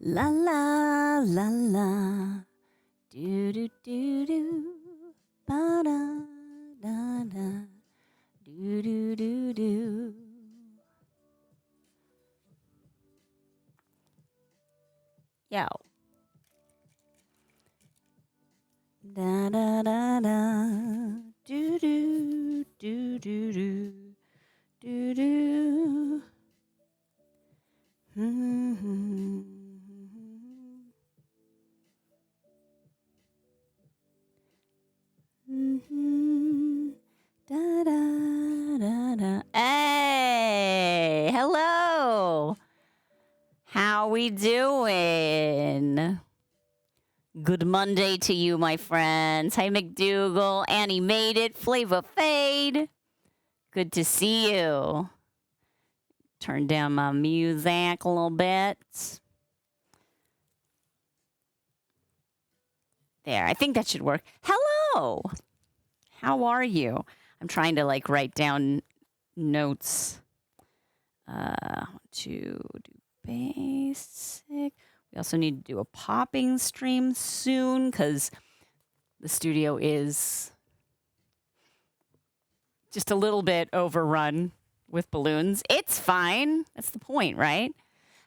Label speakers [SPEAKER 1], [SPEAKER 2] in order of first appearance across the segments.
[SPEAKER 1] La la la la. Do do do do. Ba da da da. Do do do do. Yo. Da da da da. Do do do do do. Do do. Mm-hmm. Mm-hmm. Da da da da. Hey, hello. How we doing? Good Monday to you, my friends. Hey, McDougal. Annie made it. Flavor Fade. Good to see you. Turn down my music a little bit. There, I think that should work. Hello. How are you? I'm trying to like write down notes. To do basic. We also need to do a popping stream soon because the studio is just a little bit overrun with balloons. It's fine. That's the point, right?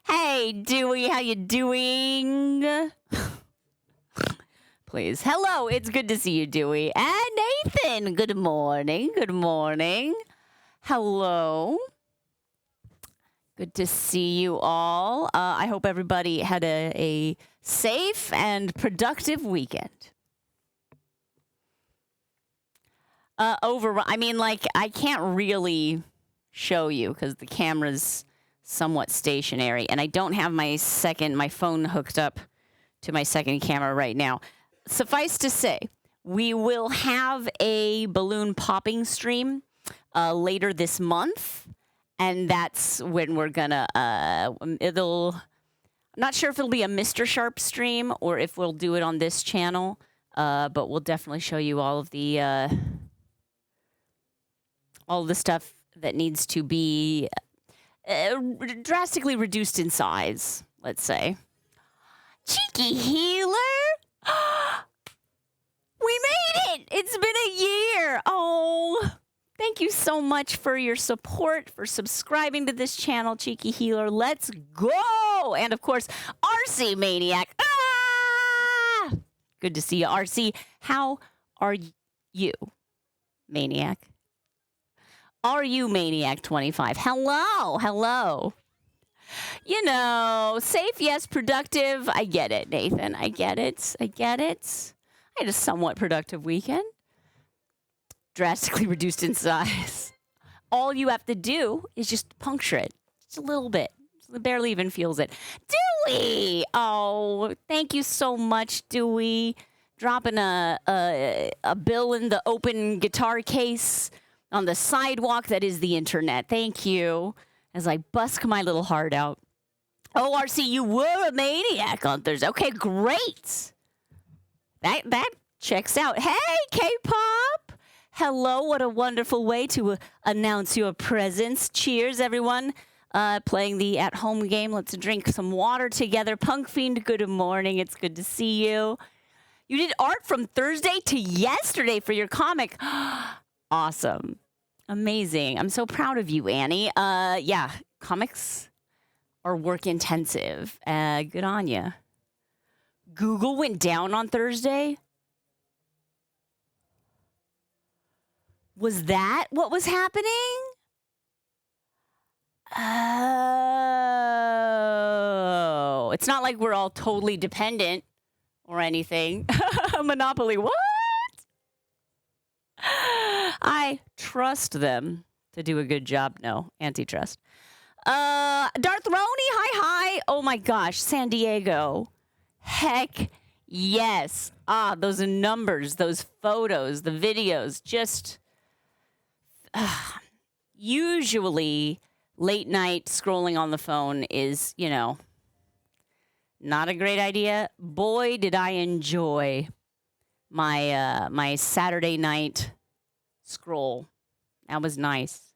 [SPEAKER 1] Hey, Dewey, how you doing? Please. Hello, it's good to see you, Dewey. And Nathan, good morning. Good morning. Hello. Good to see you all. I hope everybody had a safe and productive weekend. I mean, like, I can't really show you because the camera's somewhat stationary, and I don't have my phone hooked up to my second camera right now. Suffice to say, we will have a balloon popping stream later this month. And that's when we're gonna, I'm not sure if it'll be a Mr. Sharp stream or if we'll do it on this channel, but we'll definitely show you all of the stuff that needs to be drastically reduced in size, let's say. Cheeky Healer! We made it! It's been a year! Oh... Thank you so much for your support, for subscribing to this channel, Cheeky Healer. Let's go! And, of course, RC Maniac. Ah! Good to see you, RC. How are you, Maniac? Are you Maniac 25? Hello, hello. You know, safe, yes, productive. I get it, Nathan. I get it. I get it. I had a somewhat productive weekend. Drastically reduced in size. All you have to do is just puncture it. Just a little bit. It barely even feels it. Dewey! Oh, thank you so much, Dewey. Dropping a bill in the open guitar case on the sidewalk that is the internet. Thank you. As I busk my little heart out. Oh, RC, you were a maniac on Thursday. Okay, great. That checks out. Hey, K-pop! Hello, what a wonderful way to announce your presence. Cheers, everyone. Playing the at-home game. Let's drink some water together. Punk Fiend, good morning. It's good to see you. You did art from Thursday to yesterday for your comic. Awesome. Amazing. I'm so proud of you, Annie. Yeah, comics are work-intensive. Good on you. Google went down on Thursday? Was that what was happening? Oh. It's not like we're all totally dependent or anything. Monopoly, what? I trust them to do a good job. No, antitrust. Darth Roni, hi. Oh my gosh, San Diego. Heck yes. Ah, those numbers, those photos, the videos, just... usually late night scrolling on the phone is, you know, not a great idea. Boy, did I enjoy my my Saturday night scroll. That was nice.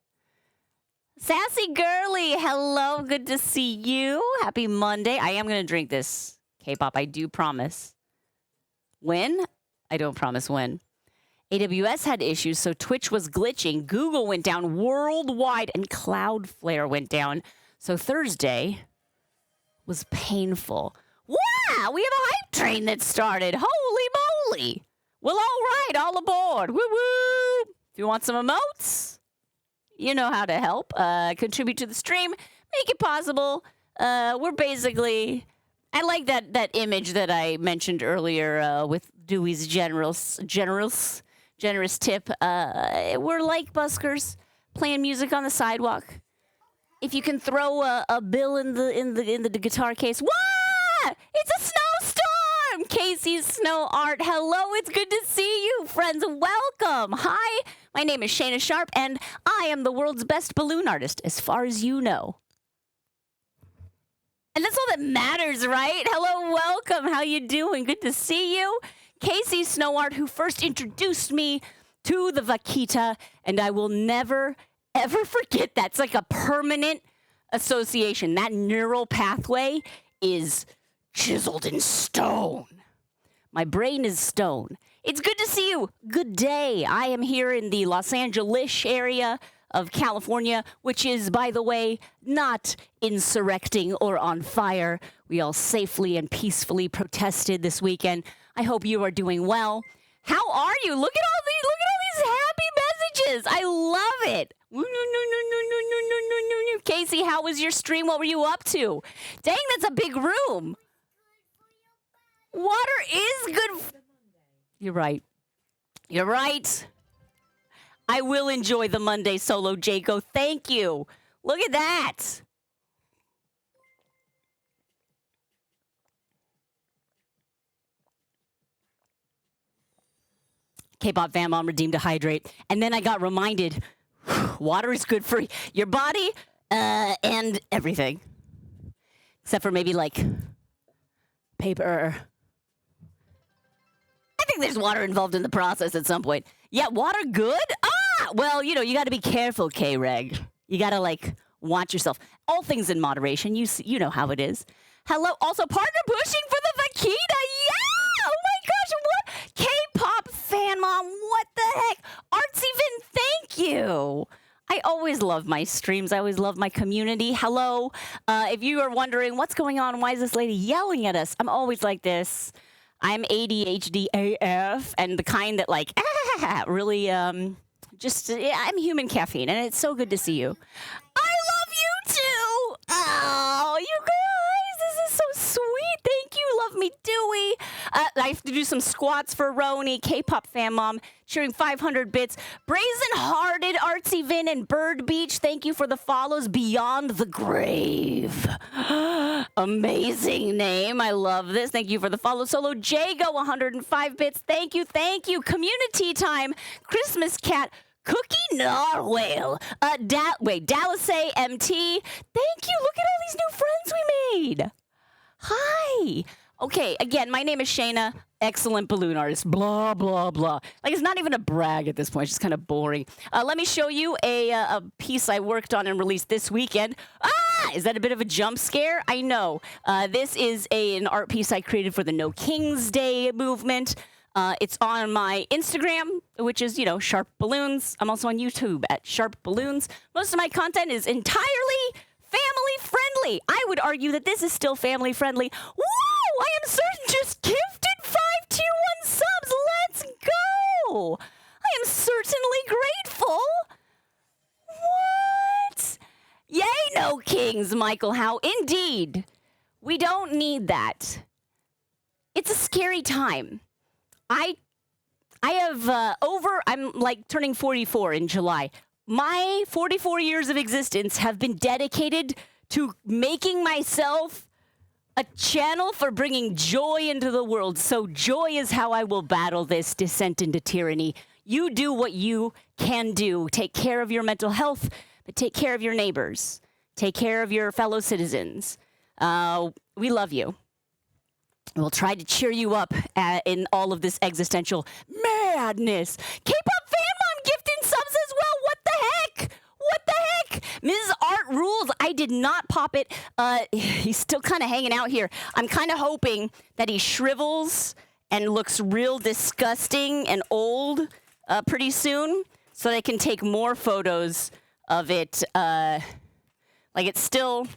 [SPEAKER 1] Sassy Girly, hello. Good to see you. Happy Monday. I am going to drink this K-pop. I do promise. When? I don't promise when. AWS had issues, so Twitch was glitching. Google went down worldwide, and Cloudflare went down. So Thursday was painful. Wow, we have a hype train that started. Holy moly. Well, all right, all aboard. Woo woo. If you want some emotes, you know how to help. Contribute to the stream. Make it possible. We're basically... I like that image that I mentioned earlier with Dewey's generous tip. We're like buskers playing music on the sidewalk. If you can throw a bill in the guitar case. Wah! It's a snowstorm! Casey's Snow Art. Hello, it's good to see you, friends. Welcome. Hi, my name is Shana Sharp, and I am the world's best balloon artist, as far as you know. And that's all that matters, right? Hello, welcome. How you doing? Good to see you. Casey Snow Art, who first introduced me to the vaquita, and I will never, ever forget that. It's like a permanent association. That neural pathway is chiseled in stone. My brain is stone. It's good to see you. Good day. I am here in the Los Angeles area of California, which is, by the way, not insurrecting or on fire. We all safely and peacefully protested this weekend. I hope you are doing well. How are you? Look at all these happy messages. I love it. Casey, how was your stream? What were you up to? Dang, that's a big room. Water is good. You're right. You're right. I will enjoy the Monday solo, Jaco. Thank you. Look at that. K-pop fan mom redeemed to hydrate. And then I got reminded, water is good for your body and everything. Except for maybe like paper. I think there's water involved in the process at some point. Yeah, water good? Well, you know, you got to be careful, K-Reg. You got to, like, watch yourself. All things in moderation. You know how it is. Hello. Also, partner pushing for the vaquita. Yeah! Oh, my gosh. What? K-pop fan mom. What the heck? Artsy Vin, thank you. I always love my streams. I always love my community. Hello. If you are wondering what's going on, why is this lady yelling at us? I'm always like this. I'm ADHD AF, and the kind that, like, really, I'm human caffeine, and it's so good to see you. I love you, too! Oh, you guys, this is so sweet. Thank you. Love me, Dewey. I have to do some squats for Roni, K-pop fan mom, cheering 500 bits. Brazen-hearted, Artsy Vin, and Bird Beach, thank you for the follows. Beyond the Grave. Amazing name. I love this. Thank you for the follow. Solo Jago, 105 bits. Thank you, thank you. Community time. Christmas Cat. Cookie Narwhale. Dallas MT. Thank you. Look at all these new friends we made. Hi. Okay, again, my name is Shana. Excellent balloon artist. Blah, blah, blah. Like, it's not even a brag at this point. It's just kind of boring. Let me show you a piece I worked on and released this weekend. Is that a bit of a jump scare? I know. This is an art piece I created for the No Kings Day movement. It's on my Instagram, which is, you know, SharpBalloons. I'm also on YouTube at SharpBalloons. Most of my content is entirely family friendly. I would argue that this is still family friendly. Woo! I am certain just gifted 5 tier 1 subs. Let's go! I am certainly grateful. What? Yay, No Kings, Michael Howe. Indeed. We don't need that. It's a scary time. I have I'm like turning 44 in July. My 44 years of existence have been dedicated to making myself a channel for bringing joy into the world. So joy is how I will battle this descent into tyranny. You do what you can do. Take care of your mental health, but take care of your neighbors. Take care of your fellow citizens. We love you. We'll try to cheer you up in all of this existential madness. K-pop fan mom gifting subs as well. What the heck? What the heck? Ms. rules. I did not pop it. He's still kind of hanging out here. I'm kind of hoping that he shrivels and looks real disgusting and old pretty soon, so they can take more photos of it. Like it's still,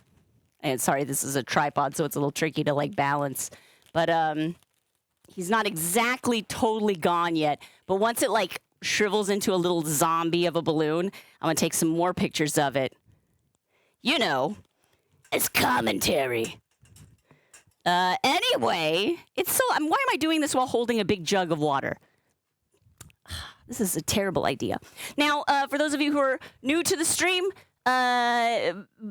[SPEAKER 1] and sorry, this is a tripod, so it's a little tricky to like balance. But he's not exactly totally gone yet. But once it like shrivels into a little zombie of a balloon, I'm gonna take some more pictures of it. You know, as commentary. Anyway, it's so. Why am I doing this while holding a big jug of water? This is a terrible idea. Now, for those of you who are new to the stream,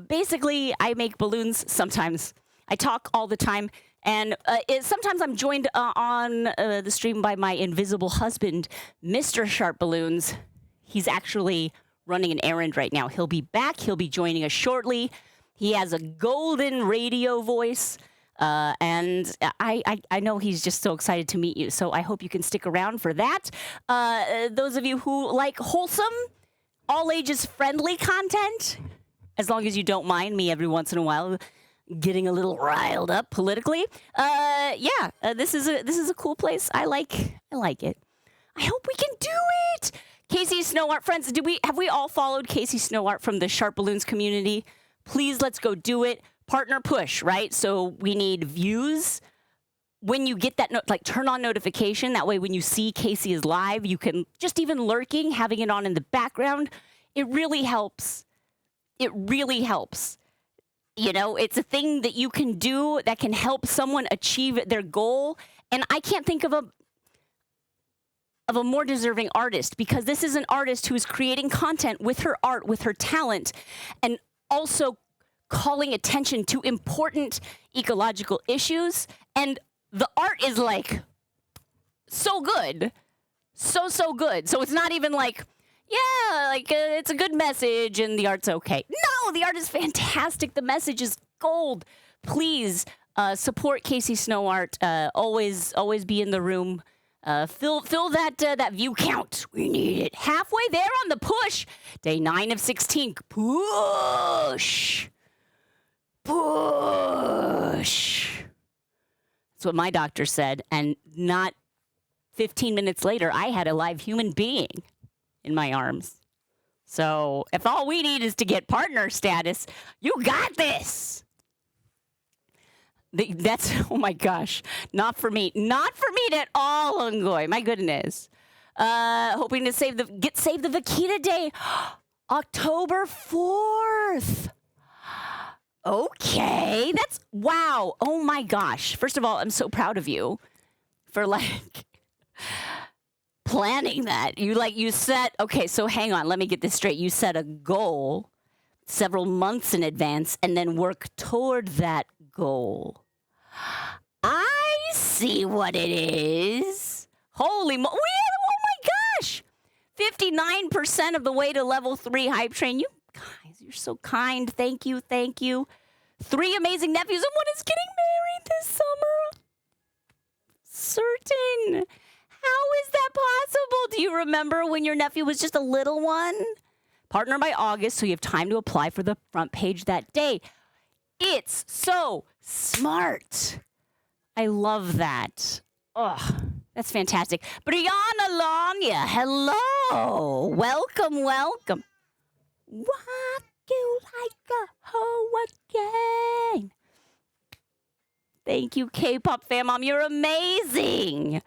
[SPEAKER 1] basically, I make balloons sometimes. I talk all the time, and sometimes I'm joined on the stream by my invisible husband, Mr. SharpBalloons. He's actually running an errand right now. He'll be back. He'll be joining us shortly. He has a golden radio voice. And I know he's just so excited to meet you, so I hope you can stick around for that. Those of you who like wholesome, all ages friendly content, as long as you don't mind me every once in a while getting a little riled up politically, this is a cool place. I like it. I hope we can do it. Casey Snow Art friends, have we all followed Casey Snow Art from the SharpBalloons community? Please, let's go do it. Partner push, right? So we need views. When you get that, turn on notification. That way, when you see Casey is live, you can just even lurking, having it on in the background. It really helps. It really helps. You know, it's a thing that you can do that can help someone achieve their goal. And I can't think of a more deserving artist, because this is an artist who is creating content with her art, with her talent, and also calling attention to important ecological issues. And the art is like so good. So good. So it's not even like, it's a good message and the art's okay. No, the art is fantastic. The message is gold. Please support Casey Snow Art. Always be in the room. Fill that view count. We need it. Halfway there on the push. Day 9 of 16. Push. That's what my doctor said. And not 15 minutes later, I had a live human being in my arms. So if all we need is to get partner status, you got this. That's, oh my gosh, not for me. Not for me at all, Ungoy. My goodness. Hoping to save the Vaquita Day. October 4th. Okay, that's, wow. Oh my gosh. First of all, I'm so proud of you for planning that. You set, okay, so hang on, let me get this straight. You set a goal several months in advance and then work toward that goal. I see what it is. Holy oh my gosh. 59% of the way to level 3 hype train. You guys, you're so kind. Thank you. 3 amazing nephews, and one is getting married this summer. Certain. How is that possible? Do you remember when your nephew was just a little one? Partner by August, so you have time to apply for the front page that day. It's so smart. I love that. Oh, that's fantastic. Brianna Longya, hello. Welcome. Walk you like a hurricane. Thank you, K-pop fan mom. You're amazing.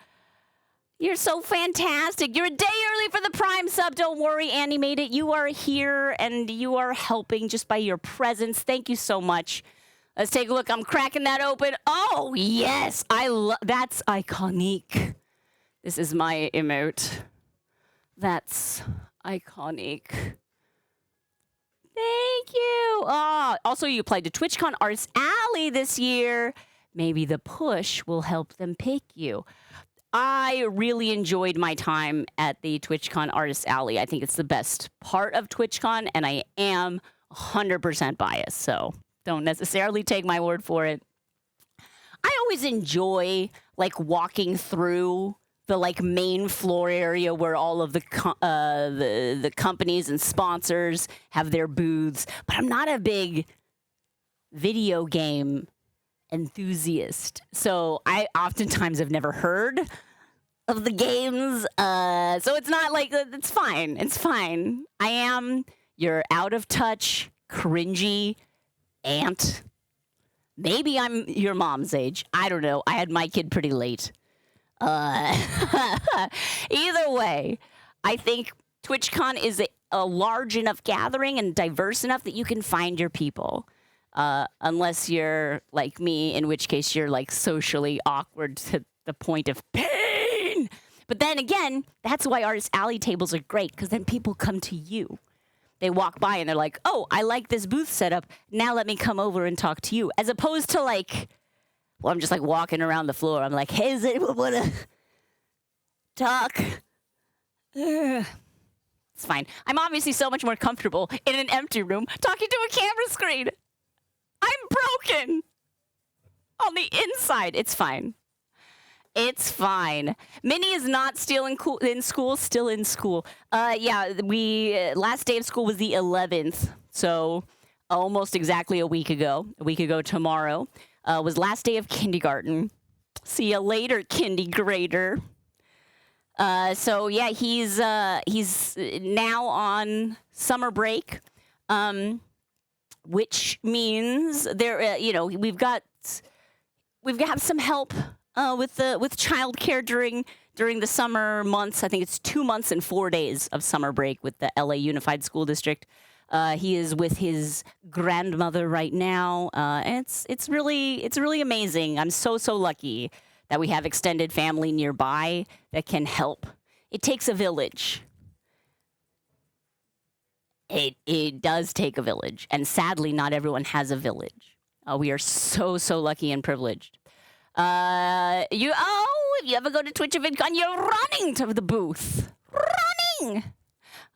[SPEAKER 1] You're so fantastic. You're a day early for the Prime sub. Don't worry, Annie made it. You are here, and you are helping just by your presence. Thank you so much. Let's take a look. I'm cracking that open. Oh, yes. That's iconic. This is my emote. That's iconic. Thank you. Oh, also, you applied to TwitchCon Arts Alley this year. Maybe the push will help them pick you. I really enjoyed my time at the TwitchCon Artist Alley. I think it's the best part of TwitchCon, and I am 100% biased, so don't necessarily take my word for it. I always enjoy, walking through the like main floor area where all of the companies and sponsors have their booths. But I'm not a big video game enthusiast, so I oftentimes have never heard of the games. So it's not like it's fine. It's fine. I am your out of touch, cringy aunt. Maybe I'm your mom's age. I don't know. I had my kid pretty late. Either way, I think TwitchCon is a large enough gathering and diverse enough that you can find your people. Unless you're like me, in which case you're like socially awkward to the point of pain. But then again, that's why Artist Alley tables are great, because then people come to you. They walk by and they're like, oh, I like this booth setup. Now let me come over and talk to you. As opposed to like, well, I'm just like walking around the floor. I'm like, hey, does anyone want to talk? It's fine. I'm obviously so much more comfortable in an empty room talking to a camera screen. I'm broken on the inside. It's fine. It's fine. Minnie is not still in school. Still in school. Yeah, we last day of school was the 11th, so almost exactly a week ago. A week ago tomorrow was last day of kindergarten. See you later, kindergartner. So yeah, he's now on summer break, which means there. We've got some help. With childcare during the summer months. I think it's 2 months and 4 days of summer break with the LA Unified School District. He is with his grandmother right now, and it's really amazing. I'm so lucky that we have extended family nearby that can help. It takes a village. It does take a village, and sadly, not everyone has a village. We are so lucky and privileged. If you ever go to Twitch EventCon, you're running to the booth. Running!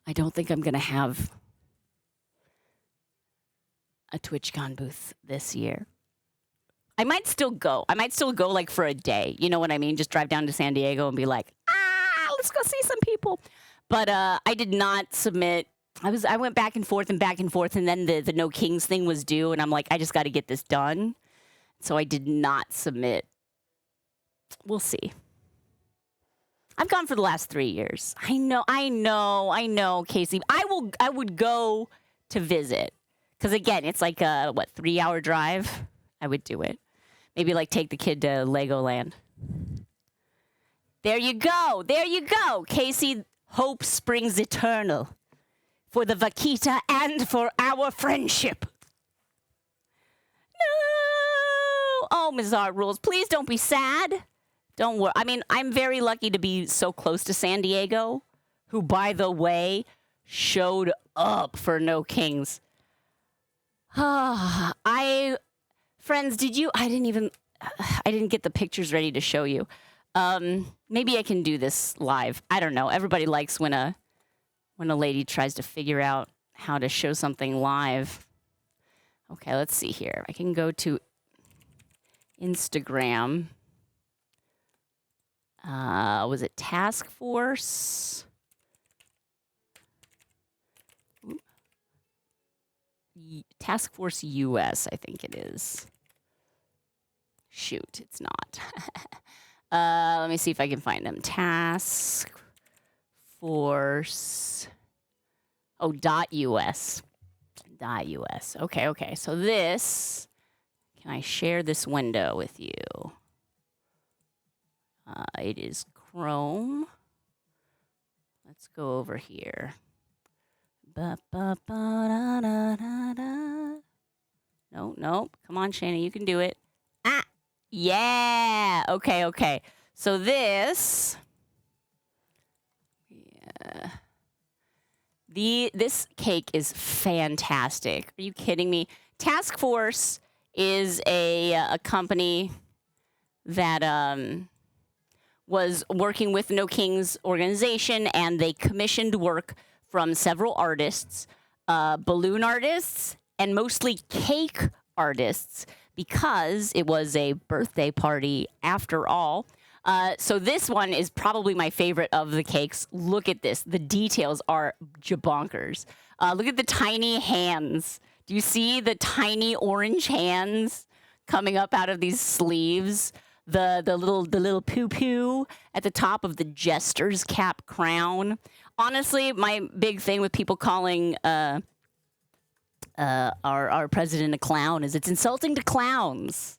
[SPEAKER 1] I don't think I'm going to have a TwitchCon booth this year. I might still go. Like for a day. You know what I mean? Just drive down to San Diego and be like, let's go see some people. But I did not submit. I went back and forth, and then the No Kings thing was due, and I'm like, I just got to get this done. So I did not submit. We'll see. I've gone for the last 3 years. I know, Casey. I would go to visit. Because again, it's like a 3-hour drive? I would do it. Maybe like take the kid to Legoland. There you go. Casey, hope springs eternal. For the Vaquita and for our friendship. No! Oh, Mizar Rules, please don't be sad. Don't worry. I mean, I'm very lucky to be so close to San Diego, who, by the way, showed up for No Kings. Friends, I didn't get the pictures ready to show you. Maybe I can do this live. I don't know. Everybody likes when a lady tries to figure out how to show something live. Okay, let's see here. I can go to Instagram. Was it Task Force? Task Force US, I think it is. Shoot, it's not. Let me see if I can find them. Task Force. Oh, .us. .us. Okay. So this, can I share this window with you? It is Chrome. Let's go over here. No. Come on, Shana, you can do it. Yeah. Okay. So this. Yeah. This cake is fantastic. Are you kidding me? Task Force is a company that was working with No Kings organization, and they commissioned work from several artists, balloon artists, and mostly cake artists, because it was a birthday party after all. So this one is probably my favorite of the cakes. Look at this. The details are jabonkers. Look at the tiny hands. Do you see the tiny orange hands coming up out of these sleeves? The little poo-poo at the top of the jester's cap crown. Honestly, my big thing with people calling our president a clown is it's insulting to clowns.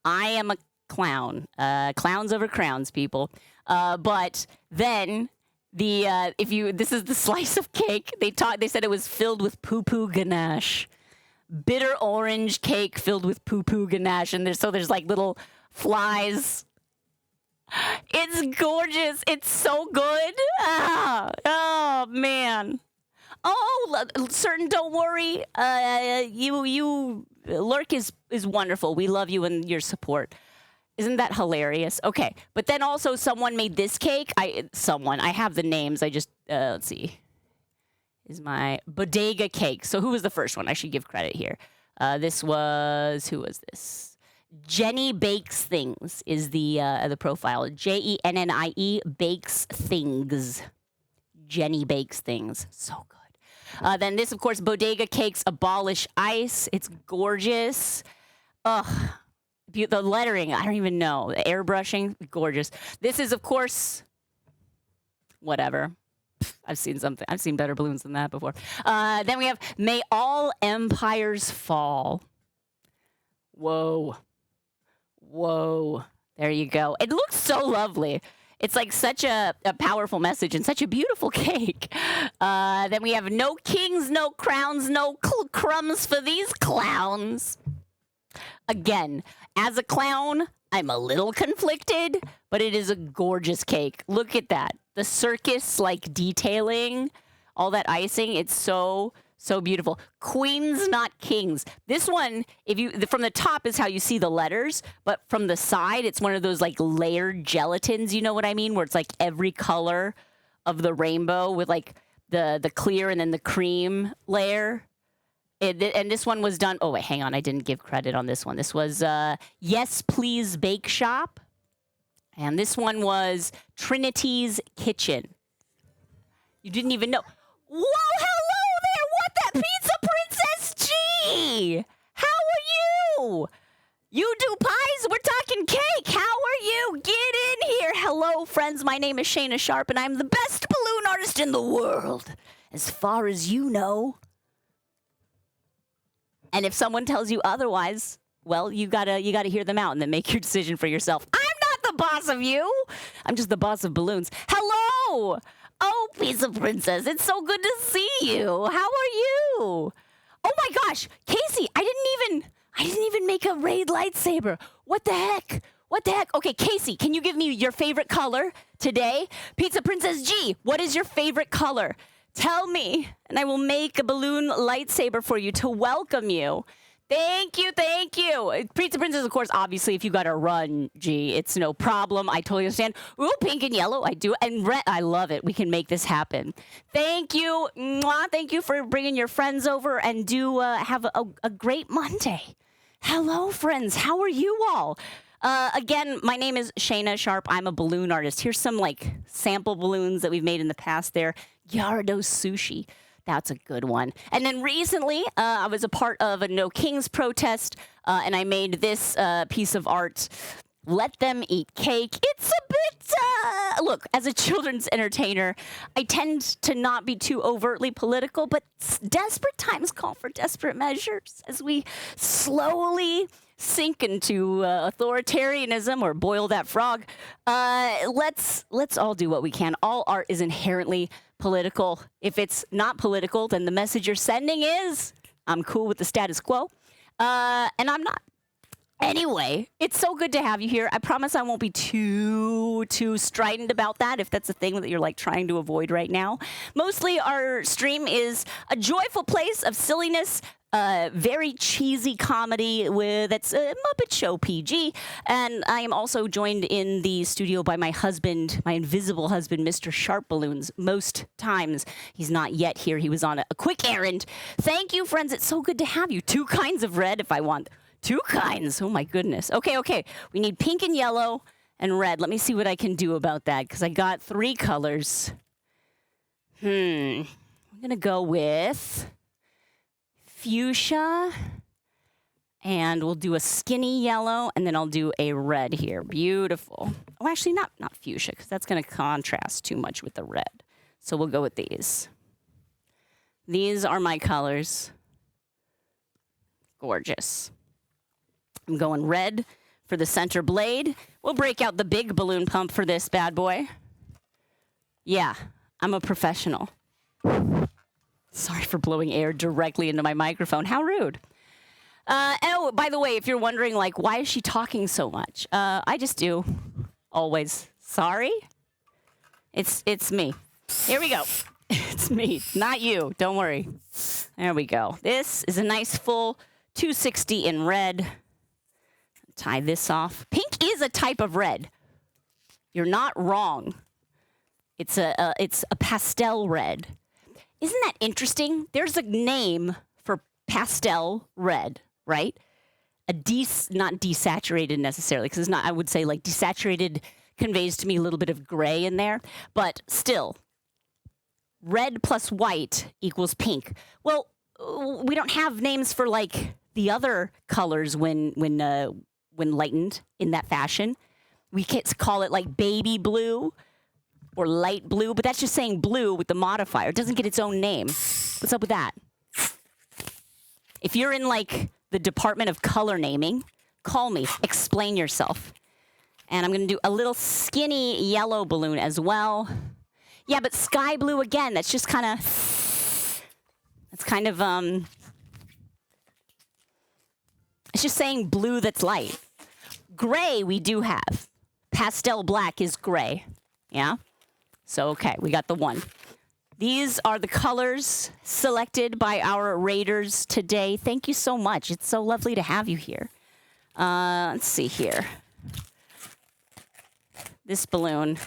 [SPEAKER 1] I am a clown. Clowns over crowns, people. But then this is the slice of cake. They said it was filled with poo-poo ganache. Bitter orange cake filled with poo-poo ganache, and there's like little flies. It's gorgeous. It's so good. Oh man. Oh, certain. Don't worry. You Lurk is wonderful. We love you and your support. Isn't that hilarious? Okay, but then also someone made this cake. I have the names. I just let's see. Is my bodega cake. So who was the first one? I should give credit here. Who was this? Jenny Bakes Things is the profile. JENNIE Bakes Things. Jenny Bakes Things. So good. Then this, of course, Bodega Cakes Abolish Ice. It's gorgeous. Ugh. The lettering, I don't even know. The airbrushing, gorgeous. This is, of course, whatever. I've seen better balloons than that before. Then we have May All Empires Fall. Whoa. Whoa. There you go. It looks so lovely. It's like such a powerful message and such a beautiful cake. Then we have no kings, no crowns, no crumbs for these clowns. Again, as a clown, I'm a little conflicted, but it is a gorgeous cake. Look at that. The circus-like detailing, all that icing, it's so beautiful. Queens, not kings. This one, from the top is how you see the letters, but from the side, it's one of those like layered gelatins, you know what I mean? Where it's like every color of the rainbow with like the clear and then the cream layer. And this one was done. Oh, wait, hang on. I didn't give credit on this one. This was Yes Please Bake Shop. And this one was Trinity's Kitchen. You didn't even know. Whoa, hello there. What that Pizza Princess G? How are you? You do pies? We're talking cake. How are you? Get in here. Hello, friends. My name is Shana Sharp, and I'm the best balloon artist in the world, as far as you know. And if someone tells you otherwise, well, you gotta hear them out and then make your decision for yourself. I'm not the boss of you. I'm just the boss of balloons. Hello. Oh, Pizza Princess, it's so good to see you. How are you? Oh my gosh, Casey, I didn't even make a raid lightsaber. What the heck? What the heck? Okay, Casey, can you give me your favorite color today? Pizza Princess G, what is your favorite color? Tell me, and I will make a balloon lightsaber for you to welcome you. Thank you, thank you. Pizza Princess, of course, obviously, if you got to run, G, it's no problem. I totally understand. Ooh, pink and yellow, I do. And red, I love it. We can make this happen. Thank you. Mwah, thank you for bringing your friends over, and do have a great Monday. Hello, friends. How are you all? Again, my name is Shana Sharp. I'm a balloon artist. Here's some like sample balloons that we've made in the past there. Gyarados Sushi. That's a good one. And then recently, I was a part of a No Kings protest, and I made this piece of art. Let them eat cake. It's a bit, look, as a children's entertainer, I tend to not be too overtly political, but desperate times call for desperate measures as we slowly sink into authoritarianism or boil that frog. Let's all do what we can. All art is inherently political. If it's not political, then the message you're sending is, I'm cool with the status quo, and I'm not. Anyway, it's so good to have you here. I promise I won't be too strident about that if that's a thing that you're like trying to avoid right now. Mostly our stream is a joyful place of silliness, very cheesy comedy that's a Muppet Show PG. And I am also joined in the studio by my husband, my invisible husband, Mr. SharpBalloons. Most times he's not yet here. He was on a quick errand. Thank you, friends. It's so good to have you. 2 kinds of red if I want. 2 kinds. Oh, my goodness. Okay. We need pink and yellow. and red. Let me see what I can do about that, because I got 3 colors. I'm going to go with fuchsia, and we'll do a skinny yellow, and then I'll do a red here. Beautiful. Oh, actually, not fuchsia, because that's going to contrast too much with the red. So we'll go with these. These are my colors. Gorgeous. I'm going red for the center blade. We'll break out the big balloon pump for this bad boy. Yeah, I'm a professional. Sorry for blowing air directly into my microphone. How rude. Oh, by the way, if you're wondering, like, why is she talking so much? I just do. Always. Sorry? It's me. Here we go. It's me, not you. Don't worry. There we go. This is a nice full 260 in red. Tie this off. Pink is a type of red. You're not wrong. It's a pastel red. Isn't that interesting? There's a name for pastel red, right? Not desaturated necessarily, because it's not. I would say like desaturated conveys to me a little bit of gray in there, but still. Red plus white equals pink. Well, we don't have names for like the other colors when lightened in that fashion. We can't call it like baby blue or light blue, but that's just saying blue with the modifier. It doesn't get its own name. What's up with that? If you're in like the Department of Color Naming, call me. Explain yourself. And I'm going to do a little skinny yellow balloon as well. Yeah, but sky blue again, that's just kind of, it's just saying blue that's light. Gray we do have. Pastel black is gray, yeah? So, okay, we got the one. These are the colors selected by our raiders today. Thank you so much. It's so lovely to have you here. Let's see here. This balloon,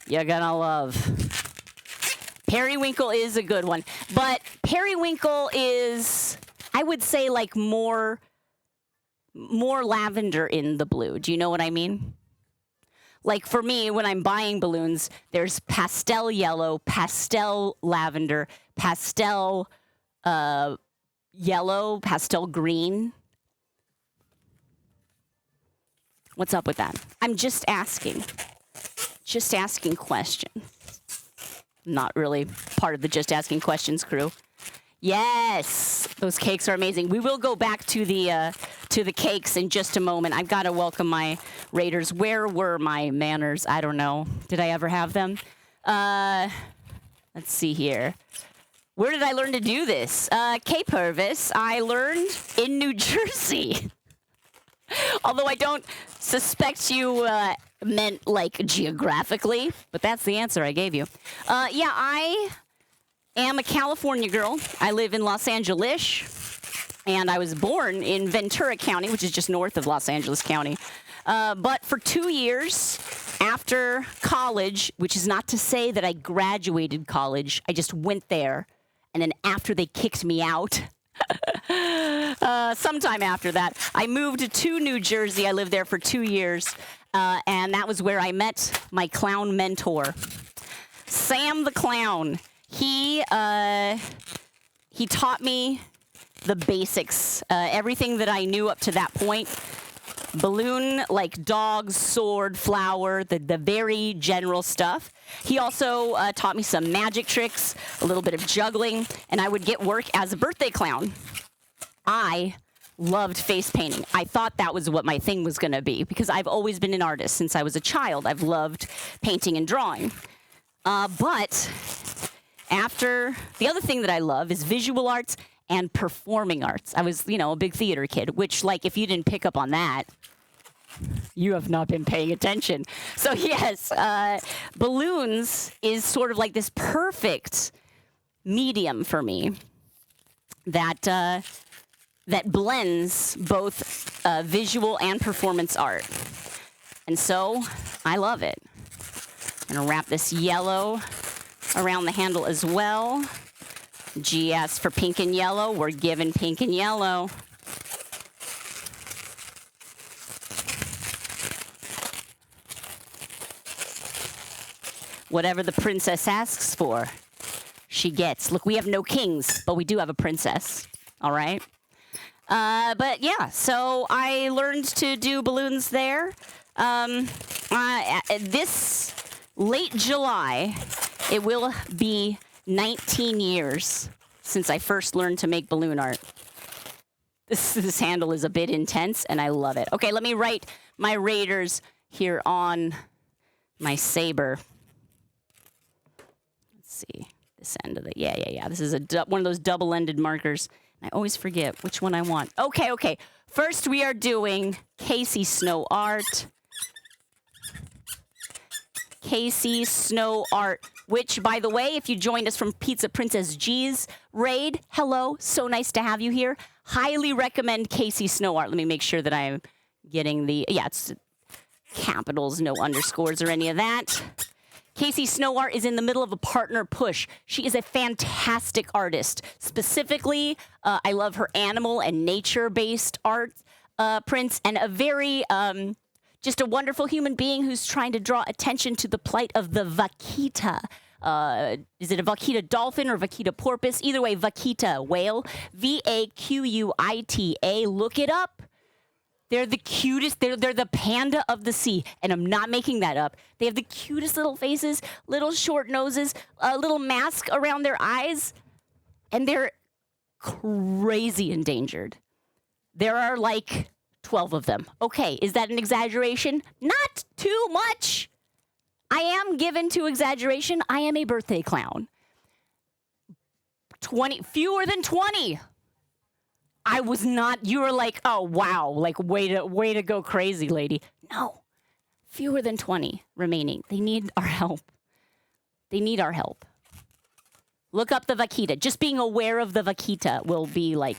[SPEAKER 1] you're gonna love. Periwinkle is a good one. But periwinkle is, I would say, like more lavender in the blue. Do you know what I mean? Like for me, when I'm buying balloons, there's pastel yellow, pastel lavender, pastel yellow, pastel green. What's up with that? I'm just asking. Just asking questions. Not really part of the Just Asking Questions crew. Yes, those cakes are amazing. We will go back to the cakes in just a moment. I've got to welcome my raiders. Where were my manners? I don't know. Did I ever have them? Let's see here. Where did I learn to do this? Cape Purvis, I learned in New Jersey. Although I don't suspect you meant like geographically, but that's the answer I gave you. Yeah, I am a California girl. I live in Los Angeles, and I was born in Ventura County, which is just north of Los Angeles County. But for 2 years after college, which is not to say that I graduated college, I just went there, and then after they kicked me out, sometime after that, I moved to New Jersey. I lived there for 2 years, and that was where I met my clown mentor, Sam the Clown. He taught me the basics, everything that I knew up to that point. Balloon, like dogs, sword, flower, the very general stuff. He also taught me some magic tricks, a little bit of juggling, and I would get work as a birthday clown. I loved face painting. I thought that was what my thing was going to be, because I've always been an artist since I was a child. I've loved painting and drawing. But after, the other thing that I love is visual arts and performing arts. I was, a big theater kid, which, like, if you didn't pick up on that, you have not been paying attention. So yes, balloons is sort of like this perfect medium for me that that blends both visual and performance art. And so I love it. I'm gonna wrap this yellow around the handle as well. GS for pink and yellow. We're given pink and yellow. Whatever the princess asks for, she gets. Look, we have no kings, but we do have a princess. All right? But yeah, so I learned to do balloons there. This late July, it will be 19 years since I first learned to make balloon art. This handle is a bit intense, and I love it. Okay, let me write my raiders here on my saber. Let's see. This end of it. Yeah. This is one of those double-ended markers. I always forget which one I want. Okay. First, we are doing Casey Snow Art. Casey Snow Art, which, by the way, if you joined us from Pizza Princess G's raid, hello, so nice to have you here. Highly recommend Casey Snow Art. Let me make sure that I'm getting the, it's capitals, no underscores or any of that. Casey Snow Art is in the middle of a partner push. She is a fantastic artist. Specifically, I love her animal and nature-based art prints, and a very, just a wonderful human being who's trying to draw attention to the plight of the vaquita. Is it a vaquita dolphin or vaquita porpoise? Either way, vaquita whale. V-A-Q-U-I-T-A. Look it up. They're the cutest. They're the panda of the sea, and I'm not making that up. They have the cutest little faces, little short noses, a little mask around their eyes, and they're crazy endangered. There are like 12 of them. Okay, is that an exaggeration? Not too much. I am given to exaggeration. I am a birthday clown. 20, fewer than 20. I was not, you were like, oh, wow, like, way to go crazy, lady. No, fewer than 20 remaining. They need our help. They need our help. Look up the vaquita. Just being aware of the vaquita will be, like,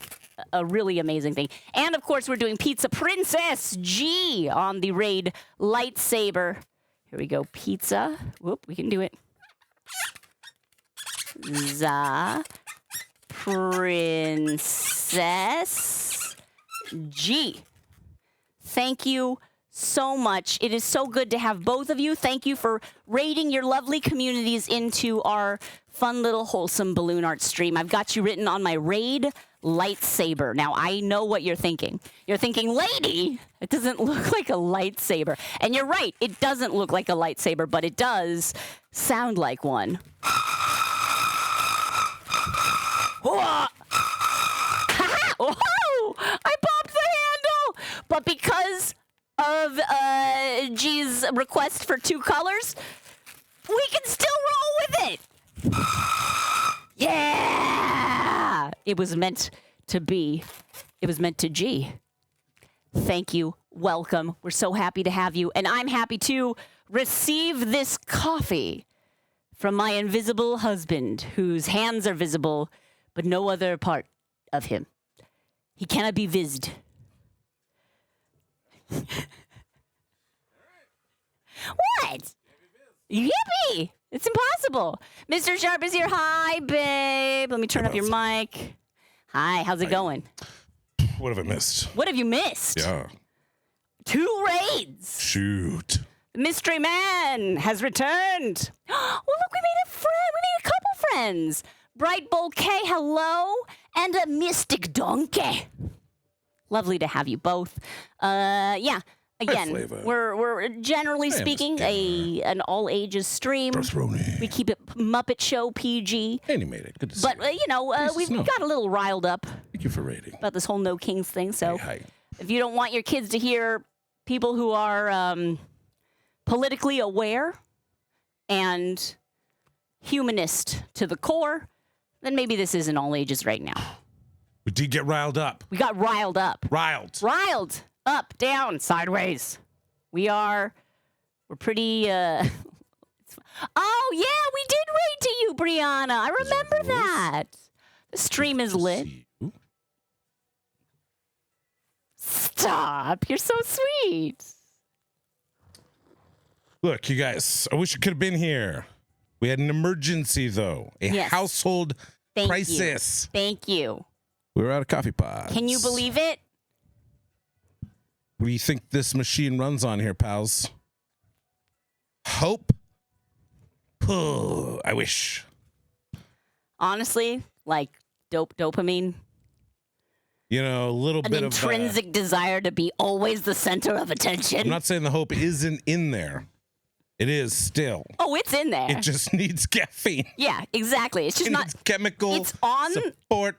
[SPEAKER 1] a really amazing thing. And, of course, we're doing Pizza Princess G on the raid lightsaber. Here we go, pizza. Whoop, we can do it. Princess G. Thank you so much. It is so good to have both of you. Thank you for raiding your lovely communities into our fun little wholesome balloon art stream. I've got you written on my raid lightsaber. Now, I know what you're thinking. You're thinking, lady, it doesn't look like a lightsaber. And you're right, it doesn't look like a lightsaber, but it does sound like one. Whoa! Oh, I popped the handle! But because of G's request for 2 colors, we can still roll with it! Yeah! It was meant to be. It was meant to G. Thank you. Welcome. We're so happy to have you. And I'm happy to receive this coffee from my invisible husband, whose hands are visible, but no other part of him. He cannot be vised. What? Yippee! It's impossible. Mr. Sharp is here. Hi, babe. Let me turn up your mic. Hi, how's it going?
[SPEAKER 2] What have I missed?
[SPEAKER 1] What have you missed?
[SPEAKER 2] Yeah.
[SPEAKER 1] 2 raids.
[SPEAKER 2] Shoot.
[SPEAKER 1] The mystery man has returned. Oh, look, we made a friend. We made a couple friends. Bright Bouquet, hello. And a Mystic Donkey. Lovely to have you both. Yeah. Again, we're generally speaking an all ages stream. We keep it Muppet Show PG.
[SPEAKER 2] Animated, good to see
[SPEAKER 1] But you know, we got a little riled up.
[SPEAKER 2] Thank you for rating.
[SPEAKER 1] About this whole No Kings thing. So
[SPEAKER 2] Hi.
[SPEAKER 1] if you don't want your kids to hear people who are politically aware and humanist to the core, then maybe this isn't all ages right now.
[SPEAKER 2] We did get riled up.
[SPEAKER 1] We got riled up.
[SPEAKER 2] Riled.
[SPEAKER 1] Riled. Up, down, sideways. We're pretty, Oh, yeah, we did raid to you, Brianna. I remember that. The stream is lit. Stop. You're so sweet.
[SPEAKER 2] Look, you guys, I wish you could have been here. We had an emergency, though. A household crisis.
[SPEAKER 1] Thank you.
[SPEAKER 2] We were out of coffee pods.
[SPEAKER 1] Can you believe it?
[SPEAKER 2] What do you think this machine runs on here, pals? Hope? I wish.
[SPEAKER 1] Honestly, like dopamine.
[SPEAKER 2] You know, a little bit of
[SPEAKER 1] intrinsic desire to be always the center of attention.
[SPEAKER 2] I'm not saying the hope isn't in there. It is still.
[SPEAKER 1] Oh, it's in there.
[SPEAKER 2] It just needs caffeine.
[SPEAKER 1] Yeah, exactly. It's just not
[SPEAKER 2] chemical.
[SPEAKER 1] It's on
[SPEAKER 2] support.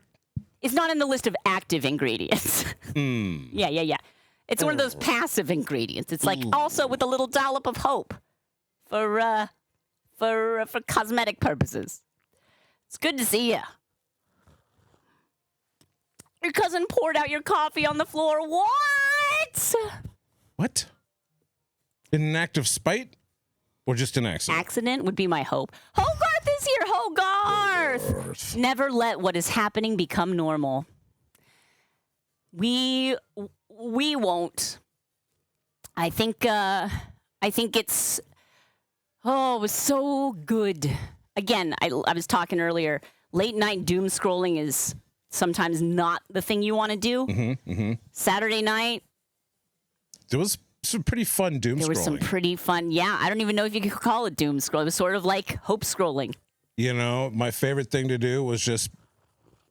[SPEAKER 1] It's not in the list of active ingredients. Yeah. It's one of those passive ingredients. It's like also with a little dollop of hope for cosmetic purposes. It's good to see you. Your cousin poured out your coffee on the floor. What?
[SPEAKER 2] What? In an act of spite? Or just an accident?
[SPEAKER 1] Accident would be my hope. Hogarth is here. Hogarth. Never let what is happening become normal. We won't. I think it's. Oh, it was so good. Again, I was talking earlier. Late night doom scrolling is sometimes not the thing you want to do. Saturday night.
[SPEAKER 2] There was some pretty fun doom scrolling.
[SPEAKER 1] There was some pretty fun. Yeah, I don't even know if you could call it doom scrolling. It was sort of like hope scrolling. You
[SPEAKER 2] know, my favorite thing to do was just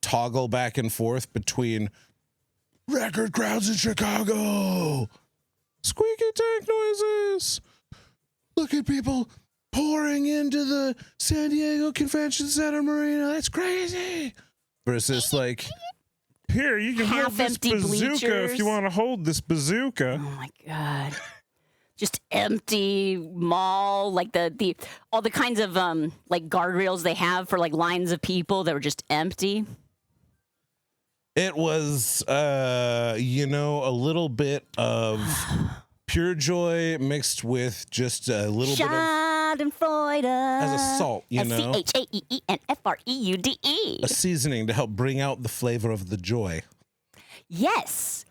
[SPEAKER 2] toggle back and forth between record crowds in Chicago, squeaky tank noises, look at people pouring into the San Diego Convention Center Marina. That's crazy. Versus like, here, you can hold this bazooka
[SPEAKER 1] bleachers.
[SPEAKER 2] if you want to hold this bazooka.
[SPEAKER 1] Oh my God. Just empty mall, like the all the kinds of like guardrails they have for like lines of people that were just empty.
[SPEAKER 2] It was you know, a little bit of pure joy mixed with just a little bit of
[SPEAKER 1] Schadenfreude
[SPEAKER 2] as a salt, you know.
[SPEAKER 1] SCHAEENFREUDE.
[SPEAKER 2] A seasoning to help bring out the flavor of the joy.
[SPEAKER 1] Yes,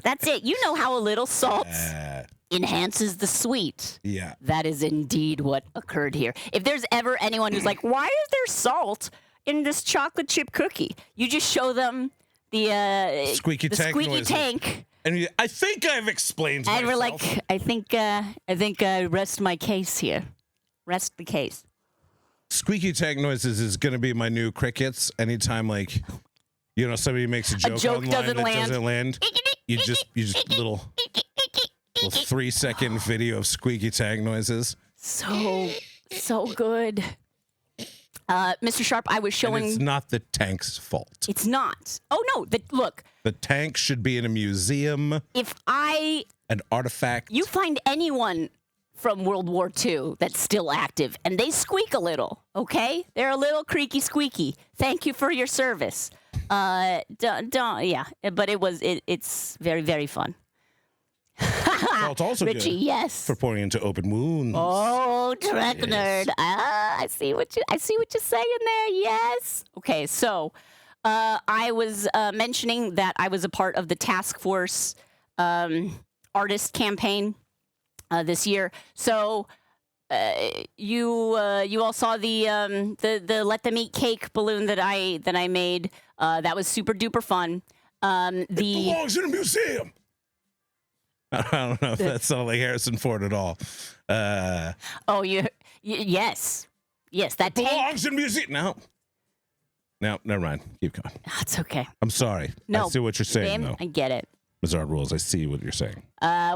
[SPEAKER 1] that's it. You know how a little salt enhances the sweet.
[SPEAKER 2] Yeah.
[SPEAKER 1] That is indeed what occurred here. If there's ever anyone who's like, why is there salt in this chocolate chip cookie? You just show them the
[SPEAKER 2] squeaky
[SPEAKER 1] tank.
[SPEAKER 2] And I think I've explained myself.
[SPEAKER 1] And we're like, I think I rest my case here. Rest the case.
[SPEAKER 2] Squeaky tank noises is going to be my new crickets. Anytime, like, you know, somebody makes a joke online
[SPEAKER 1] doesn't
[SPEAKER 2] doesn't land, you just little 3-second video of squeaky tank noises.
[SPEAKER 1] So good. Mr. Sharp, I was showing.
[SPEAKER 2] And it's not the tank's fault.
[SPEAKER 1] It's not. Oh no! Look.
[SPEAKER 2] The tank should be in a museum. An artifact.
[SPEAKER 1] You find anyone from World War II that's still active, and they squeak a little. Okay, they're a little creaky squeaky. Thank you for your service. Yeah, but it's very, very fun.
[SPEAKER 2] Well, it's also
[SPEAKER 1] Richie,
[SPEAKER 2] good
[SPEAKER 1] yes,
[SPEAKER 2] for pouring into open wounds.
[SPEAKER 1] Oh, Trek nerd. I see what you're saying there. Yes. Okay, so I was mentioning that I was a part of the task force artist campaign this year. So you all saw the Let Them Eat Cake balloon that I made. That was super duper fun. It
[SPEAKER 2] belongs in a museum. I don't know if that sounded like Harrison Ford at all.
[SPEAKER 1] Yes, that
[SPEAKER 2] belongs in a museum. No, never mind. Keep going.
[SPEAKER 1] That's okay.
[SPEAKER 2] I'm sorry. No, I see what you're saying, though.
[SPEAKER 1] I get it.
[SPEAKER 2] Bizarre rules. I see what you're saying.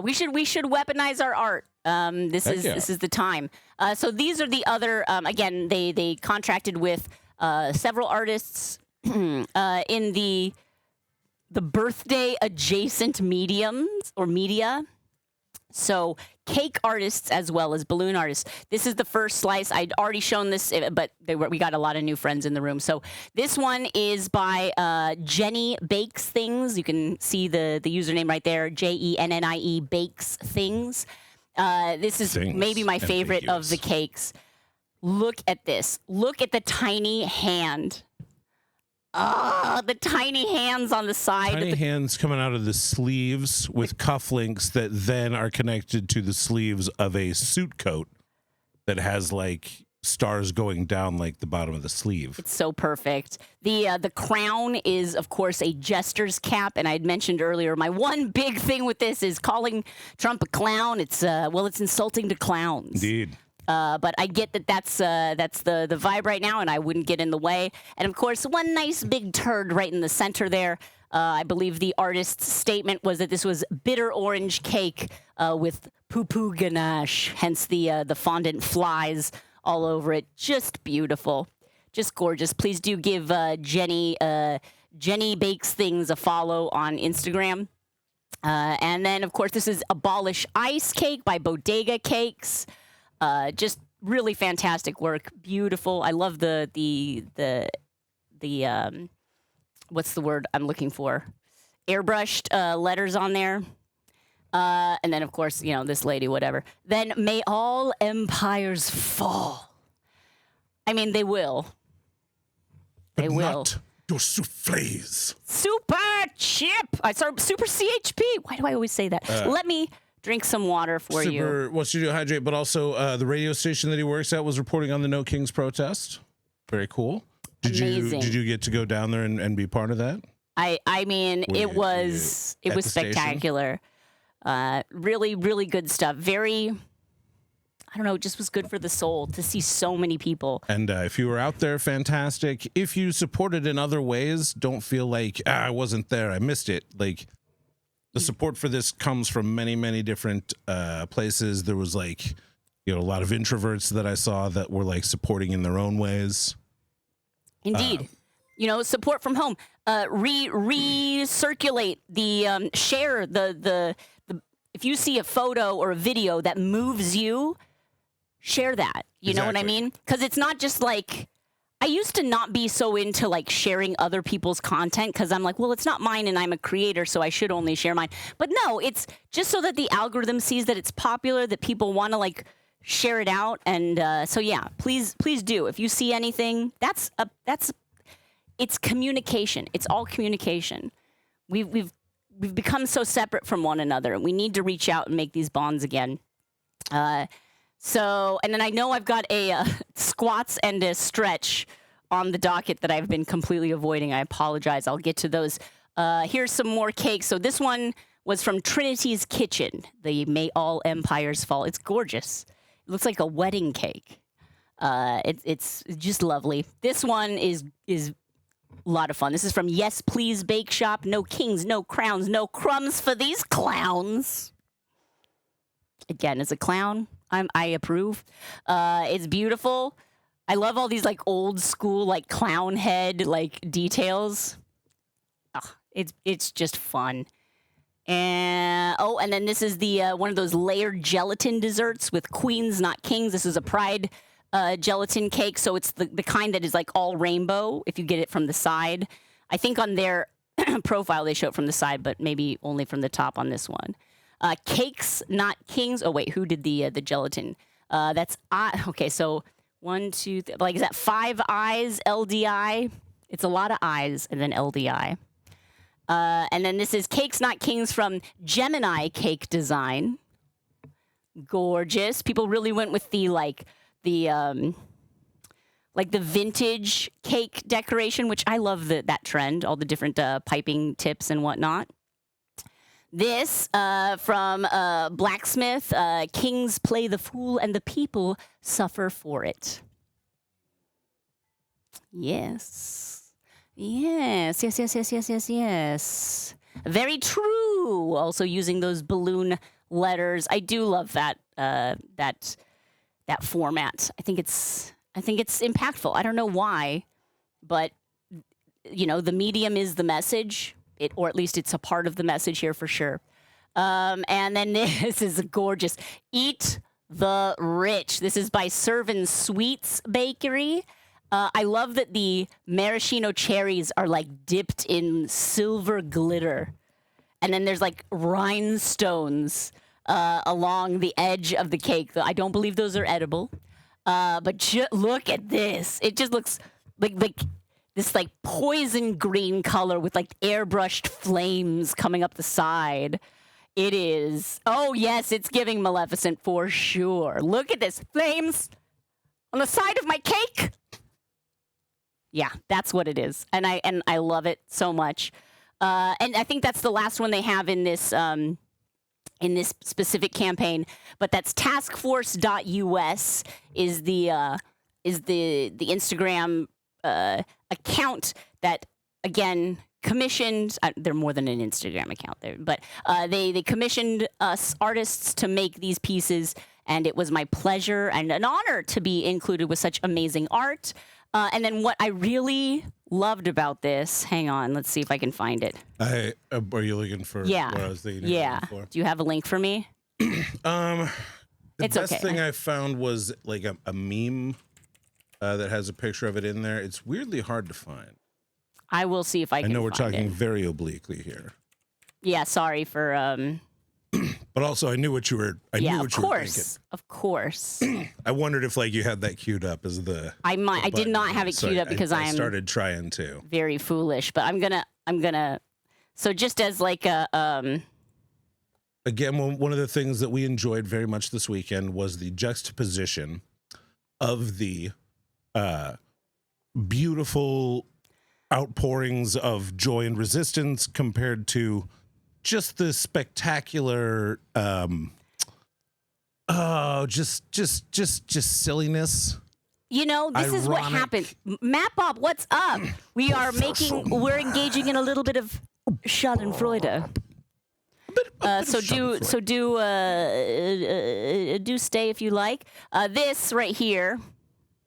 [SPEAKER 1] We should weaponize our art. This is the time. So these are the other. Again, they contracted with several artists in the birthday adjacent mediums or media. So cake artists as well as balloon artists. This is the first slice. I'd already shown this, but we got a lot of new friends in the room. So this one is by Jenny Bakes Things. You can see the username right there, JENNIE Bakes Things. This is maybe my favorite of the cakes. Look at this. Look at the tiny hand. Oh, the tiny hands on the side.
[SPEAKER 2] Tiny hands coming out of the sleeves with cufflinks that then are connected to the sleeves of a suit coat that has like stars going down like the bottom of the sleeve.
[SPEAKER 1] It's so perfect. The crown is, of course, a jester's cap, and I had mentioned earlier my one big thing with this is calling Trump a clown. It's insulting to clowns.
[SPEAKER 2] Indeed.
[SPEAKER 1] But I get that that's the vibe right now, and I wouldn't get in the way. And of course, one nice big turd right in the center there. I believe the artist's statement was that this was bitter orange cake with poo-poo ganache, hence the fondant flies all over it. Just beautiful, just gorgeous. Please do give Jenny Bakes Things a follow on Instagram. And then, of course, this is Abolish Ice Cake by Bodega Cakes. Just really fantastic work. Beautiful. I love the what's the word I'm looking for? Airbrushed letters on there. And then, of course, you know, this lady, whatever. Then may all empires fall. I mean, they will. They
[SPEAKER 2] but
[SPEAKER 1] will.
[SPEAKER 2] Not your souffles.
[SPEAKER 1] Super chip. Sorry, super CHP. Why do I always say that? Let me drink some water for you.
[SPEAKER 2] Wants you to hydrate, but also the radio station that he works at was reporting on the No Kings protest. Very cool.
[SPEAKER 1] Amazing.
[SPEAKER 2] Did you get to go down there and be part of that?
[SPEAKER 1] I mean, it was spectacular. Really, really good stuff. Very, I don't know, it just was good for the soul to see so many people. And
[SPEAKER 2] if you were out there, fantastic. If you supported in other ways, don't feel like, I wasn't there, I missed it. Like, the support for this comes from many, many different places. There was like, you know, a lot of introverts that I saw that were like supporting in their own ways.
[SPEAKER 1] Indeed. You know, support from home. Recirculate the share the if you see a photo or a video that moves you, share that. You know what I mean? Because it's not just like, I used to not be so into like sharing other people's content because I'm like, well, it's not mine and I'm a creator, so I should only share mine. But no, it's just so that the algorithm sees that it's popular, that people want to like share it out. And so yeah, please do. If you see anything, it's communication. It's all communication. We've become so separate from one another. We need to reach out and make these bonds again. So, and then I know I've got a squats and a stretch on the docket that I've been completely avoiding. I apologize. I'll get to those. Here's some more cake. So this one was from Trinity's Kitchen, the May All Empires Fall. It's gorgeous. It looks like a wedding cake. It's just lovely. This one is a lot of fun. This is from Yes Please Bake Shop. No kings, no crowns, no crumbs for these clowns. Again, as a clown, I approve. It's beautiful. I love all these like old school like clown head like details. It's just fun. And and then this is the one of those layered gelatin desserts with queens, not kings. This is a pride gelatin cake, so it's the kind that is like all rainbow if you get it from the side. I think on their profile they show it from the side, but maybe only from the top on this one. Cakes, not kings. Oh wait, who did the gelatin? That's okay. So 1, 2, like is that 5 eyes LDI? It's a lot of eyes and then LDI. And then this is Cakes, Not Kings from Gemini Cake Design. Gorgeous. People really went with the vintage cake decoration, which I love that trend, all the different piping tips and whatnot. This from Blacksmith, Kings Play the Fool and the People Suffer for It. Yes. Yes. Very true. Also using those balloon letters. I do love that format. I think it's impactful. I don't know why, but you know, the medium is the message. Or at least it's a part of the message here for sure. And then this is gorgeous. Eat the Rich. This is by Servin Sweets Bakery. I love that the maraschino cherries are like dipped in silver glitter. And then there's like rhinestones along the edge of the cake. I don't believe those are edible. But look at this. It just looks like this like poison green color with like airbrushed flames coming up the side. It is. Oh yes, it's giving Maleficent for sure. Look at this. Flames on the side of my cake. Yeah, that's what it is. And I love it so much. And I think that's the last one they have in this in this specific campaign, but that's taskforce.us is the Instagram account that, again, commissioned. They're more than an Instagram account there, but they commissioned us artists to make these pieces, and it was my pleasure and an honor to be included with such amazing art. And then what I really loved about this, hang on, let's see if I can find it.
[SPEAKER 2] Are you looking for what I was thinking?
[SPEAKER 1] Yeah.
[SPEAKER 2] For?
[SPEAKER 1] Do you have a link for me?
[SPEAKER 2] The
[SPEAKER 1] It's
[SPEAKER 2] best
[SPEAKER 1] okay.
[SPEAKER 2] thing I found was like a meme that has a picture of it in there. It's weirdly hard to find.
[SPEAKER 1] I will see if I can
[SPEAKER 2] I know we're
[SPEAKER 1] find
[SPEAKER 2] talking
[SPEAKER 1] it.
[SPEAKER 2] very obliquely here.
[SPEAKER 1] Yeah, sorry for
[SPEAKER 2] But also, I knew what you were. I knew what you were thinking.
[SPEAKER 1] Of course.
[SPEAKER 2] I wondered if like you had that queued up as the.
[SPEAKER 1] I did
[SPEAKER 2] button.
[SPEAKER 1] not have it
[SPEAKER 2] So
[SPEAKER 1] queued up because
[SPEAKER 2] I
[SPEAKER 1] I'm
[SPEAKER 2] started trying to.
[SPEAKER 1] very foolish, but I'm gonna. So just as like a
[SPEAKER 2] Again, one of the things that we enjoyed very much this weekend was the juxtaposition of the beautiful outpourings of joy and resistance compared to just the spectacular just silliness.
[SPEAKER 1] You know, this is what
[SPEAKER 2] Ironic.
[SPEAKER 1] happened. Matt Bob, what's up? We're engaging in a little bit of Schadenfreude. Do stay if you like. This right here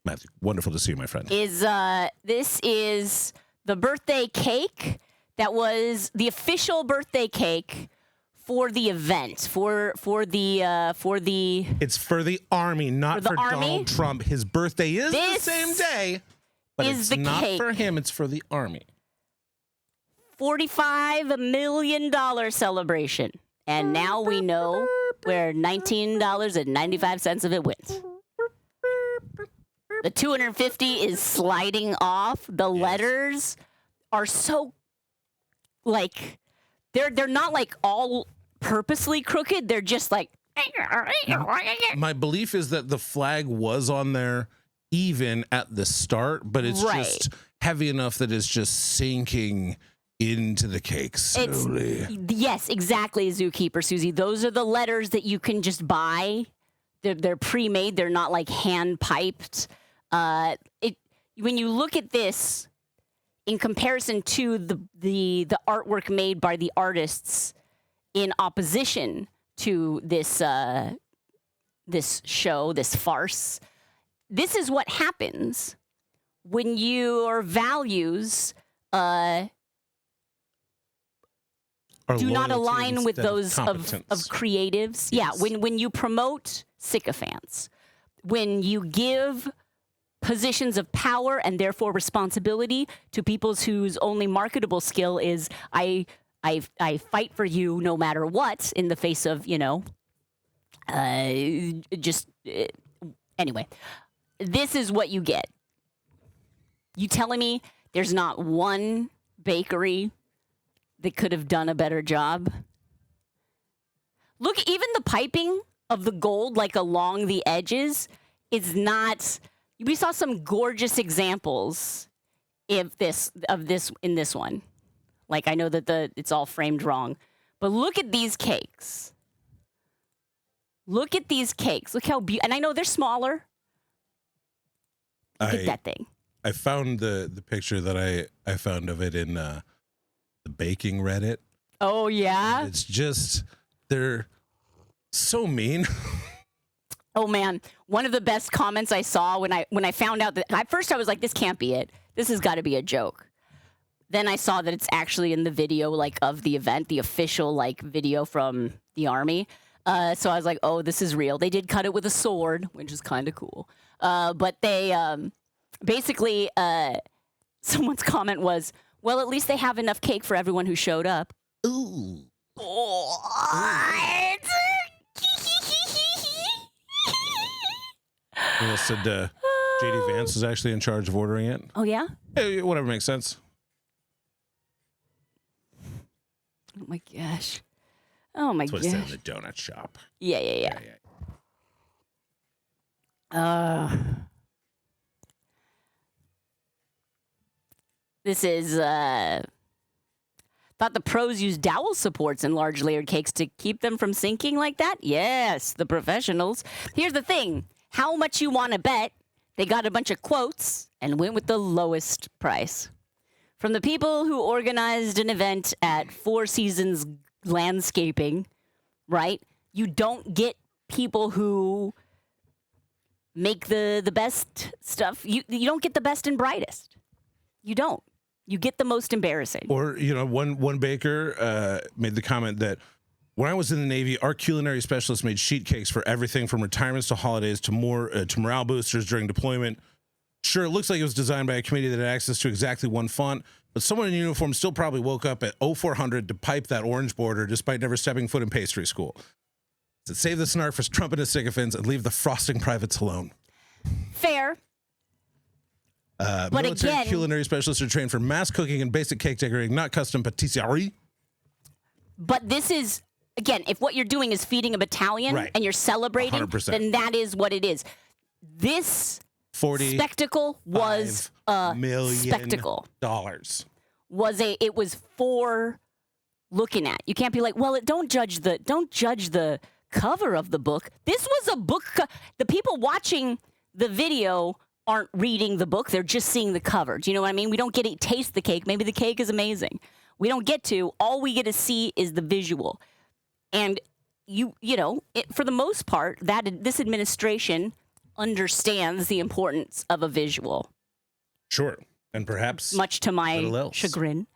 [SPEAKER 2] Matthew, wonderful to see you, my friend.
[SPEAKER 1] this is the birthday cake that was the official birthday cake for the event for the
[SPEAKER 2] It's for the Army, not for
[SPEAKER 1] Army?
[SPEAKER 2] Donald Trump. His birthday is the
[SPEAKER 1] This
[SPEAKER 2] same day, but
[SPEAKER 1] is
[SPEAKER 2] it's
[SPEAKER 1] the
[SPEAKER 2] not
[SPEAKER 1] cake.
[SPEAKER 2] for him. It's for the Army.
[SPEAKER 1] $45 million celebration. And now we know where $19.95 of it went. The 250 is sliding off. The letters are so like they're not like all purposely crooked. They're just like
[SPEAKER 2] My belief is that the flag was on there even at the start, but it's
[SPEAKER 1] Right.
[SPEAKER 2] just heavy enough that it's just sinking into the cake slowly.
[SPEAKER 1] Yes, exactly, Zookeeper Susie. Those are the letters that you can just buy. They're pre-made. They're not like hand piped. When you look at this in comparison to the artwork made by the artists in opposition to this show, this farce, this is what happens when your values do not align with those of creatives.
[SPEAKER 2] Yes.
[SPEAKER 1] Yeah, when you promote sycophants, when you give positions of power and therefore responsibility to people whose only marketable skill is I fight for you no matter what in the face of, anyway, this is what you get. You telling me there's not one bakery that could have done a better job? Look, even the piping of the gold, like along the edges, is not. We saw some gorgeous examples of this in this one. Like, I know that it's all framed wrong, but look at these cakes. Look at these cakes. Look how beautiful. And I know they're smaller. Look at that thing.
[SPEAKER 2] I found the picture that I found of it in the baking Reddit.
[SPEAKER 1] Oh yeah.
[SPEAKER 2] It's just they're so mean.
[SPEAKER 1] Oh man, one of the best comments I saw when I found out that at first I was like, this can't be it. This has got to be a joke. Then I saw that it's actually in the video like of the event, the official like video from the Army. So I was like, oh, this is real. They did cut it with a sword, which is kind of cool. But they basically someone's comment was, well, at least they have enough cake for everyone who showed up.
[SPEAKER 2] Ooh.
[SPEAKER 1] What?
[SPEAKER 2] Well, said JD Vance is actually in charge of ordering it.
[SPEAKER 1] Oh yeah?
[SPEAKER 2] Hey, whatever makes sense.
[SPEAKER 1] Oh my gosh. Oh my
[SPEAKER 2] That's what
[SPEAKER 1] gosh.
[SPEAKER 2] it said in the donut shop.
[SPEAKER 1] Yeah. This is the Thought the pros use dowel supports in large layered cakes to keep them from sinking like that? Yes, the professionals. Here's the thing. How much you want to bet? They got a bunch of quotes and went with the lowest price. From the people who organized an event at Four Seasons Landscaping, right? You don't get people who make the best stuff. You don't get the best and brightest. You don't. You get the most embarrassing.
[SPEAKER 2] Or, you know, one baker made the comment that when I was in the Navy, our culinary specialists made sheet cakes for everything from retirements to holidays to morale boosters during deployment. Sure, it looks like it was designed by a committee that had access to exactly one font, but someone in uniform still probably woke up at 0400 to pipe that orange border despite never stepping foot in pastry school. So save the snark for trumpet sycophants and leave the frosting privates alone.
[SPEAKER 1] Fair. But
[SPEAKER 2] Military
[SPEAKER 1] again,
[SPEAKER 2] culinary specialists are trained for mass cooking and basic cake decorating, not custom patisserie.
[SPEAKER 1] But this is, again, if what you're doing is feeding a battalion and you're celebrating,
[SPEAKER 2] 100%.
[SPEAKER 1] then that is what it is. This spectacle was a spectacle. It was for looking at. You can't be like, well, don't judge the cover of the book. This was a book. The people watching the video aren't reading the book. They're just seeing the cover. Do you know what I mean? We don't get to taste the cake. Maybe the cake is amazing. We don't get to. All we get to see is the visual. And you know, for the most part, this administration understands the importance of a visual.
[SPEAKER 2] Sure. And perhaps
[SPEAKER 1] much to my chagrin.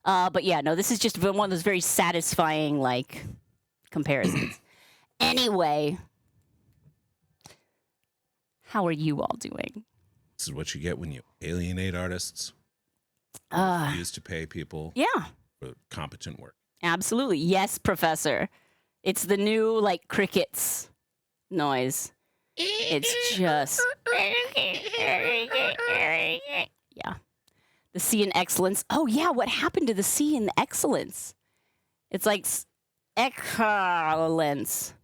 [SPEAKER 1] But yeah, no, this is just one of those very satisfying, like, comparisons. Anyway, how are you all doing?
[SPEAKER 2] This is what you get when you alienate artists. Refuse to pay people for competent work.
[SPEAKER 1] Absolutely. Yes, Professor. It's the new, like, crickets noise. It's just... yeah. The C in excellence. Oh, yeah, what happened to the C in excellence? It's like excellence.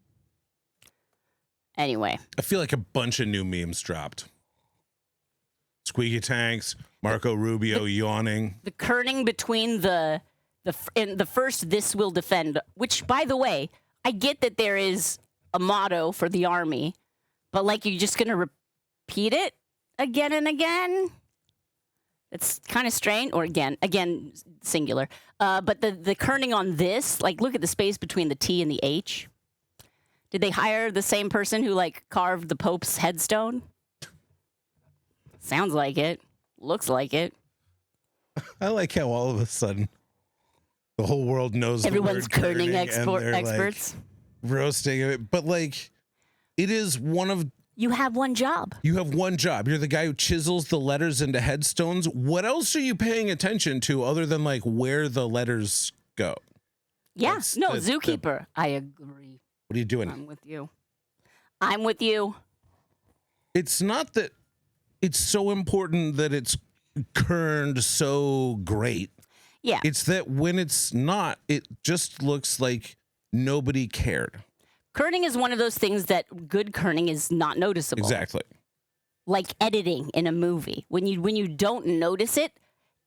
[SPEAKER 1] Anyway.
[SPEAKER 2] I feel like a bunch of new memes dropped. Squeaky tanks, Marco Rubio yawning.
[SPEAKER 1] The kerning between the first "This will defend," which, by the way, I get that there is a motto for the army, but like you're just gonna repeat it again and again. It's kind of strange. Or again, singular. But the kerning on this, like, look at the space between the T and the H. Did they hire the same person who, like, carved the Pope's headstone? Sounds like it. Looks like it.
[SPEAKER 2] I like how all of a sudden the whole world knows
[SPEAKER 1] everyone's
[SPEAKER 2] the word
[SPEAKER 1] kerning experts.
[SPEAKER 2] Like, roasting it. But, like, it is one of...
[SPEAKER 1] You have one job.
[SPEAKER 2] You have one job. You're the guy who chisels the letters into headstones. What else are you paying attention to other than, like, where the letters go?
[SPEAKER 1] Yeah. Zookeeper. I agree.
[SPEAKER 2] What are you doing?
[SPEAKER 1] I'm with you.
[SPEAKER 2] It's not that it's so important that it's kerned so great.
[SPEAKER 1] Yeah.
[SPEAKER 2] It's that when it's not, it just looks like nobody cared.
[SPEAKER 1] Kerning is one of those things that good kerning is not noticeable.
[SPEAKER 2] Exactly.
[SPEAKER 1] Like editing in a movie. When you don't notice it,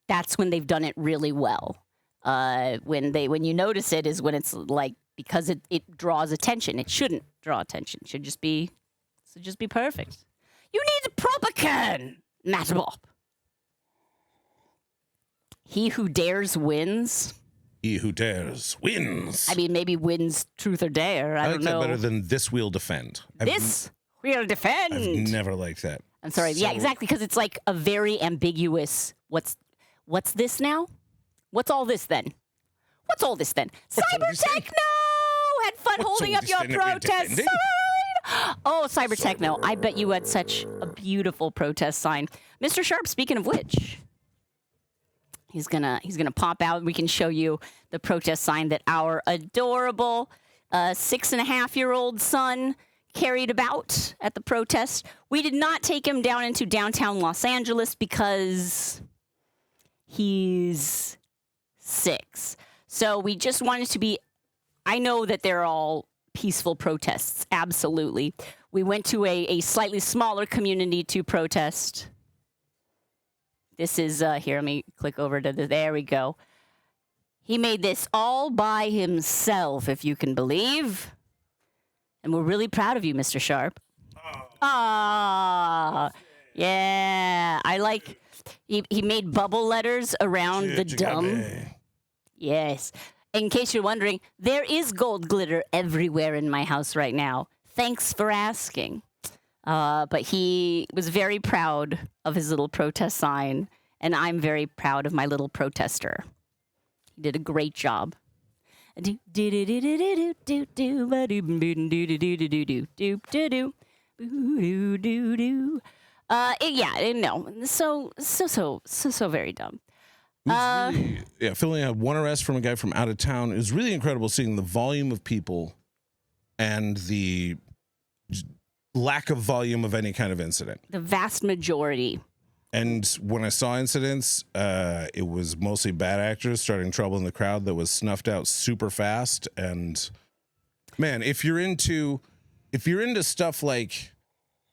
[SPEAKER 1] that's when they've done it really well. When you notice it is when it's like, because it draws attention. It shouldn't draw attention. It should just be perfect. You need a proper kern, Matt Bob. He who dares wins.
[SPEAKER 2] He who dares wins.
[SPEAKER 1] I mean, maybe wins truth or dare. I don't know.
[SPEAKER 2] I like that better than this will defend.
[SPEAKER 1] This will defend.
[SPEAKER 2] I've never liked that.
[SPEAKER 1] I'm sorry. Yeah, exactly. Because it's like a very ambiguous. What's this now? What's all this then? Cyber Techno had fun holding up your protest sign. Oh, Cyber Techno! I bet you had such a beautiful protest sign, Mr. Sharp. Speaking of which. He's gonna pop out. We can show you the protest sign that our adorable 6.5-year-old son carried about at the protest. We did not take him down into downtown Los Angeles because he's 6. So we just wanted to be. I know that they're all peaceful protests. Absolutely. We went to a slightly smaller community to protest. This is, here, let me click over to there we go. He made this all by himself, if you can believe. And we're really proud of you, Mr. Sharp. Ah, yeah. I like, he made bubble letters around the dumb. Yes. In case you're wondering, there is gold glitter everywhere in my house right now. Thanks for asking. But he was very proud of his little protest sign, and I'm very proud of my little protester. He did a great job. Yeah, no, so very dumb.
[SPEAKER 2] Philly had one arrest from a guy from out of town. It was really incredible seeing the volume of people and the lack of volume of any kind of incident.
[SPEAKER 1] The vast majority.
[SPEAKER 2] And when I saw incidents, it was mostly bad actors starting trouble in the crowd that was snuffed out super fast. And man, if you're into stuff like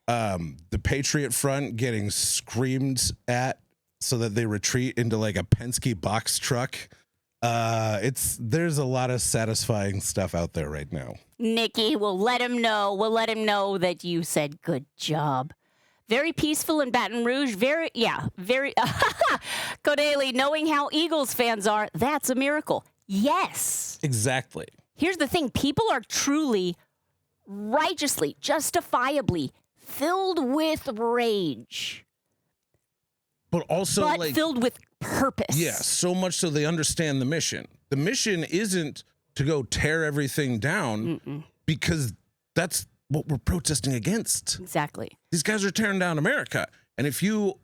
[SPEAKER 2] the Patriot Front getting screamed at so that they retreat into like a Penske box truck, there's a lot of satisfying stuff out there right now.
[SPEAKER 1] Nikki, we'll let him know. We'll let him know that you said good job. Very peaceful in Baton Rouge. Very. Kodali, knowing how Eagles fans are, that's a miracle. Yes.
[SPEAKER 2] Exactly.
[SPEAKER 1] Here's the thing. People are truly, righteously, justifiably filled with rage.
[SPEAKER 2] But also
[SPEAKER 1] filled with purpose.
[SPEAKER 2] Yeah, so much so they understand the mission. The mission isn't to go tear everything down because that's what we're protesting against.
[SPEAKER 1] Exactly.
[SPEAKER 2] These guys are tearing down America. And if you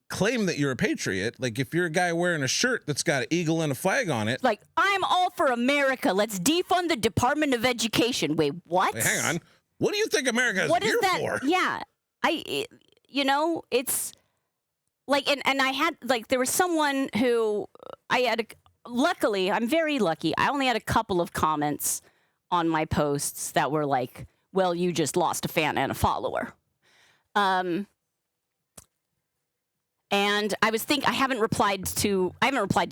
[SPEAKER 2] claim that you're a patriot, like if you're a guy wearing a shirt that's got an eagle and a flag on it.
[SPEAKER 1] Like, I'm all for America. Let's defund the Department of Education. Wait, what?
[SPEAKER 2] Wait, hang on. What do you think America is here for?
[SPEAKER 1] Yeah. It's like, and I had, like, there was someone who luckily, I'm very lucky. I only had a couple of comments on my posts that were like, well, you just lost a fan and a follower. And I haven't replied to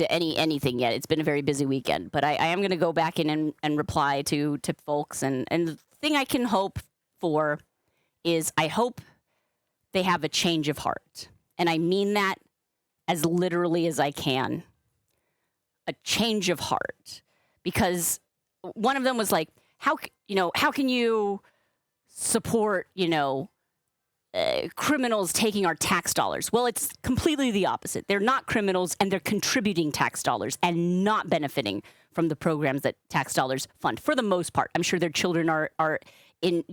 [SPEAKER 1] anything yet. It's been a very busy weekend, but I am going to go back in and reply to folks. And the thing I can hope for is I hope they have a change of heart. And I mean that as literally as I can. A change of heart. Because one of them was like, how can you support, criminals taking our tax dollars? Well, it's completely the opposite. They're not criminals, and they're contributing tax dollars and not benefiting from the programs that tax dollars fund. For the most part, I'm sure their children are in,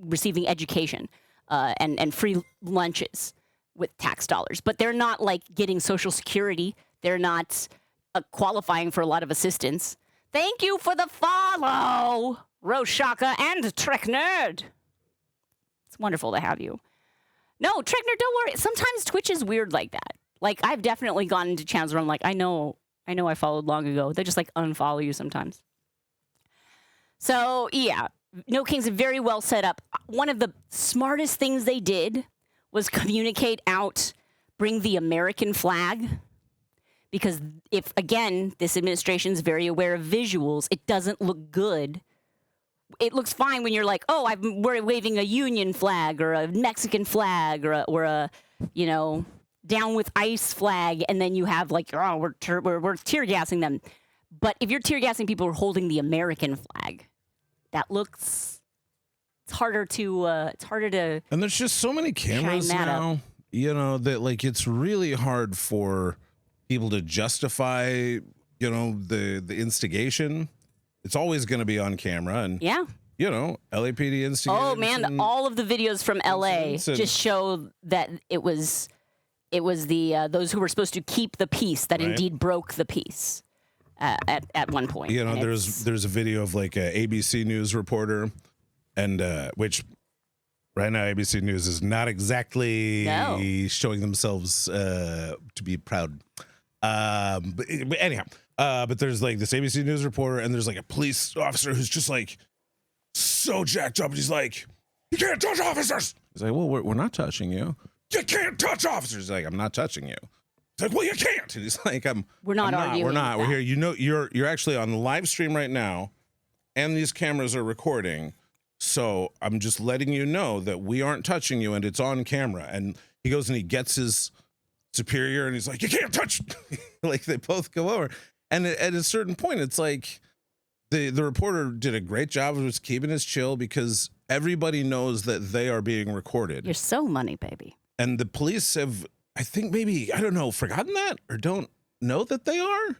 [SPEAKER 1] receiving education and free lunches with tax dollars, but they're not like getting Social Security. They're not qualifying for a lot of assistance. Thank you for the follow, Roshaka and Trek Nerd. It's wonderful to have you. No, Trek Nerd, don't worry. Sometimes Twitch is weird like that. Like, I've definitely gone into channels where I'm like, I know I followed long ago. They just like unfollow you sometimes. So yeah, No Kings are very well set up. One of the smartest things they did was communicate out, bring the American flag. Because if, again, this administration is very aware of visuals, it doesn't look good. It looks fine when you're like, oh, we're waving a Union flag or a Mexican flag or a down with ICE flag, and then you have like, oh, we're tear gassing them. But if you're tear gassing people who are holding the American flag, it's harder to
[SPEAKER 2] And there's just so many cameras now, that like it's really hard for people to justify, the instigation. It's always going to be on camera, and LAPD instigation.
[SPEAKER 1] Oh man, all of the videos from LA just show that it was the those who were supposed to keep the peace that indeed broke the peace at one point.
[SPEAKER 2] There's a video of like a ABC News reporter, and which right now ABC News is not exactly showing themselves to be proud. But anyhow, but there's like this ABC News reporter, and there's like a police officer who's just like so jacked up. And he's like, "You can't touch officers." He's like, "Well, we're not touching you. You can't touch officers." He's like, "I'm not touching you." He's like, well, you can't. And he's like,
[SPEAKER 1] We're not arguing.
[SPEAKER 2] We're not.
[SPEAKER 1] with
[SPEAKER 2] We're
[SPEAKER 1] that.
[SPEAKER 2] here. You know, you're actually on the live stream right now, and these cameras are recording. So I'm just letting you know that we aren't touching you, and it's on camera. And he goes and he gets his superior, and he's like, you can't touch. Like they both go over, and at a certain point, it's like the reporter did a great job of just keeping his chill because everybody knows that they are being recorded.
[SPEAKER 1] You're so money, baby.
[SPEAKER 2] And the police have, I think maybe, I don't know, forgotten that or don't know that they are.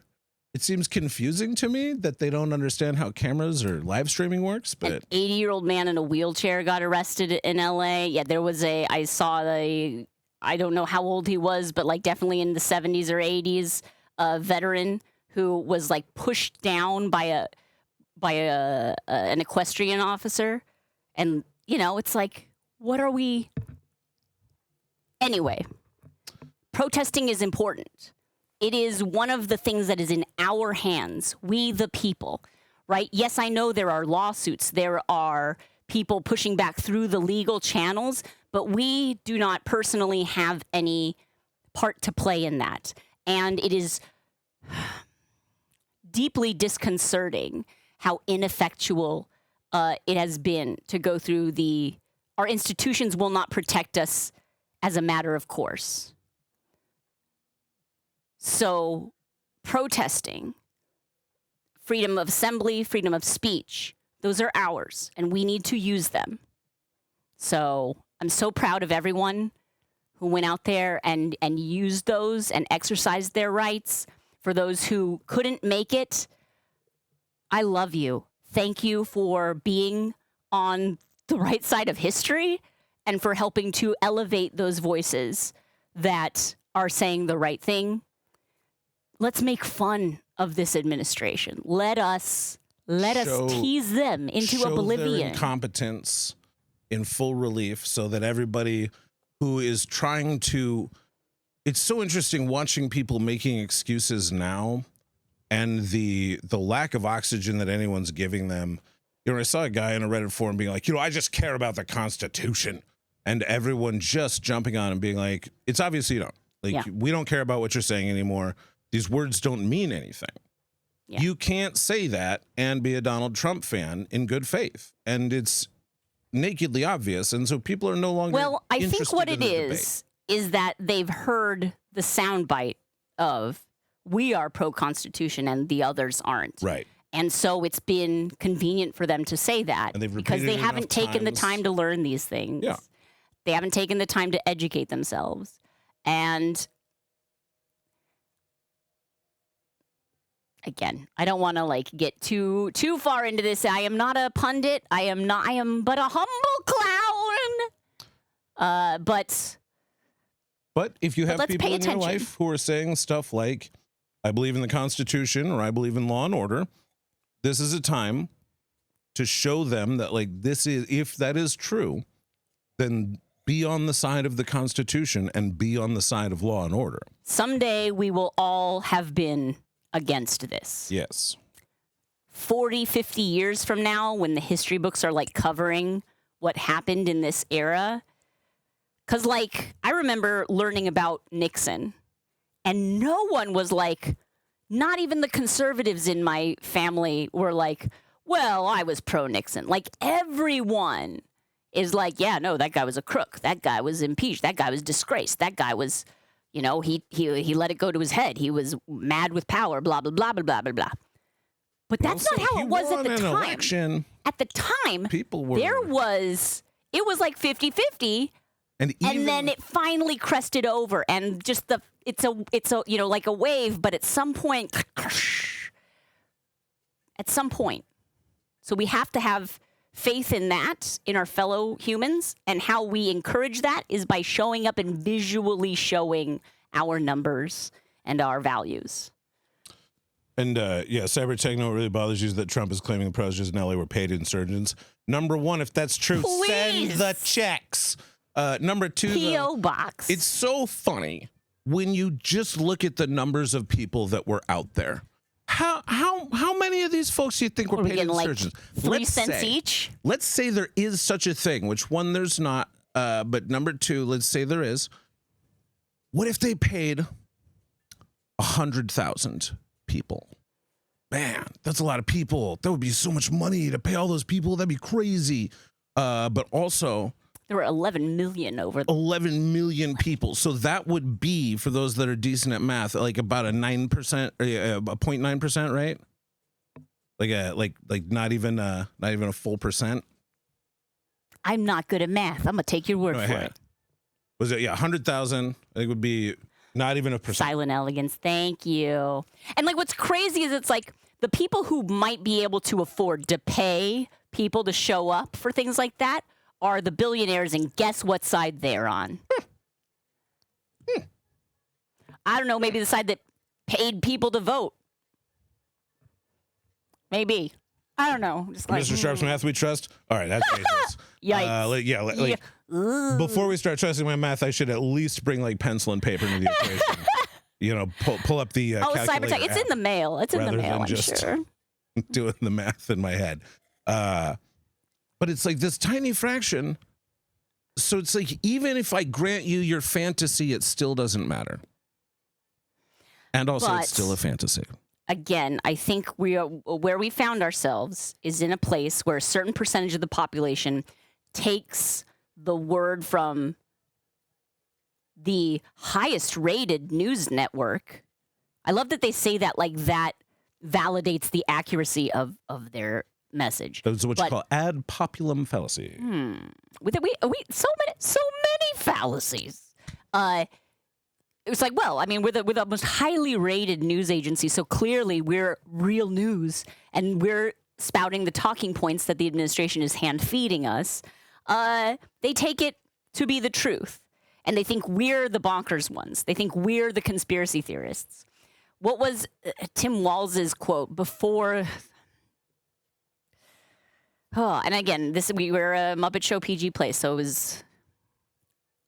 [SPEAKER 2] It seems confusing to me that they don't understand how cameras or live streaming works. But
[SPEAKER 1] An 80-year-old man in a wheelchair got arrested in LA. Yeah, there was I don't know how old he was, but like definitely in the 70s or 80s, a veteran who was like pushed down by an equestrian officer. And, you know, it's like, what are we? Anyway, protesting is important. It is one of the things that is in our hands, we the people, right? Yes, I know there are lawsuits. There are people pushing back through the legal channels, but we do not personally have any part to play in that. And it is deeply disconcerting how ineffectual it has been to go through our institutions will not protect us as a matter of course. So protesting, freedom of assembly, freedom of speech, those are ours, and we need to use them. So I'm so proud of everyone who went out there and used those and exercised their rights. For those who couldn't make it, I love you. Thank you for being on the right side of history and for helping to elevate those voices that are saying the right thing. Let's make fun of this administration. Let us tease them into oblivion.
[SPEAKER 2] Show their incompetence in full relief so that everybody who is trying to... It's so interesting watching people making excuses now and the lack of oxygen that anyone's giving them. You know, I saw a guy in a Reddit forum being like, I just care about the Constitution. And everyone just jumping on and being like, it's obvious you don't. Like, we don't care about what you're saying anymore. These words don't mean anything. Yeah. You can't say that and be a Donald Trump fan in good faith. And it's nakedly obvious. And so people are no longer
[SPEAKER 1] I think what it is that they've heard the soundbite of we are pro-Constitution and the others aren't.
[SPEAKER 2] Right.
[SPEAKER 1] And so it's been convenient for them to say that because they haven't taken the time to learn these things.
[SPEAKER 2] Yeah.
[SPEAKER 1] They haven't taken the time to educate themselves. And again, I don't want to like get too far into this. I am not a pundit. I am but a humble clown. But
[SPEAKER 2] if you have people in your life who are saying stuff like, I believe in the Constitution or I believe in law and order, this is a time to show them that like this is, if that is true, then be on the side of the Constitution and be on the side of law and order.
[SPEAKER 1] Someday we will all have been against this.
[SPEAKER 2] Yes.
[SPEAKER 1] 40, 50 years from now, when the history books are like covering what happened in this era. Because like, I remember learning about Nixon and no one was like, not even the conservatives in my family were like, well, I was pro-Nixon. Like everyone is like, yeah, no, that guy was a crook. That guy was impeached. That guy was disgraced. That guy was, you know, he let it go to his head. He was mad with power, blah, blah, blah, blah, blah, blah, blah. But that's not how it was at the time.
[SPEAKER 2] Election,
[SPEAKER 1] at the time,
[SPEAKER 2] people were...
[SPEAKER 1] it was like 50-50. And then it finally crested over and just it's a, you know, like a wave, but at some point, So we have to have faith in that, in our fellow humans, and how we encourage that is by showing up and visually showing our numbers and our values.
[SPEAKER 2] And Cyber Techno, really bothers you that Trump is claiming the presidents in LA were paid insurgents. Number one, if that's true, send the checks. Number two,
[SPEAKER 1] P.O. Box.
[SPEAKER 2] It's so funny when you just look at the numbers of people that were out there. How many of these folks do you think were paid insurgents?
[SPEAKER 1] Like 3 cents each?
[SPEAKER 2] Let's say there is such a thing, which one there's not. But number two, let's say there is. What if they paid 100,000 people. Man, that's a lot of people. That would be so much money to pay all those people. That'd be crazy. But also,
[SPEAKER 1] there were 11 million over there.
[SPEAKER 2] 11 million people. So that would be, for those that are decent at math, like about a 9%, a 0.9%, right? Like not even a full percent.
[SPEAKER 1] I'm not good at math. I'm gonna take your word for it.
[SPEAKER 2] Was it 100,000? I think it would be not even a percent.
[SPEAKER 1] Silent elegance. Thank you. And like, what's crazy is it's like the people who might be able to afford to pay people to show up for things like that are the billionaires, and guess what side they're on? I don't know. Maybe the side that paid people to vote. Maybe. I don't know. Just like,
[SPEAKER 2] Mr. Sharp's math we trust. All right, that's basis.
[SPEAKER 1] Yikes.
[SPEAKER 2] Before we start trusting my math, I should at least bring like pencil and paper into the equation. You know, pull up the
[SPEAKER 1] Cyber Tech. It's in the mail. It's in the mail, I'm sure.
[SPEAKER 2] Doing the math in my head. But it's like this tiny fraction. So it's like, even if I grant you your fantasy, it still doesn't matter. And also, it's still a fantasy.
[SPEAKER 1] Again, I think where we found ourselves is in a place where a certain percentage of the population takes the word from the highest rated news network. I love that they say that like that validates the accuracy of their message.
[SPEAKER 2] That's what you call ad populum fallacy.
[SPEAKER 1] With we so many fallacies. It was like, well, I mean, we're the most highly rated news agency, so clearly we're real news, and we're spouting the talking points that the administration is hand-feeding us. They take it to be the truth, and they think we're the bonkers ones. They think we're the conspiracy theorists. What was Tim Walz's quote before? Oh, and again, we were a Muppet Show PG place, so it was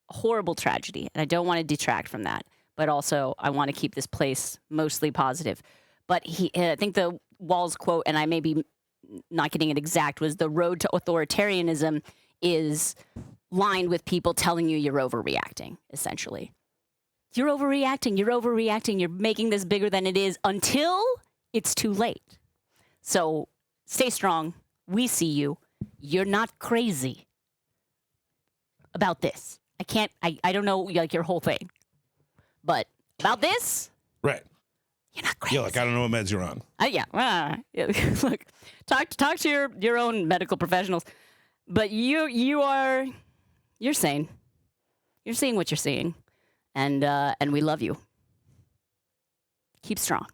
[SPEAKER 1] a horrible tragedy, and I don't want to detract from that, but also I want to keep this place mostly positive. But I think the Walls quote, and I may be not getting it exact, was the road to authoritarianism is lined with people telling you you're overreacting, essentially. You're overreacting, you're making this bigger than it is until it's too late. So stay strong. We see you. You're not crazy about this. I don't know like your whole thing, but about this,
[SPEAKER 2] right?
[SPEAKER 1] You're not crazy.
[SPEAKER 2] Yeah, like I don't know what meds you're on.
[SPEAKER 1] Yeah. Look, talk to your own medical professionals, but you're sane. You're seeing what you're seeing, and we love you. Keep strong.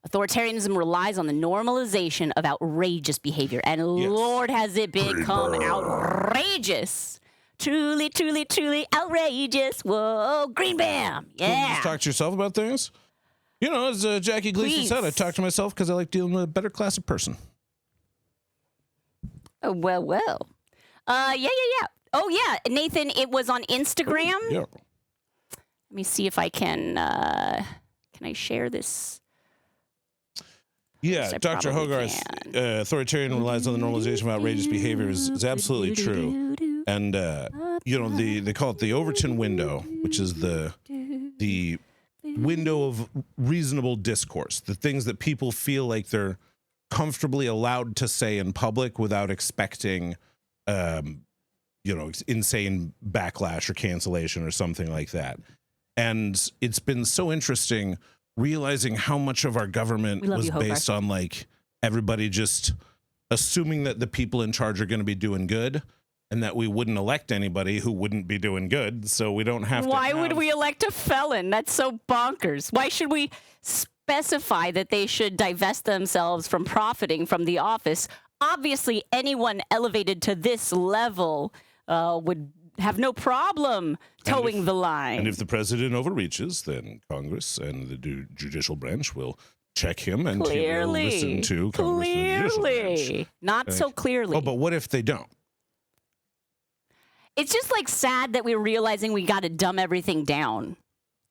[SPEAKER 1] Authoritarianism relies on the normalization of outrageous behavior, and yes. Lord, has it become outrageous. Truly, truly, truly outrageous. Whoa, green bam. Yeah.
[SPEAKER 2] You just talk to yourself about things? You know, as Jackie Gleason said, I talk to myself because I like dealing with a better class of person.
[SPEAKER 1] Oh, well. Yeah. Oh, yeah. Nathan, it was on Instagram.
[SPEAKER 2] Yeah.
[SPEAKER 1] Let me see if I can I share this?
[SPEAKER 2] Yeah, Dr. Hogarth, authoritarian relies on the normalization of outrageous behavior is absolutely true. And, they call it the Overton window, which is the window of reasonable discourse, the things that people feel like they're comfortably allowed to say in public without expecting, insane backlash or cancellation or something like that. And it's been so interesting realizing how much of our government was based on like everybody just assuming that the people in charge are going to be doing good and that we wouldn't elect anybody who wouldn't be doing good. So we don't have to.
[SPEAKER 1] Why would we elect a felon? That's so bonkers. Why should we specify that they should divest themselves from profiting from the office? Obviously, anyone elevated to this level would have no problem towing the line.
[SPEAKER 2] And if the president overreaches, then Congress and the judicial branch will check him and listen to Congress and the judicial branch.
[SPEAKER 1] Not so clearly.
[SPEAKER 2] Oh, but what if they don't?
[SPEAKER 1] It's just like sad that we're realizing we got to dumb everything down.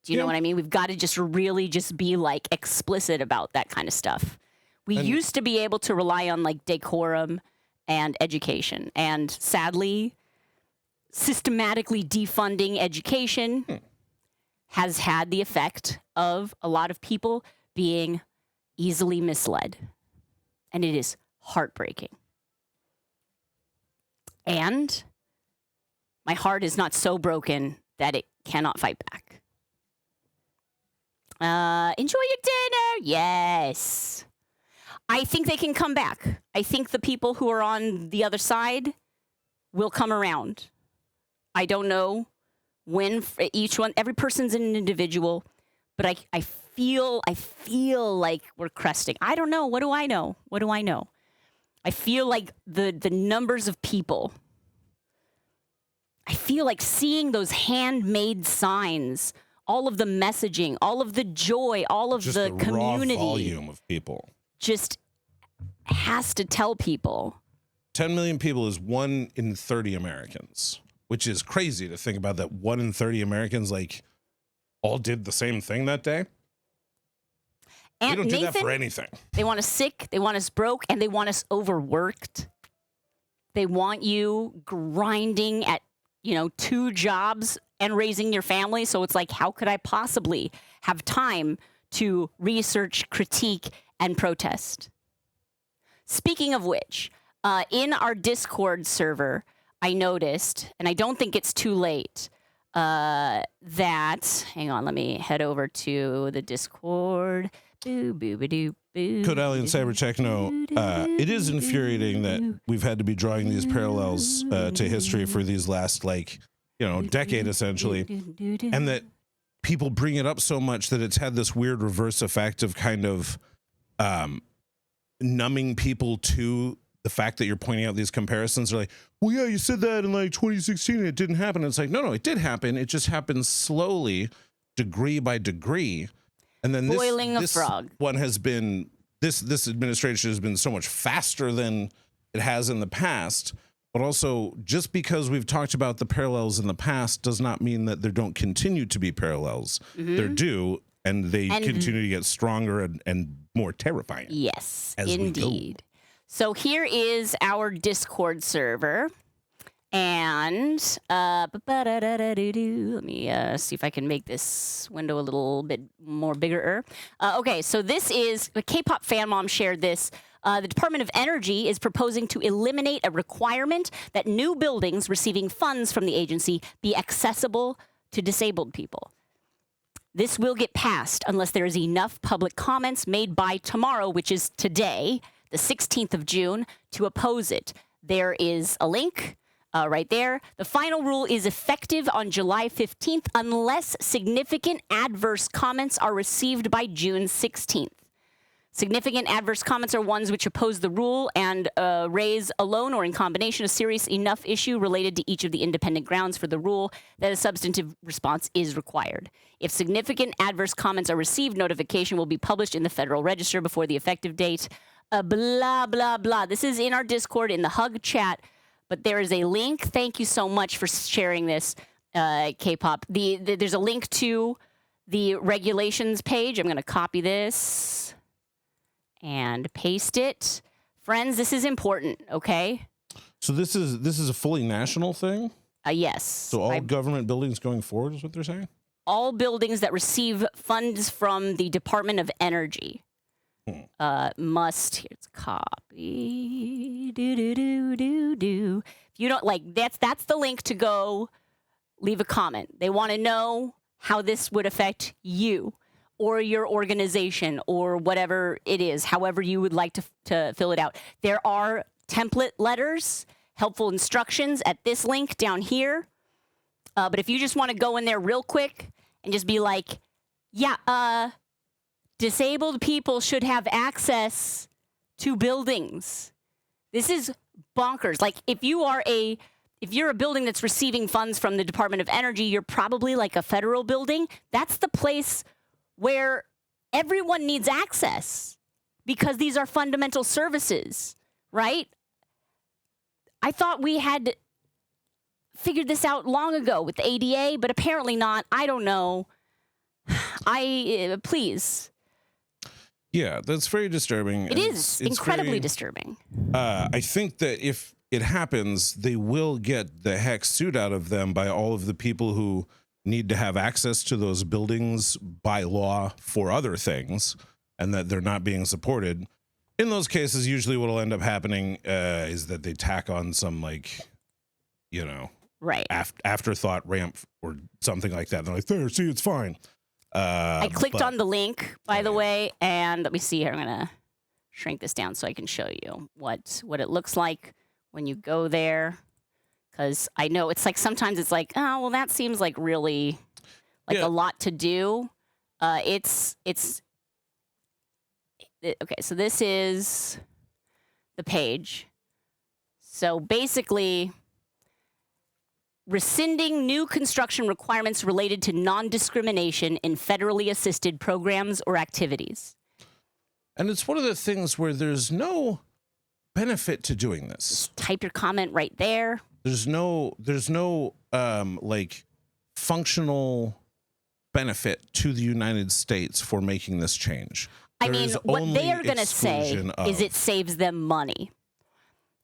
[SPEAKER 1] Do you know what I mean? We've got to just really just be like explicit about that kind of stuff. We used to be able to rely on like decorum and education, and sadly, systematically defunding education has had the effect of a lot of people being easily misled. And it is heartbreaking. And my heart is not so broken that it cannot fight back. Enjoy your dinner. Yes. I think they can come back. I think the people who are on the other side will come around. I don't know when each one, every person's an individual, but I feel like we're cresting. I don't know. What do I know? What do I know? I feel like the numbers of people, I feel like seeing those handmade signs, all of the messaging, all of the joy, all of
[SPEAKER 2] just
[SPEAKER 1] the community.
[SPEAKER 2] Raw volume of people.
[SPEAKER 1] Just has to tell people.
[SPEAKER 2] 10 million people is 1 in 30 Americans, which is crazy to think about, that 1 in 30 Americans like all did the same thing that day.
[SPEAKER 1] And
[SPEAKER 2] we don't
[SPEAKER 1] Nathan,
[SPEAKER 2] do that for anything.
[SPEAKER 1] They want us sick, they want us broke, and they want us overworked. They want you grinding at, 2 jobs and raising your family. So it's like, how could I possibly have time to research, critique, and protest? Speaking of which, in our Discord server, I noticed, and I don't think it's too late, that, hang on, let me head over to the Discord.
[SPEAKER 2] Code Alley and Cyber Techno, it is infuriating that we've had to be drawing these parallels to history for these last, decade, essentially, and that people bring it up so much that it's had this weird reverse effect of kind of numbing people to the fact that you're pointing out these comparisons. They're like, well, yeah, you said that in 2016 and it didn't happen. And it's like, no, it did happen. It just happened slowly, degree by degree. And then this
[SPEAKER 1] frog
[SPEAKER 2] one has been, this administration has been so much faster than it has in the past. But also, just because we've talked about the parallels in the past does not mean that there don't continue to be parallels. There do, and they continue to get stronger and more terrifying.
[SPEAKER 1] Yes, indeed. So here is our Discord server. And let me see if I can make this window a little bit more bigger. Okay, so this is, K-pop fan mom shared this. The Department of Energy is proposing to eliminate a requirement that new buildings receiving funds from the agency be accessible to disabled people. This will get passed unless there is enough public comments made by tomorrow, which is today, the 16th of June, to oppose it. There is a link right there. The final rule is effective on July 15th unless significant adverse comments are received by June 16th. Significant adverse comments are ones which oppose the rule and raise alone or in combination a serious enough issue related to each of the independent grounds for the rule that a substantive response is required. If significant adverse comments are received, notification will be published in the Federal Register before the effective date. Blah, blah, blah. This is in our Discord, in the Hug chat, but there is a link. Thank you so much for sharing this, K-pop. There's a link to the regulations page. I'm going to copy this and paste it. Friends, this is important, okay?
[SPEAKER 2] So this is a fully national thing?
[SPEAKER 1] Yes.
[SPEAKER 2] So all government buildings going forward is what they're saying?
[SPEAKER 1] All buildings that receive funds from the Department of Energy must, here's copy, do. If you don't that's the link to go leave a comment. They want to know how this would affect you or your organization or whatever it is, however you would like to fill it out. There are template letters, helpful instructions at this link down here. But if you just want to go in there real quick and just be like, yeah, disabled people should have access to buildings. This is bonkers. Like, if you're a building that's receiving funds from the Department of Energy, you're probably like a federal building. That's the place where everyone needs access because these are fundamental services, right? I thought we had figured this out long ago with the ADA, but apparently not. I don't know. Please.
[SPEAKER 2] Yeah, that's very disturbing.
[SPEAKER 1] It is incredibly disturbing.
[SPEAKER 2] I think that if it happens, they will get the heck suit out of them by all of the people who need to have access to those buildings by law for other things, and that they're not being supported. In those cases, usually what will end up happening is that they tack on some, like, you know,
[SPEAKER 1] right
[SPEAKER 2] afterthought ramp or something like that. They're like, there, see, it's fine.
[SPEAKER 1] I clicked on the link, by the way, and let me see here. I'm gonna shrink this down so I can show you what it looks like when you go there. Because I know it's like sometimes it's like, oh, well, that seems like really like a lot to do. Okay. So this is the page. So basically, rescinding new construction requirements related to non-discrimination in federally assisted programs or activities.
[SPEAKER 2] And it's one of the things where there's no benefit to doing this.
[SPEAKER 1] Just type your comment right there.
[SPEAKER 2] There's no like functional benefit to the United States for making this change.
[SPEAKER 1] I mean, what they are going to say is it saves them money.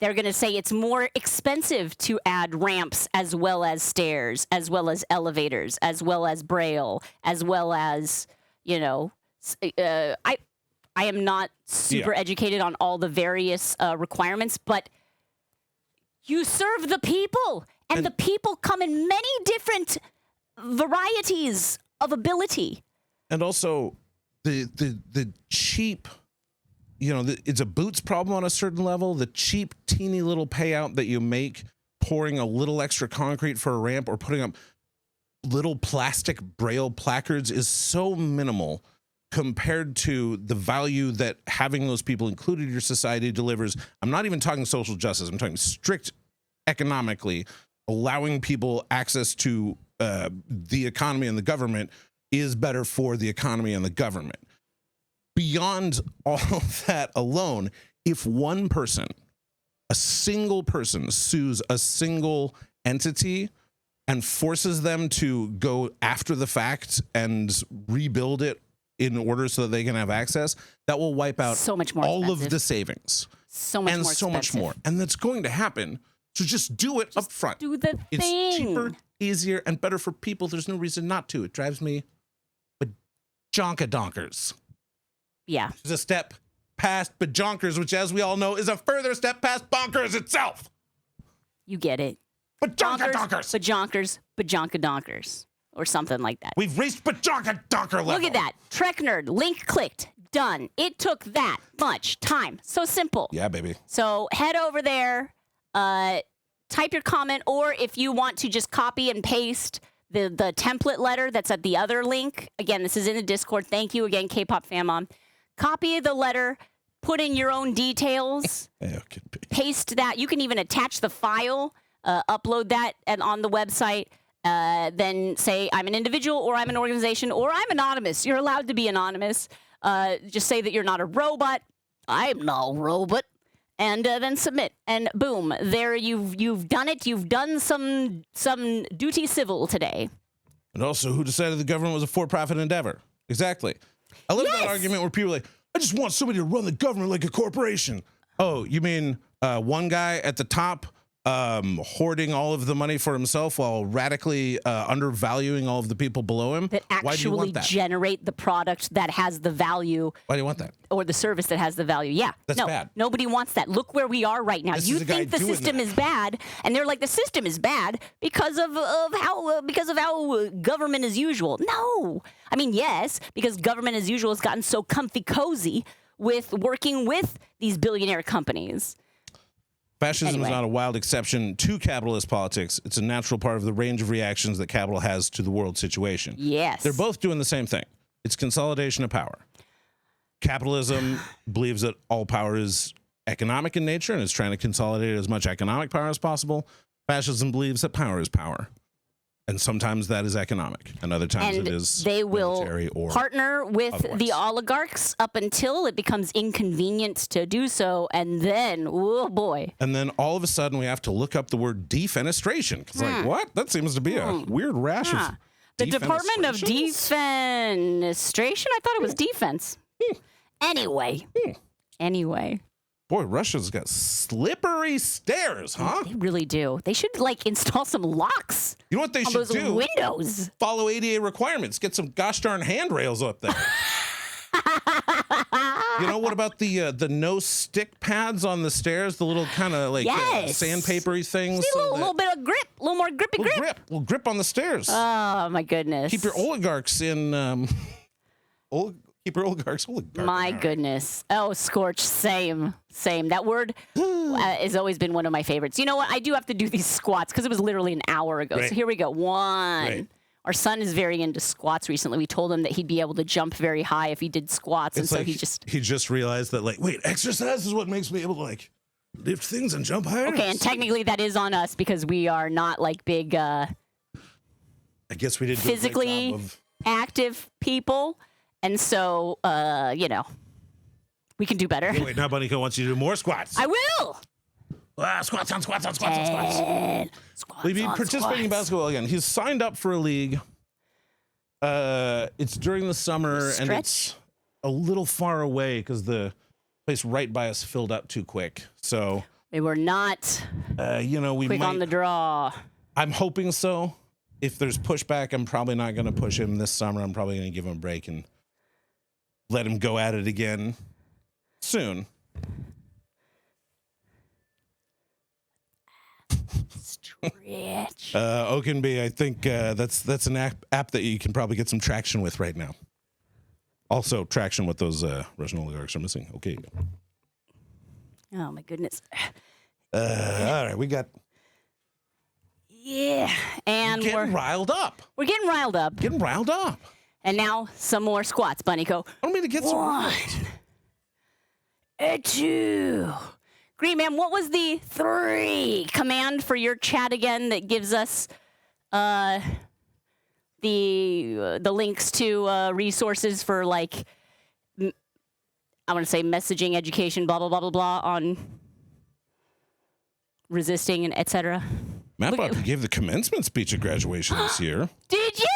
[SPEAKER 1] They're going to say it's more expensive to add ramps as well as stairs, as well as elevators, as well as Braille, as well as, you know, I am not super educated on all the various requirements, but you serve the people, and the people come in many different varieties of ability. And
[SPEAKER 2] also, the cheap, you know, it's a boots problem on a certain level. The cheap, teeny little payout that you make pouring a little extra concrete for a ramp or putting up little plastic Braille placards is so minimal compared to the value that having those people included in your society delivers. I'm not even talking social justice. I'm talking strict economically. Allowing people access to the economy and the government is better for the economy and the government. Beyond all of that alone, if one person, a single person, sues a single entity and forces them to go after the fact and rebuild it in order so that they can have access, that will wipe out
[SPEAKER 1] so much more
[SPEAKER 2] all
[SPEAKER 1] expensive.
[SPEAKER 2] of the savings.
[SPEAKER 1] So much
[SPEAKER 2] and
[SPEAKER 1] more
[SPEAKER 2] so
[SPEAKER 1] expensive.
[SPEAKER 2] much more. And that's going to happen. So just do it up front.
[SPEAKER 1] Do the thing.
[SPEAKER 2] It's cheaper, easier, and better for people. There's no reason not to. It drives me bajonka-donkers.
[SPEAKER 1] Yeah.
[SPEAKER 2] It's a step past bajonkers, which, as we all know, is a further step past bonkers itself.
[SPEAKER 1] You get it.
[SPEAKER 2] Bajonka-donkers.
[SPEAKER 1] Bajonkers, bajonka-donkers, or something like that.
[SPEAKER 2] We've reached bajonka-donker level.
[SPEAKER 1] Look at that. Trek Nerd, link clicked, done. It took that much time. So simple.
[SPEAKER 2] Yeah, baby.
[SPEAKER 1] So head over there, type your comment, or if you want to just copy and paste the template letter that's at the other link. Again, this is in the Discord. Thank you again, K-Pop Fan Mom. Copy the letter, put in your own details, paste that. You can even attach the file, upload that on the website, then say, I'm an individual, or I'm an organization, or I'm anonymous. You're allowed to be anonymous. Just say that you're not a robot. I'm no robot. And then submit. And boom, there you've done it. You've done some duty civil today.
[SPEAKER 2] And also, who decided the government was a for-profit endeavor? Exactly. I love that argument where people are like, I just want somebody to run the government like a corporation. Oh, you mean one guy at the top hoarding all of the money for himself while radically undervaluing all of the people below him?
[SPEAKER 1] That actually generate the product that has the value.
[SPEAKER 2] Why do you want that?
[SPEAKER 1] Or the service that has the value. Yeah.
[SPEAKER 2] That's bad.
[SPEAKER 1] Nobody wants that. Look where we are right now. You think the system is bad, and they're like, the system is bad because of how government as usual. No. I mean, yes, because government as usual has gotten so comfy cozy with working with these billionaire companies.
[SPEAKER 2] Fascism is not a wild exception to capitalist politics. It's a natural part of the range of reactions that capital has to the world situation.
[SPEAKER 1] Yes.
[SPEAKER 2] They're both doing the same thing. It's consolidation of power. Capitalism believes that all power is economic in nature and is trying to consolidate as much economic power as possible. Fascism believes that power is power. And sometimes that is economic, and other times it is
[SPEAKER 1] they will
[SPEAKER 2] military or
[SPEAKER 1] partner with
[SPEAKER 2] otherwise.
[SPEAKER 1] the oligarchs up until it becomes inconvenient to do so, and then, oh boy.
[SPEAKER 2] And then all of a sudden we have to look up the word defenestration. It's like, what? That seems to be a weird rash of
[SPEAKER 1] the Department of Defenestration? I thought it was defense. Anyway.
[SPEAKER 2] Boy, Russia's got slippery stairs, huh?
[SPEAKER 1] They really do. They should like install some locks
[SPEAKER 2] You know what they
[SPEAKER 1] on
[SPEAKER 2] should
[SPEAKER 1] those
[SPEAKER 2] do?
[SPEAKER 1] windows.
[SPEAKER 2] Follow ADA requirements. Get some gosh darn handrails up there. You know, what about the no stick pads on the stairs? The little kind of like sandpapery things.
[SPEAKER 1] Need a little bit of grip, a little more grippy grip.
[SPEAKER 2] Little grip on the stairs.
[SPEAKER 1] Oh my goodness.
[SPEAKER 2] Keep your oligarchs in. Keep your oligarchs.
[SPEAKER 1] My goodness. Oh, Scorch. Same. That word has always been one of my favorites. You know what? I do have to do these squats because it was literally an hour ago.
[SPEAKER 2] Right.
[SPEAKER 1] So here we go. One.
[SPEAKER 2] Right.
[SPEAKER 1] Our son is very into squats recently. We told him that he'd be able to jump very high if he did squats.
[SPEAKER 2] It's
[SPEAKER 1] and
[SPEAKER 2] like
[SPEAKER 1] so
[SPEAKER 2] he just realized that, like, wait, exercise is what makes me able to, like, lift things and jump higher.
[SPEAKER 1] Okay, and technically that is on us because we are not like big
[SPEAKER 2] I guess we did
[SPEAKER 1] physically active people. And so, you know, we can do better.
[SPEAKER 2] Hey, wait, now Bunnyco wants you to do more squats.
[SPEAKER 1] I will.
[SPEAKER 2] Squats on squats on squats on squats. We'll be participating in basketball again. He's signed up for a league. It's during the summer, and it's a little far away because the place right by us filled up too quick. So
[SPEAKER 1] we were not
[SPEAKER 2] you know, we
[SPEAKER 1] quick
[SPEAKER 2] might,
[SPEAKER 1] on the draw.
[SPEAKER 2] I'm hoping so. If there's pushback, I'm probably not going to push him this summer. I'm probably going to give him a break and let him go at it again soon.
[SPEAKER 1] Stretch.
[SPEAKER 2] Oakenby, I think that's an app that you can probably get some traction with right now. Also, traction with those Russian oligarchs are missing. Okay.
[SPEAKER 1] Oh my goodness.
[SPEAKER 2] All right, we got.
[SPEAKER 1] Yeah, and
[SPEAKER 2] we're riled up.
[SPEAKER 1] We're getting riled up.
[SPEAKER 2] Getting riled up.
[SPEAKER 1] And now some more squats, Bunnyco.
[SPEAKER 2] I don't mean to get some.
[SPEAKER 1] 1, 2. Green Man, what was the 3 command for your chat again that gives us the links to resources for, like, I want to say messaging, education, blah, blah, blah, blah, blah, on resisting and et cetera?
[SPEAKER 2] Matt Bobby gave the commencement speech at graduation this year.
[SPEAKER 1] Did you?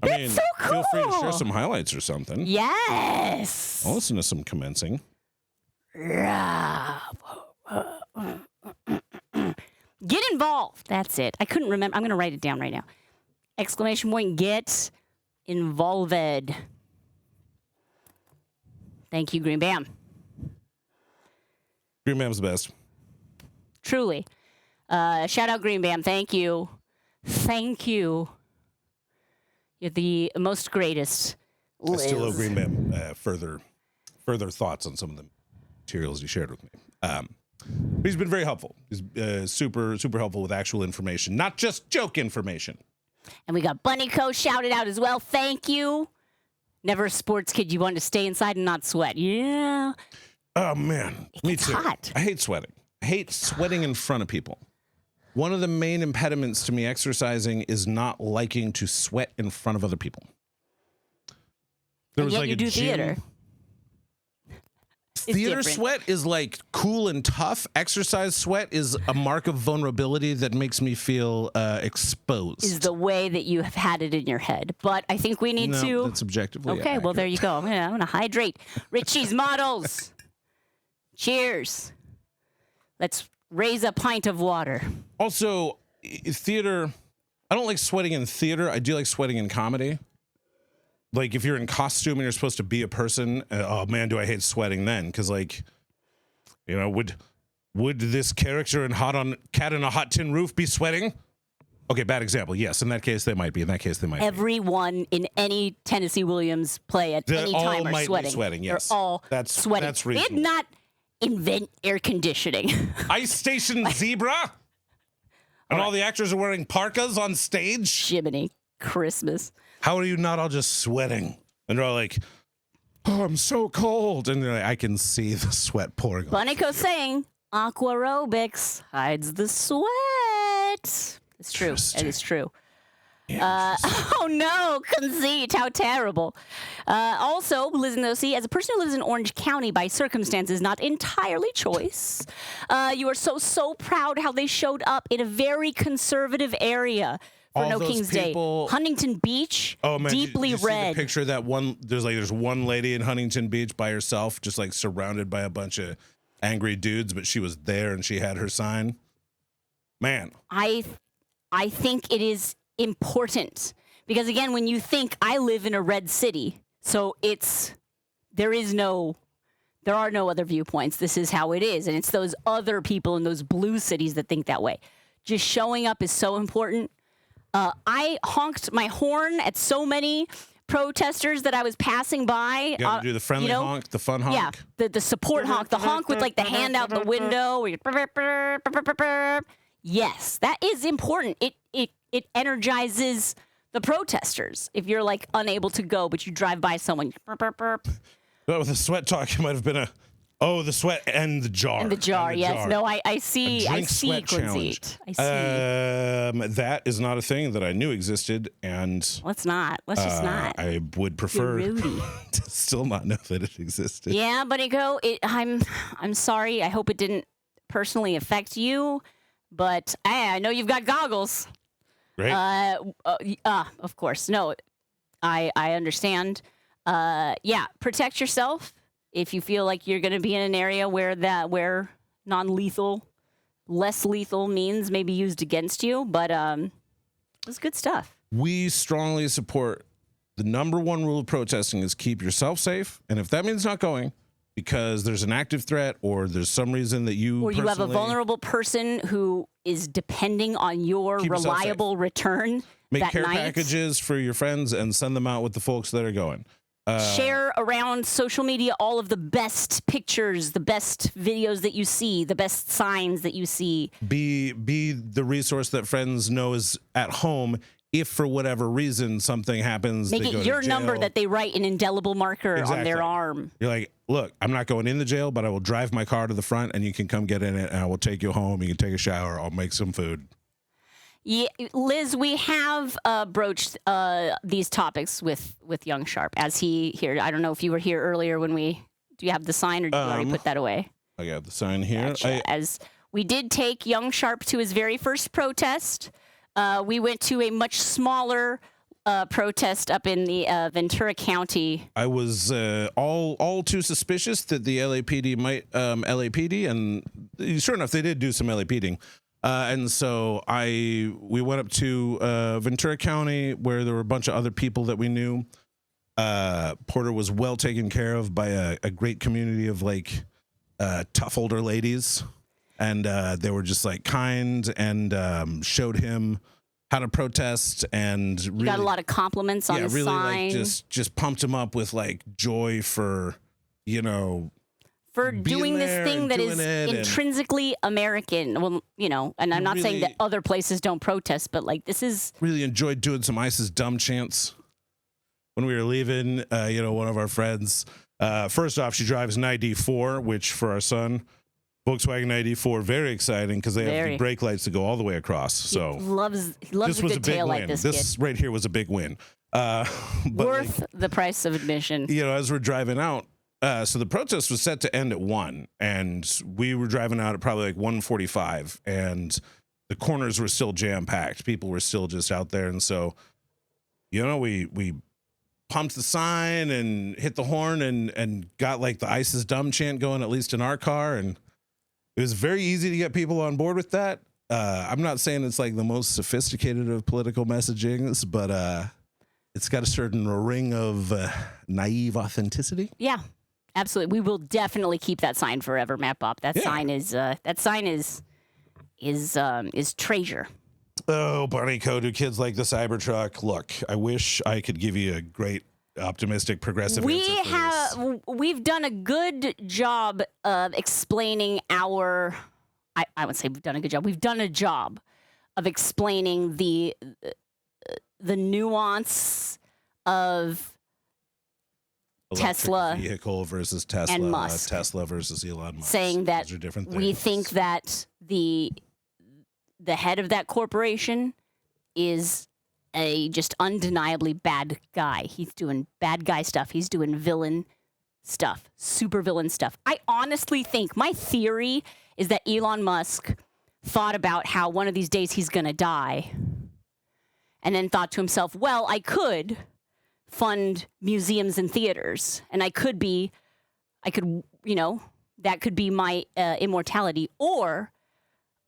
[SPEAKER 2] I mean,
[SPEAKER 1] so cool.
[SPEAKER 2] Feel free to share some highlights or something.
[SPEAKER 1] Yes.
[SPEAKER 2] I'll listen to some commencing.
[SPEAKER 1] Get involved. That's it. I couldn't remember. I'm going to write it down right now. Exclamation point, get involved. Thank you, Green Bam.
[SPEAKER 2] Green Bam's the best.
[SPEAKER 1] Truly. Shout out Green Bam. Thank you. Thank you. You're the most greatest.
[SPEAKER 2] I still owe Green Bam further thoughts on some of the materials he shared with me. But he's been very helpful. He's super helpful with actual information, not just joke information.
[SPEAKER 1] And we got Bunnyco shouted out as well. Thank you. Never a sports kid. You want to stay inside and not sweat. Yeah.
[SPEAKER 2] Oh, man. Me too.
[SPEAKER 1] Hot.
[SPEAKER 2] I hate sweating. I hate sweating in front of people. One of the main impediments to me exercising is not liking to sweat in front of other people.
[SPEAKER 1] And yet you do theater.
[SPEAKER 2] Theater sweat is like cool and tough. Exercise sweat is a mark of vulnerability that makes me feel exposed.
[SPEAKER 1] Is the way that you have had it in your head. But I think we need to.
[SPEAKER 2] That's objectively
[SPEAKER 1] Okay,
[SPEAKER 2] accurate.
[SPEAKER 1] well, there you go. I'm going to hydrate. Richie's models. Cheers. Let's raise a pint of water.
[SPEAKER 2] Also, theater, I don't like sweating in theater. I do like sweating in comedy. Like, if you're in costume and you're supposed to be a person, oh man, do I hate sweating then? Because, like, you know, would this character in Cat in a Hot Tin Roof be sweating? Okay, bad example. Yes, in that case they might be. In that case they might be.
[SPEAKER 1] Everyone in any Tennessee Williams play at any time are sweating.
[SPEAKER 2] Be sweating. Yes,
[SPEAKER 1] they're all sweating.
[SPEAKER 2] That's
[SPEAKER 1] They
[SPEAKER 2] reasonable.
[SPEAKER 1] did not invent air conditioning.
[SPEAKER 2] Ice Station Zebra, and all the actors are wearing parkas on stage.
[SPEAKER 1] Jiminy Christmas.
[SPEAKER 2] How are you not all just sweating? And they're all like, "Oh, I'm so cold," and they're like, I can see the sweat pouring.
[SPEAKER 1] Bunnyco saying aquarobics hides the sweat. It's true. It is true. Oh no, conceit, how terrible. Also, Liz and Lucy, as a person who lives in Orange County by circumstances, not entirely choice, you are so proud how they showed up in a very conservative area for
[SPEAKER 2] All
[SPEAKER 1] No
[SPEAKER 2] those
[SPEAKER 1] King's
[SPEAKER 2] people-
[SPEAKER 1] Day. Huntington Beach,
[SPEAKER 2] Oh man,
[SPEAKER 1] deeply
[SPEAKER 2] did you
[SPEAKER 1] red.
[SPEAKER 2] See the picture of that one. There's one lady in Huntington Beach by herself, just like surrounded by a bunch of angry dudes, but she was there and she had her sign. Man,
[SPEAKER 1] I think it is important because, again, when you think I live in a red city, so there are no other viewpoints. This is how it is. And it's those other people in those blue cities that think that way. Just showing up is so important. I honked my horn at so many protesters that I was passing by.
[SPEAKER 2] You gotta do the friendly honk, the fun honk.
[SPEAKER 1] Yeah, the support honk, the honk with like the hand out the window. Where yes, that is important. It energizes the protesters. If you're like unable to go, but you drive by someone.
[SPEAKER 2] But with the sweat talk, it might have been the sweat and the jar.
[SPEAKER 1] And the jar, yes.
[SPEAKER 2] Jar.
[SPEAKER 1] No, I see. I see,
[SPEAKER 2] sweat challenge.
[SPEAKER 1] I see.
[SPEAKER 2] That is not a thing that I knew existed, and
[SPEAKER 1] Let's not. Let's just not.
[SPEAKER 2] I would prefer
[SPEAKER 1] You're moody.
[SPEAKER 2] to still not know that it existed.
[SPEAKER 1] Yeah, buddy, I'm sorry. I hope it didn't personally affect you, but I know you've got goggles.
[SPEAKER 2] Right?
[SPEAKER 1] Of course. No, I understand. Yeah, protect yourself. If you feel like you're going to be in an area where non-lethal, less lethal means may be used against you, but it's good stuff.
[SPEAKER 2] We strongly support the number one rule of protesting is keep yourself safe, and if that means not going because there's an active threat or there's some reason that you
[SPEAKER 1] have a vulnerable person who is depending on your reliable return.
[SPEAKER 2] Make care packages for your friends and send them out with the folks that are going.
[SPEAKER 1] Share around social media all of the best pictures, the best videos that you see, the best signs that you see.
[SPEAKER 2] Be the resource that friends know is at home. If for whatever reason something happens,
[SPEAKER 1] make it your number that they write an indelible marker on their arm.
[SPEAKER 2] You're like, look, I'm not going in the jail, but I will drive my car to the front and you can come get in it and I will take you home. You can take a shower. I'll make some food.
[SPEAKER 1] Yeah, Liz, we have broached these topics with Young Sharp as he here. I don't know if you were here earlier when do you have the sign or did you already put that away?
[SPEAKER 2] I got the sign here.
[SPEAKER 1] Gotcha. As we did take Young Sharp to his very first protest. We went to a much smaller protest up in the Ventura County. I
[SPEAKER 2] was all too suspicious that the LAPD might LAPD, and sure enough, they did do some LAPDing. And so we went up to Ventura County where there were a bunch of other people that we knew. Porter was well taken care of by a great community of like tough older ladies. And they were just like kind and showed him how to protest and really
[SPEAKER 1] got a lot of compliments on the
[SPEAKER 2] really
[SPEAKER 1] sign.
[SPEAKER 2] Like just pumped him up with like joy for,
[SPEAKER 1] for doing this thing that is intrinsically American. Well, and I'm not saying that other places don't protest, but like this is
[SPEAKER 2] really enjoyed doing some ISIS dumb chants when we were leaving. One of our friends, first off, she drives an ID4, which for our son, Volkswagen ID4, very exciting because they have the brake lights that go all the way across. So
[SPEAKER 1] he loves a good tail like this.
[SPEAKER 2] This right here was a big win. But
[SPEAKER 1] worth the price of admission.
[SPEAKER 2] As we're driving out. So the protest was set to end at 1, and we were driving out at probably like 1:45, and the corners were still jam-packed. People were still just out there, and so, we pumped the sign and hit the horn and got like the ISIS dumb chant going, at least in our car, and it was very easy to get people on board with that. I'm not saying it's like the most sophisticated of political messagings, but it's got a certain ring of naive authenticity.
[SPEAKER 1] Yeah. Absolutely, we will definitely keep that sign forever, Matt Bob. That sign is treasure.
[SPEAKER 2] Oh, Barney Co. Do kids like the Cybertruck? Look, I wish I could give you a great, optimistic, progressive answer for this.
[SPEAKER 1] We've done a good job of explaining I would say we've done a good job. We've done a job of explaining the nuance of Tesla
[SPEAKER 2] vehicle versus Tesla
[SPEAKER 1] and Musk.
[SPEAKER 2] Tesla versus Elon Musk.
[SPEAKER 1] Saying that
[SPEAKER 2] those are different things.
[SPEAKER 1] We think that the head of that corporation is a just undeniably bad guy. He's doing bad guy stuff. He's doing villain stuff, super villain stuff. I honestly think my theory is that Elon Musk thought about how one of these days he's going to die and then thought to himself, well, I could fund museums and theaters, and I could, that could be my immortality, or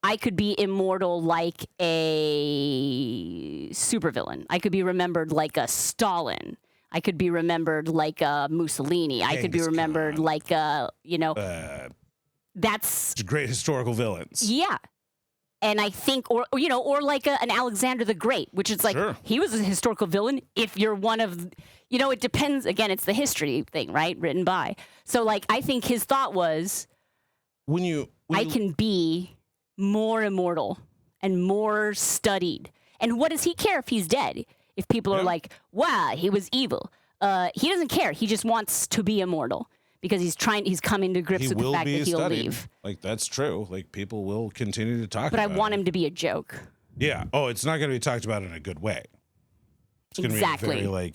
[SPEAKER 1] I could be immortal like a supervillain. I could be remembered like a Stalin. I could be remembered like a Mussolini. I could be remembered like a, that's
[SPEAKER 2] great historical villains.
[SPEAKER 1] Yeah. And I think, or like an Alexander the Great, which is like, he was a historical villain. If you're one of, it depends. Again, it's the history thing, right? Written by. So like, I think his thought was, I can be more immortal and more studied. And what does he care if he's dead? If people are like, wow, he was evil. He doesn't care. He just wants to be immortal because he's coming to grips with the fact that he'll leave.
[SPEAKER 2] Like, that's true. Like, people will continue to talk about it.
[SPEAKER 1] But I want him to be a joke.
[SPEAKER 2] Yeah. Oh, it's not going to be talked about in a good way. It's going to be very,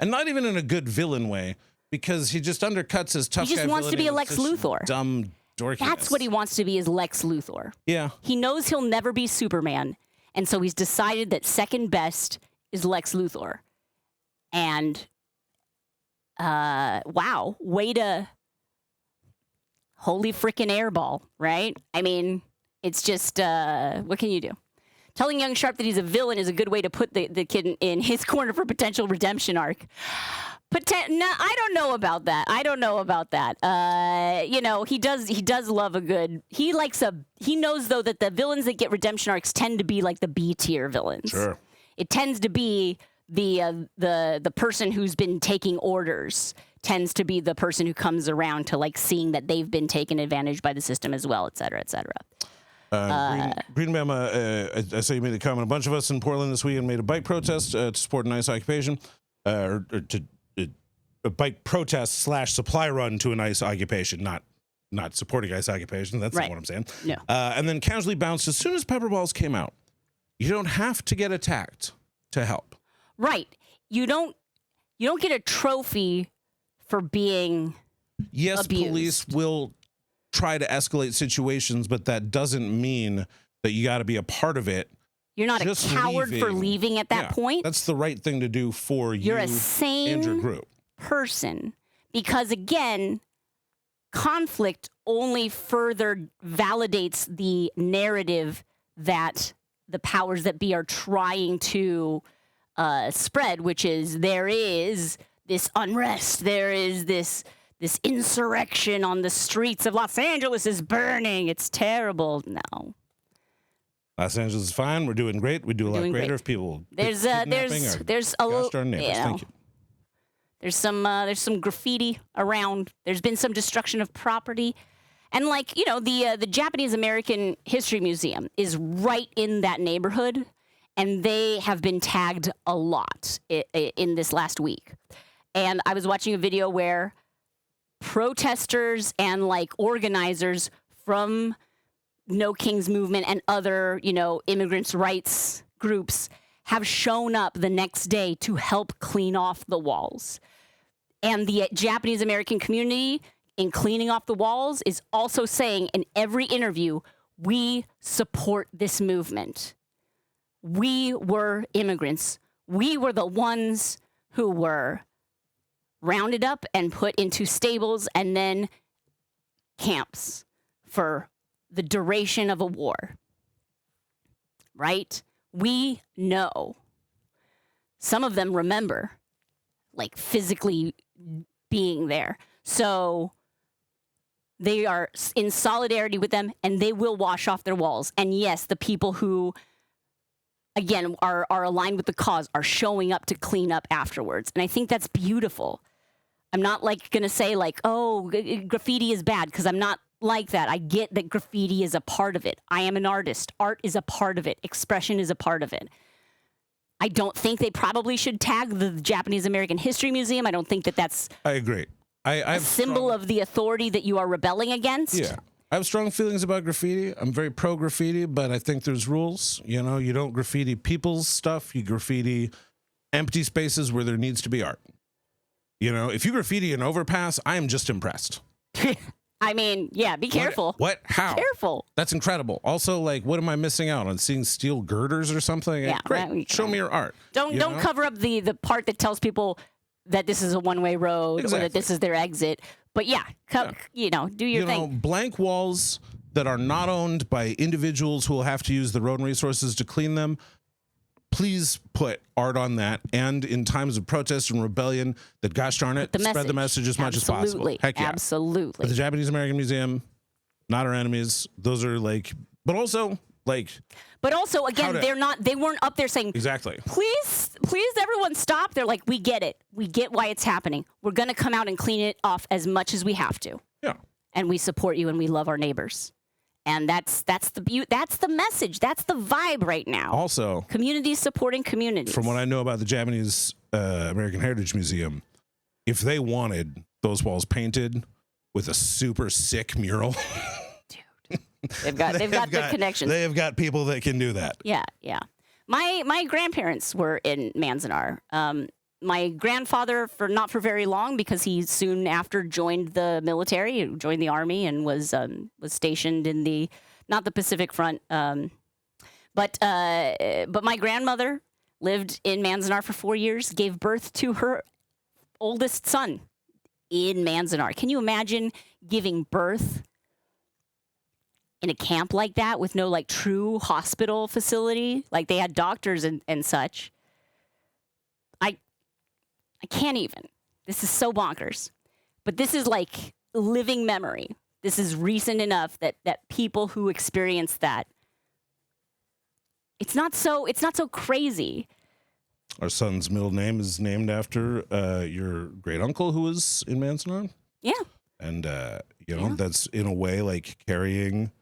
[SPEAKER 2] and not even in a good villain way, because he just undercuts his tough guy.
[SPEAKER 1] He just wants to be a Lex Luthor.
[SPEAKER 2] Dumb dorkiness.
[SPEAKER 1] That's what he wants to be, is Lex Luthor.
[SPEAKER 2] Yeah.
[SPEAKER 1] He knows he'll never be Superman, and so he's decided that second best is Lex Luthor. And, wow, way to holy frickin' airball, right? I mean, it's just, what can you do? Telling young Sharp that he's a villain is a good way to put the kid in his corner for potential redemption arc. No, I don't know about that. He does love a good. He knows though that the villains that get redemption arcs tend to be like the B tier villains.
[SPEAKER 2] Sure.
[SPEAKER 1] It tends to be the person who's been taking orders tends to be the person who comes around to like seeing that they've been taken advantage by the system as well, et cetera, et cetera.
[SPEAKER 2] Green Bama, I saw you made a comment. A bunch of us in Portland this weekend made a bike protest to support an ICE occupation, or to a bike protest / supply run to an ICE occupation, not supporting ICE occupation. That's not what I'm saying.
[SPEAKER 1] No.
[SPEAKER 2] And then casually bounced as soon as pepper balls came out. You don't have to get attacked to help.
[SPEAKER 1] Right. You don't get a trophy for being abused.
[SPEAKER 2] Police will try to escalate situations, but that doesn't mean that you got to be a part of it.
[SPEAKER 1] You're not a coward for leaving at that point.
[SPEAKER 2] That's the right thing to do for you.
[SPEAKER 1] You're a sane
[SPEAKER 2] and your group.
[SPEAKER 1] Person, because again, conflict only further validates the narrative that the powers that be are trying to spread, which is there is this unrest, there is this insurrection on the streets of Los Angeles is burning. It's terrible. No.
[SPEAKER 2] Los Angeles is fine. We're doing great. We do a lot greater if people.
[SPEAKER 1] There's a little.
[SPEAKER 2] Thank you.
[SPEAKER 1] There's some graffiti around. There's been some destruction of property. And the Japanese American History Museum is right in that neighborhood, and they have been tagged a lot in this last week. And I was watching a video where protesters and organizers from No Kings Movement and other, immigrants' rights groups have shown up the next day to help clean off the walls. And the Japanese American community, in cleaning off the walls, is also saying in every interview, we support this movement. We were immigrants. We were the ones who were rounded up and put into stables and then camps for the duration of a war. Right? We know. Some of them remember, physically being there. So they are in solidarity with them, and they will wash off their walls. And yes, the people who, again, are aligned with the cause are showing up to clean up afterwards. And I think that's beautiful. I'm not going to say graffiti is bad, because I'm not like that. I get that graffiti is a part of it. I am an artist. Art is a part of it. Expression is a part of it. I don't think they probably should tag the Japanese American History Museum. I don't think that's
[SPEAKER 2] I agree. I
[SPEAKER 1] a symbol of the authority that you are rebelling against.
[SPEAKER 2] Yeah. I have strong feelings about graffiti. I'm very pro graffiti, but I think there's rules. You don't graffiti people's stuff. You graffiti empty spaces where there needs to be art. If you graffiti an overpass, I am just impressed.
[SPEAKER 1] I mean, yeah, be careful.
[SPEAKER 2] What? How?
[SPEAKER 1] Careful.
[SPEAKER 2] That's incredible. Also, what am I missing out on? Seeing steel girders or something?
[SPEAKER 1] Yeah,
[SPEAKER 2] great. Show me your art.
[SPEAKER 1] Don't cover up the part that tells people that this is a one-way road or that this is their exit. But yeah, you know, do your thing.
[SPEAKER 2] Blank walls that are not owned by individuals who will have to use their own resources to clean them. Please put art on that. And in times of protest and rebellion, that gosh darn it, spread the message as much as possible. Heck yeah.
[SPEAKER 1] Absolutely.
[SPEAKER 2] But the Japanese American Museum, not our enemies. Those are like, but also again, they weren't up there saying, exactly,
[SPEAKER 1] please everyone stop. They're like, we get it. We get why it's happening. We're going to come out and clean it off as much as we have to.
[SPEAKER 2] Yeah.
[SPEAKER 1] And we support you and we love our neighbors. And that's the message. That's the vibe right now.
[SPEAKER 2] Also,
[SPEAKER 1] communities supporting communities.
[SPEAKER 2] From what I know about the Japanese American Heritage Museum, if they wanted those walls painted with a super sick mural,
[SPEAKER 1] dude, they've got the connections.
[SPEAKER 2] They have got people that can do that.
[SPEAKER 1] Yeah, yeah. My grandparents were in Manzanar. My grandfather, not for very long, because he soon after joined the military, joined the army, and was stationed in not the Pacific Front, but my grandmother lived in Manzanar for 4 years, gave birth to her oldest son in Manzanar. Can you imagine giving birth in a camp like that with no like true hospital facility? Like they had doctors and such. I can't even. This is so bonkers. But this is like living memory. This is recent enough that people who experience that, it's not so crazy.
[SPEAKER 2] Our son's middle name is named after your great uncle who was in Manzanar.
[SPEAKER 1] Yeah.
[SPEAKER 2] And that's in a way like carrying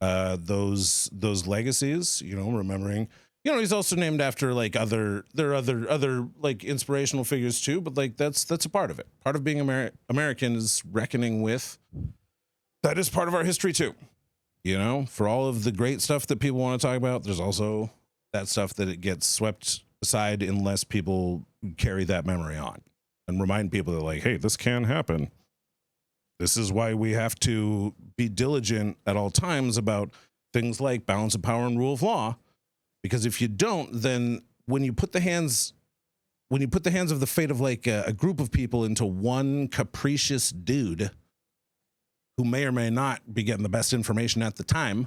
[SPEAKER 2] those legacies, remembering. He's also named after like other like inspirational figures too, but like that's a part of it. Part of being American is reckoning with that is part of our history too. For all of the great stuff that people want to talk about, there's also that stuff that it gets swept aside unless people carry that memory on and remind people that like, hey, this can happen. This is why we have to be diligent at all times about things like balance of power and rule of law. Because if you don't, then when you put the hands of the fate of like a group of people into one capricious dude who may or may not be getting the best information at the time,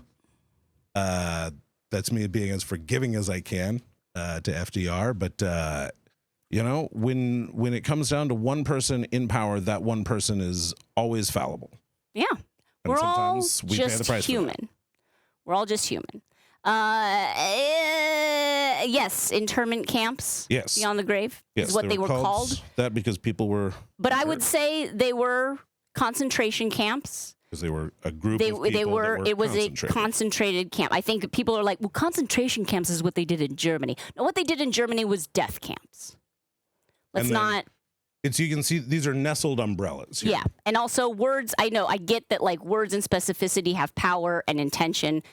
[SPEAKER 2] that's me being as forgiving as I can to FDR. But when it comes down to one person in power, that one person is always fallible.
[SPEAKER 1] Yeah,
[SPEAKER 2] and
[SPEAKER 1] we're all
[SPEAKER 2] just
[SPEAKER 1] pay the price human. We're all just human. Yes, internment camps.
[SPEAKER 2] Yes.
[SPEAKER 1] Beyond the grave.
[SPEAKER 2] Yes,
[SPEAKER 1] is what they were called.
[SPEAKER 2] That because people were.
[SPEAKER 1] But I would say they were concentration camps.
[SPEAKER 2] Because they were a group of people that were
[SPEAKER 1] it was
[SPEAKER 2] concentrated.
[SPEAKER 1] A concentrated camp. I think people are like, well, concentration camps is what they did in Germany. No, what they did in Germany was death camps. You can see these are nestled umbrellas. Here. Yeah, and also words. I get that like words and specificity have power and intention.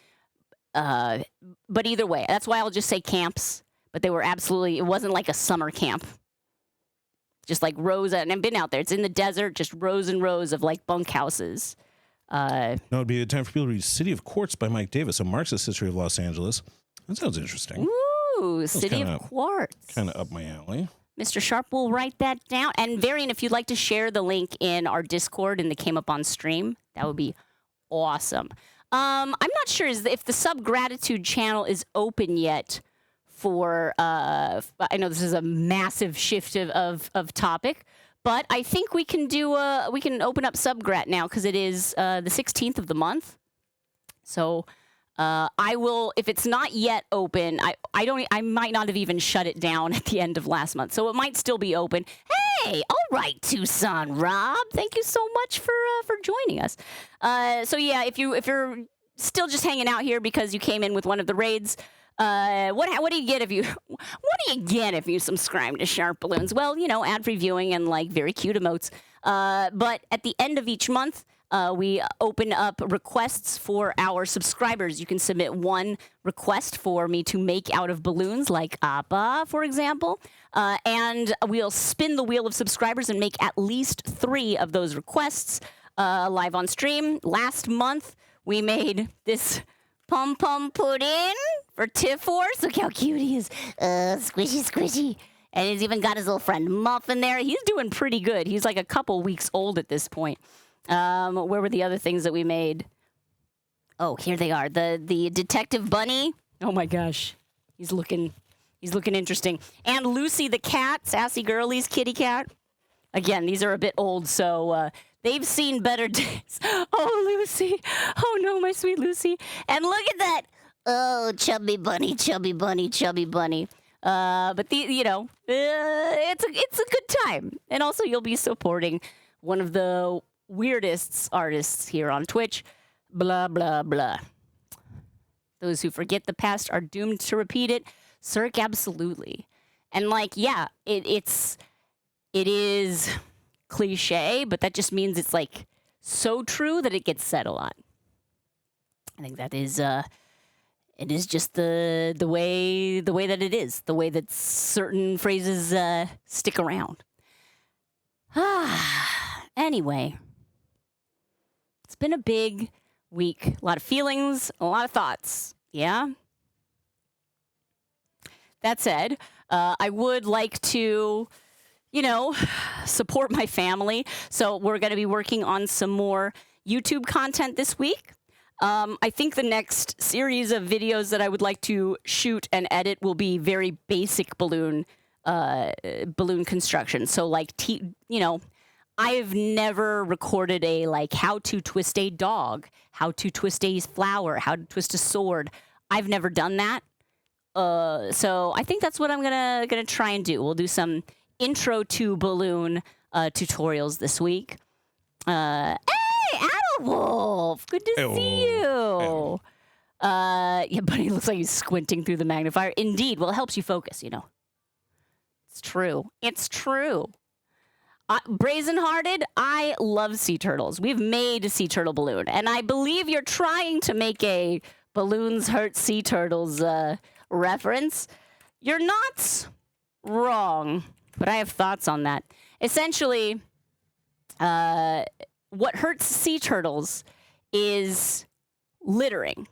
[SPEAKER 1] But either way, that's why I'll just say camps. But they were it wasn't like a summer camp. Just like rows, and I've been out there. It's in the desert, just rows and rows of like bunkhouses.
[SPEAKER 2] No, it'd be a time for people to read City of Quartz by Mike Davis, a Marxist history of Los Angeles. That sounds interesting.
[SPEAKER 1] Ooh, City of Quartz.
[SPEAKER 2] Kind of up my alley.
[SPEAKER 1] Mr. Sharp will write that down. And Varian, if you'd like to share the link in our Discord and that came up on stream, that would be awesome. I'm not sure if the Subgratitude channel is open yet for, I know this is a massive shift of topic, but I think we can we can open up Subgrat now because it is the 16th of the month. So I will, if it's not yet open, I might not have even shut it down at the end of last month. So it might still be open. Hey, all right, Tucson Rob. Thank you so much for joining us. So yeah, if you're still just hanging out here because you came in with one of the raids, what do you get if you subscribe to SharpBalloons? Well, ad-free viewing and like very cute emotes. But at the end of each month, we open up requests for our subscribers. You can submit one request for me to make out of balloons, like Appa, for example. And we'll spin the wheel of subscribers and make at least 3 of those requests live on stream. Last month, we made this pom-pom pudding for Tiff4. Look how cute he is. Squishy, squishy. And he's even got his little friend Muff in there. He's doing pretty good. He's like a couple weeks old at this point. Where were the other things that we made? Oh, here they are. The Detective Bunny. Oh my gosh. He's looking interesting. And Lucy the cat, Sassy Girlie's kitty cat. Again, these are a bit old, so they've seen better days. Oh, Lucy. Oh no, my sweet Lucy. And look at that. Oh, chubby bunny, chubby bunny, chubby bunny. But it's a good time. And also you'll be supporting one of the weirdest artists here on Twitch. Blah, blah, blah. Those who forget the past are doomed to repeat it. Cirque, absolutely. And yeah, it is cliche, but that just means it's so true that it gets said a lot. I think that is it is just the way that it is, the way that certain phrases stick around. Anyway, it's been a big week. A lot of feelings, a lot of thoughts. Yeah? That said, I would like to, support my family. So we're going to be working on some more YouTube content this week. I think the next series of videos that I would like to shoot and edit will be very basic balloon construction. So I've never recorded a how to twist a dog, how to twist a flower, how to twist a sword. I've never done that. So I think that's what I'm gonna try and do. We'll do some intro to balloon tutorials this week. Hey, Adolf! Good to see you. Yeah, Bunny looks like he's squinting through the magnifier. Indeed, well, it helps you focus. It's true. It's true. Brazen-hearted, I love sea turtles. We've made a sea turtle balloon, and I believe you're trying to make a balloons hurt sea turtles reference. You're not wrong, but I have thoughts on that. Essentially, what hurts sea turtles is littering,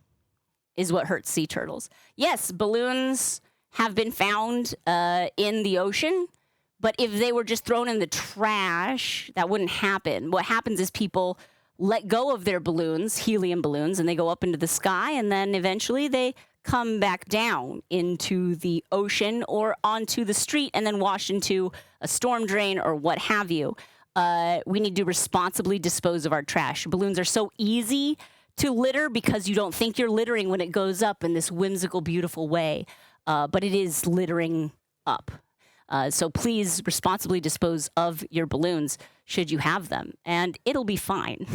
[SPEAKER 1] is what hurts sea turtles. Yes, balloons have been found in the ocean, but if they were just thrown in the trash, that wouldn't happen. What happens is people let go of their balloons, helium balloons, and they go up into the sky, and then eventually they come back down into the ocean or onto the street and then wash into a storm drain or what have you. We need to responsibly dispose of our trash. Balloons are so easy to litter because you don't think you're littering when it goes up in this whimsical, beautiful way, but it is littering up. So please responsibly dispose of your balloons should you have them, and it'll be fine.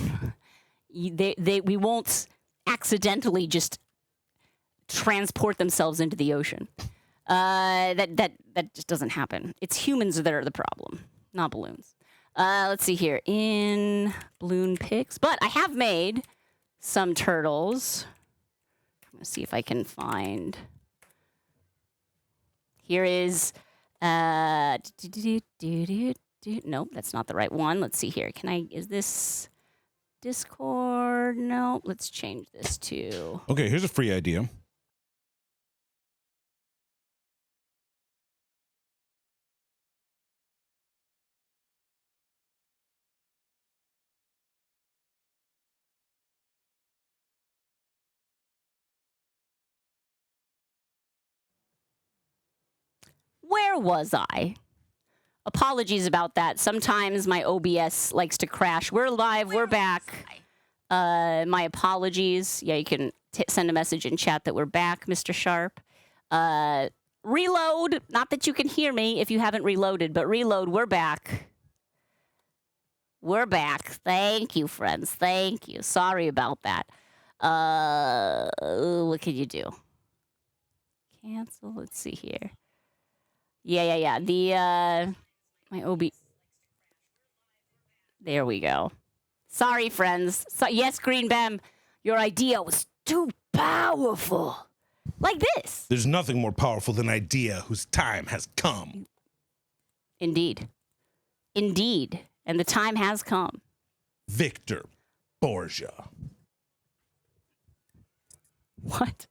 [SPEAKER 1] We won't accidentally just transport themselves into the ocean. That just doesn't happen. It's humans that are the problem, not balloons. Let's see here in balloon pics, but I have made some turtles. I'm gonna see if I can find. Here is. Nope, that's not the right one. Let's see here. Is this Discord? No, let's change this to.
[SPEAKER 2] Okay, here's a free idea.
[SPEAKER 1] Where was I? Apologies about that. Sometimes my OBS likes to crash. We're live. We're back. My apologies. Yeah, you can send a message in chat that we're back, Mr. Sharp. Reload. Not that you can hear me if you haven't reloaded, but reload. We're back. We're back. Thank you, friends. Thank you. Sorry about that. What can you do? Cancel. Let's see here. Yeah. My OB. There we go. Sorry, friends. Yes, Green Bam, your idea was too powerful. Like this.
[SPEAKER 2] There's nothing more powerful than an idea whose time has come.
[SPEAKER 1] Indeed. Indeed. And the time has come.
[SPEAKER 2] Victor Borgia.
[SPEAKER 1] What?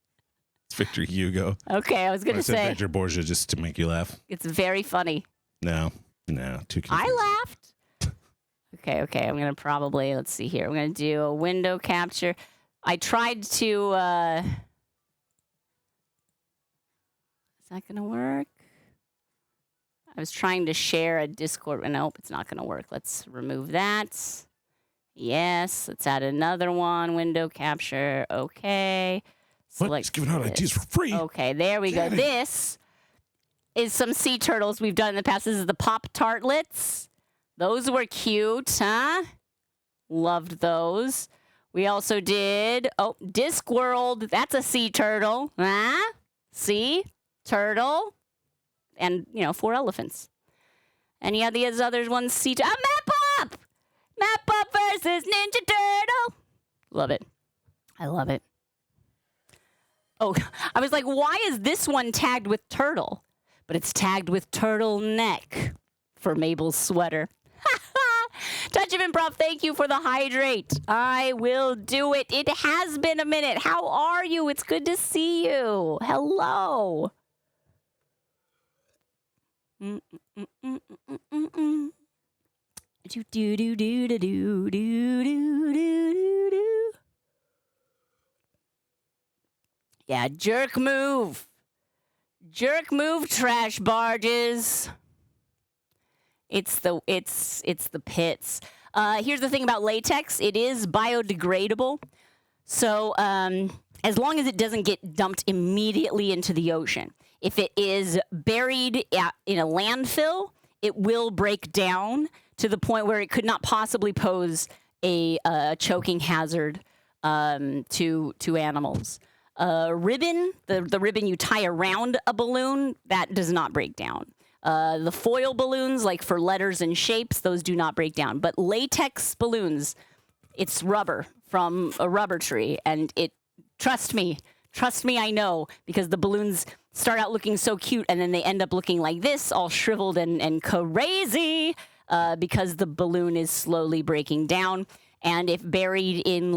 [SPEAKER 2] It's Victor Hugo.
[SPEAKER 1] Okay, I was going to say.
[SPEAKER 2] Victor Borgia just to make you laugh.
[SPEAKER 1] It's very funny.
[SPEAKER 2] No, too confusing.
[SPEAKER 1] I laughed. Okay, I'm going to probably, let's see here. I'm going to do a window capture. I tried to, is that going to work? I was trying to share a Discord. Nope, it's not going to work. Let's remove that. Yes, let's add another one. Window capture. Okay.
[SPEAKER 2] What? It's giving out ideas for free.
[SPEAKER 1] Okay, there we go. This is some sea turtles we've done in the past. This is the Pop Tartlets. Those were cute, huh? Loved those. We also did, Discworld. That's a sea turtle. Huh? Sea turtle. And, 4 elephants. And you had these other ones, Map Up! Map Up versus Ninja Turtle. Love it. I love it. Oh, I was like, why is this one tagged with turtle? But it's tagged with turtleneck for Mabel's sweater. Touch of Improv, thank you for the hydrate. I will do it. It has been a minute. How are you? It's good to see you. Hello. Do do do do do do do do do. Yeah, jerk move. Jerk move, trash barges. It's the pits. Here's the thing about latex. It is biodegradable. So as long as it doesn't get dumped immediately into the ocean. If it is buried in a landfill, it will break down to the point where it could not possibly pose a choking hazard to animals. Ribbon, the ribbon you tie around a balloon, that does not break down. The foil balloons, like for letters and shapes, those do not break down. But latex balloons, it's rubber from a rubber tree. And trust me, I know, because the balloons start out looking so cute and then they end up looking like this, all shriveled and crazy, because the balloon is slowly breaking down. And if buried in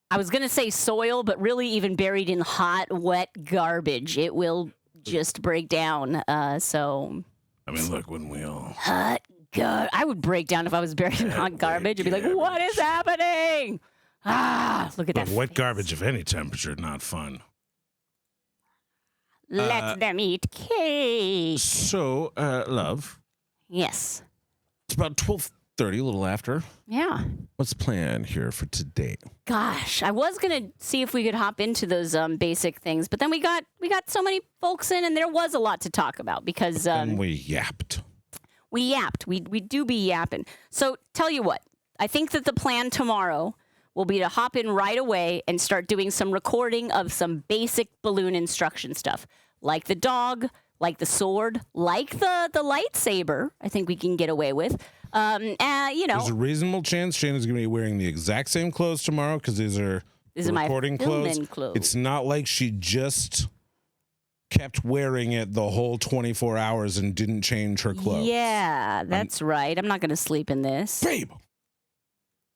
[SPEAKER 1] I was going to say soil, but really even buried in hot, wet garbage, it will just break down.
[SPEAKER 2] Look, when we all...
[SPEAKER 1] Hot garbage. I would break down if I was buried in hot garbage. I'd be like, what is happening? Look at that.
[SPEAKER 2] Wet garbage of any temperature, not fun.
[SPEAKER 1] Let them eat cake.
[SPEAKER 2] So, love.
[SPEAKER 1] Yes.
[SPEAKER 2] It's about 12:30, a little after.
[SPEAKER 1] Yeah.
[SPEAKER 2] What's the plan here for today?
[SPEAKER 1] Gosh, I was gonna see if we could hop into those basic things, but then we got so many folks in, and there was a lot to talk about because
[SPEAKER 2] and we yapped.
[SPEAKER 1] We yapped. We do be yapping. So tell you what, I think that the plan tomorrow will be to hop in right away and start doing some recording of some basic balloon instruction stuff, like the dog, like the sword, like the lightsaber. I think we can get away with. There's
[SPEAKER 2] a reasonable chance Shana's going to be wearing the exact same clothes tomorrow because these are recording clothes. It's not like she just kept wearing it the whole 24 hours and didn't change her clothes.
[SPEAKER 1] Yeah, that's right. I'm not going to sleep in this.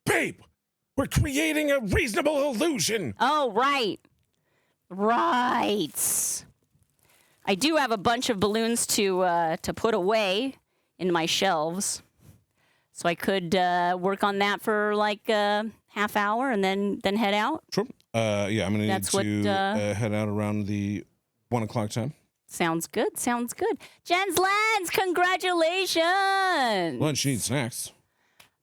[SPEAKER 2] Babe, we're creating a reasonable illusion.
[SPEAKER 1] Oh, right. I do have a bunch of balloons to put away in my shelves. So I could work on that for like a half hour and then head out.
[SPEAKER 2] Sure. I'm going to need to head out around the 1 o'clock time.
[SPEAKER 1] Sounds good. Jen's Lens, congratulations.
[SPEAKER 2] Lunch, you need snacks.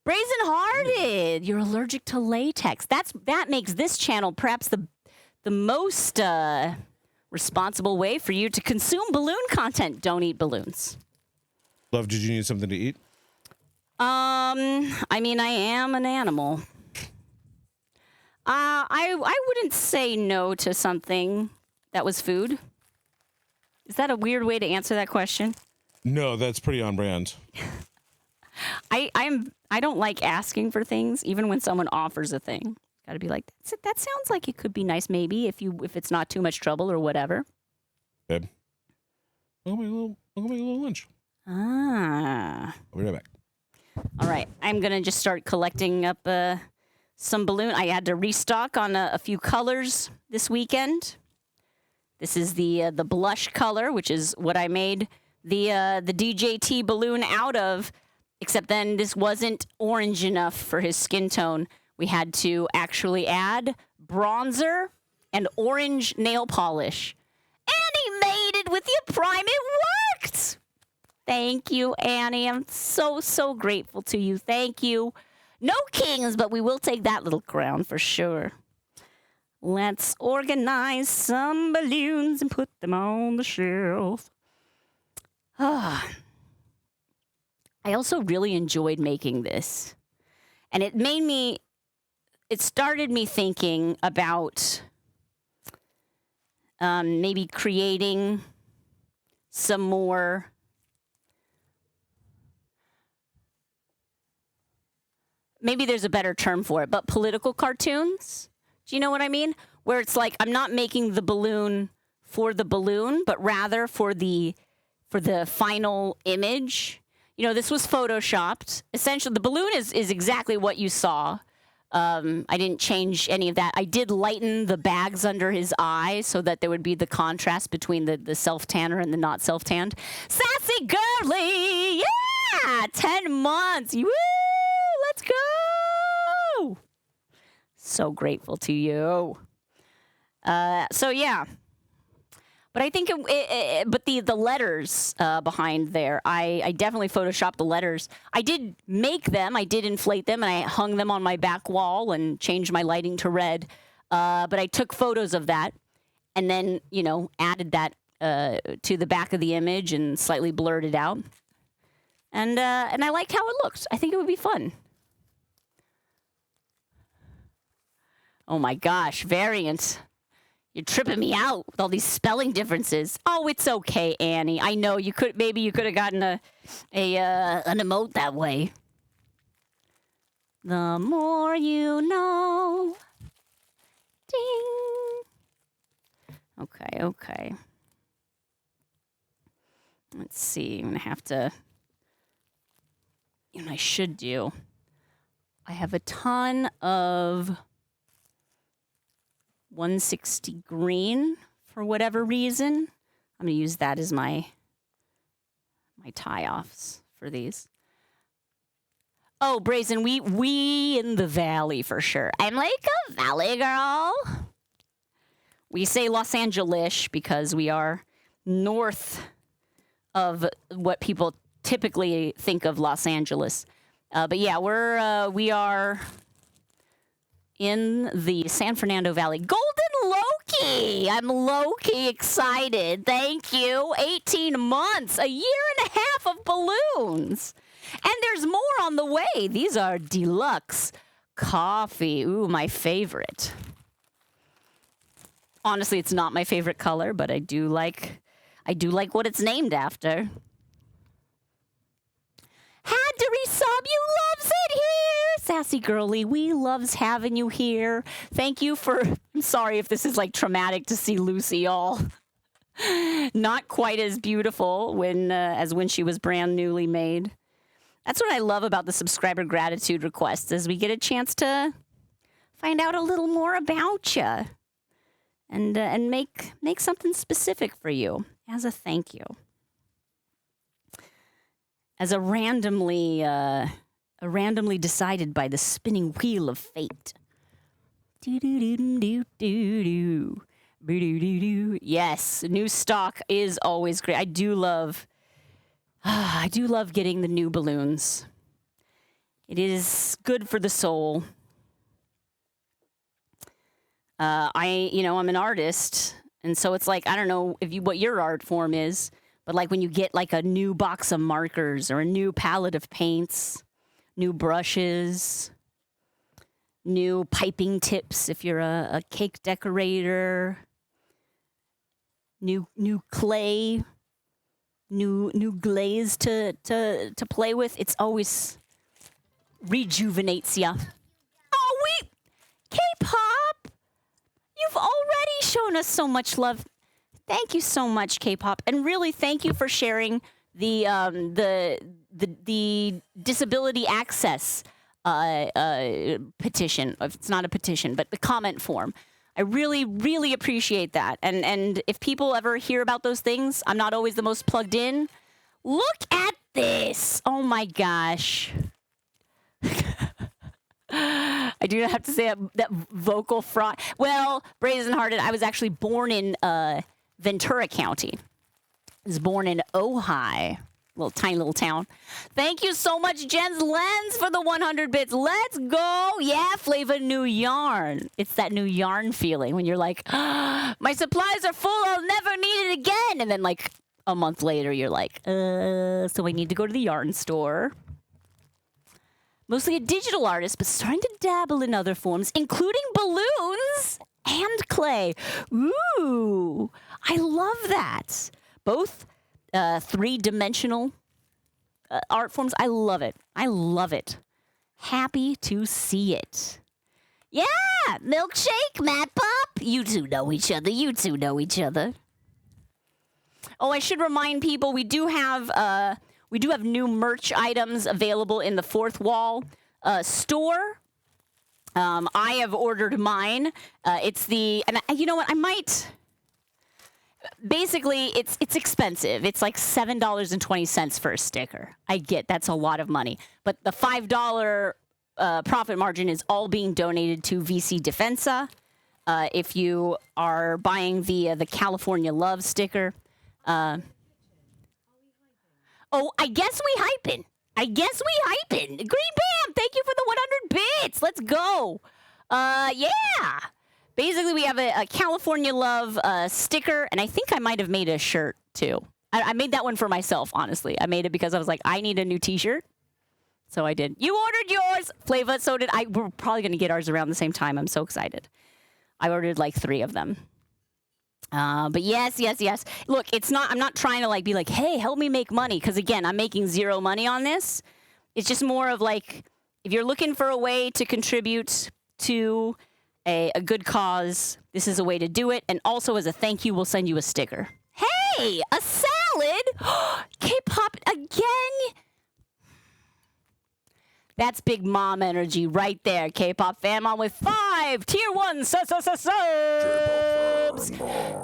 [SPEAKER 1] Brazen Hearted, you're allergic to latex. That makes this channel perhaps the most responsible way for you to consume balloon content. Don't eat balloons.
[SPEAKER 2] Love, did you need something to eat?
[SPEAKER 1] I am an animal. I wouldn't say no to something that was food. Is that a weird way to answer that question?
[SPEAKER 2] No, that's pretty on brand.
[SPEAKER 1] I don't like asking for things, even when someone offers a thing. Got to be like, that sounds like it could be nice, maybe if it's not too much trouble or whatever.
[SPEAKER 2] Babe, I'll make a little lunch.
[SPEAKER 1] I'll
[SPEAKER 2] be right back.
[SPEAKER 1] All right, I'm gonna just start collecting up some balloon. I had to restock on a few colors this weekend. This is the blush color, which is what I made the DJT balloon out of, except then this wasn't orange enough for his skin tone. We had to actually add bronzer and orange nail polish. And he made it with your prime. It worked! Thank you, Annie. I'm so, so grateful to you. Thank you. No kings, but we will take that little crown for sure. Let's organize some balloons and put them on the shelf. I also really enjoyed making this. And it started me thinking about maybe creating some more maybe there's a better term for it, but political cartoons. Do you know what I mean? Where it's like I'm not making the balloon for the balloon, but rather for the final image. You know, this was photoshopped. Essentially, the balloon is exactly what you saw. I didn't change any of that. I did lighten the bags under his eyes so that there would be the contrast between the self-tanner and the not self-tanned. Sassy girly! Yeah! 10 months! Woo! Let's go! So grateful to you. So, yeah. But I think, but the letters behind there, I definitely photoshopped the letters. I did make them, I did inflate them, and I hung them on my back wall and changed my lighting to red. But I took photos of that and then, you know, added that to the back of the image and slightly blurred it out. And I liked how it looked. I think it would be fun. Oh my gosh, variant. You're tripping me out with all these spelling differences. Oh, it's okay, Annie. I know maybe you could have gotten an emote that way. The more you know. Ding. Okay. Let's see. I'm going to have to, I should do. I have a ton of 160 green for whatever reason. I'm going to use that as my tie-offs for these. Oh, Brazen, we in the valley for sure. I'm like a valley girl. We say Los Angeles because we are north of what people typically think of Los Angeles. But yeah, we are in the San Fernando Valley. Golden Loki! I'm low-key excited. Thank you. 18 months, a year and a half of balloons. And there's more on the way. These are deluxe coffee. Ooh, my favorite. Honestly, it's not my favorite color, but I do like what it's named after. Had to resub. You loves it here. Sassy girly, we loves having you here. Thank you for, I'm sorry if this is like traumatic to see Lucy all not quite as beautiful as when she was brand newly made. That's what I love about the subscriber gratitude requests is we get a chance to find out a little more about you and make something specific for you as a thank you. As a randomly decided by the spinning wheel of fate. Yes, new stock is always great. I do love getting the new balloons. It is good for the soul. I'm an artist, and so it's like I don't know what your art form is. But like when you get like a new box of markers or a new palette of paints, new brushes, new piping tips if you're a cake decorator, new clay, new glaze to play with, it's always rejuvenates ya. Oh, K-pop, you've already shown us so much love. Thank you so much, K-pop, and really thank you for sharing the disability access petition. It's not a petition, but the comment form. I really, really appreciate that. And if people ever hear about those things, I'm not always the most plugged in. Look at this. Oh, my gosh. I do have to say that vocal fraud. Well, Brazen Hearted, I was actually born in Ventura County. I was born in Ojai, little tiny little town. Thank you so much, Jen's Lens, for the 100 bits. Let's go. Yeah, Flavor New Yarn. It's that new yarn feeling when you're like, my supplies are full. I'll never need it again. And then like a month later, you're like, so I need to go to the yarn store. Mostly a digital artist, but starting to dabble in other forms, including balloons and clay. Ooh, I love that. Both three-dimensional art forms. I love it. I love it. Happy to see it. Yeah, Milkshake, Matt Pop. You two know each other. You two know each other. Oh, I should remind people we do have new merch items available in the Fourth Wall store. I have ordered mine. You know what? I might. Basically, it's expensive. It's like $7.20 for a sticker. I get that's a lot of money, but the $5 profit margin is all being donated to VC Defensa. If you are buying via the California Love sticker. Oh, I guess we hyping. Green Bam, thank you for the 100 bits. Let's go. Yeah. Basically, we have a California Love sticker, and I think I might have made a shirt, too. I made that one for myself, honestly. I made it because I was like, I need a new T-shirt. So I did. You ordered yours, Flava, so did I. We're probably going to get ours around the same time. I'm so excited. I ordered like 3 of them. But yes. Look, I'm not trying to like be like, hey, help me make money. Because again, I'm making 0 money on this. It's just more of like, if you're looking for a way to contribute to a good cause, this is a way to do it. And also as a thank you, we'll send you a sticker. Hey, a salad? K-pop again? That's big mom energy right there. K-pop fan mom with 5 tier 1 subs.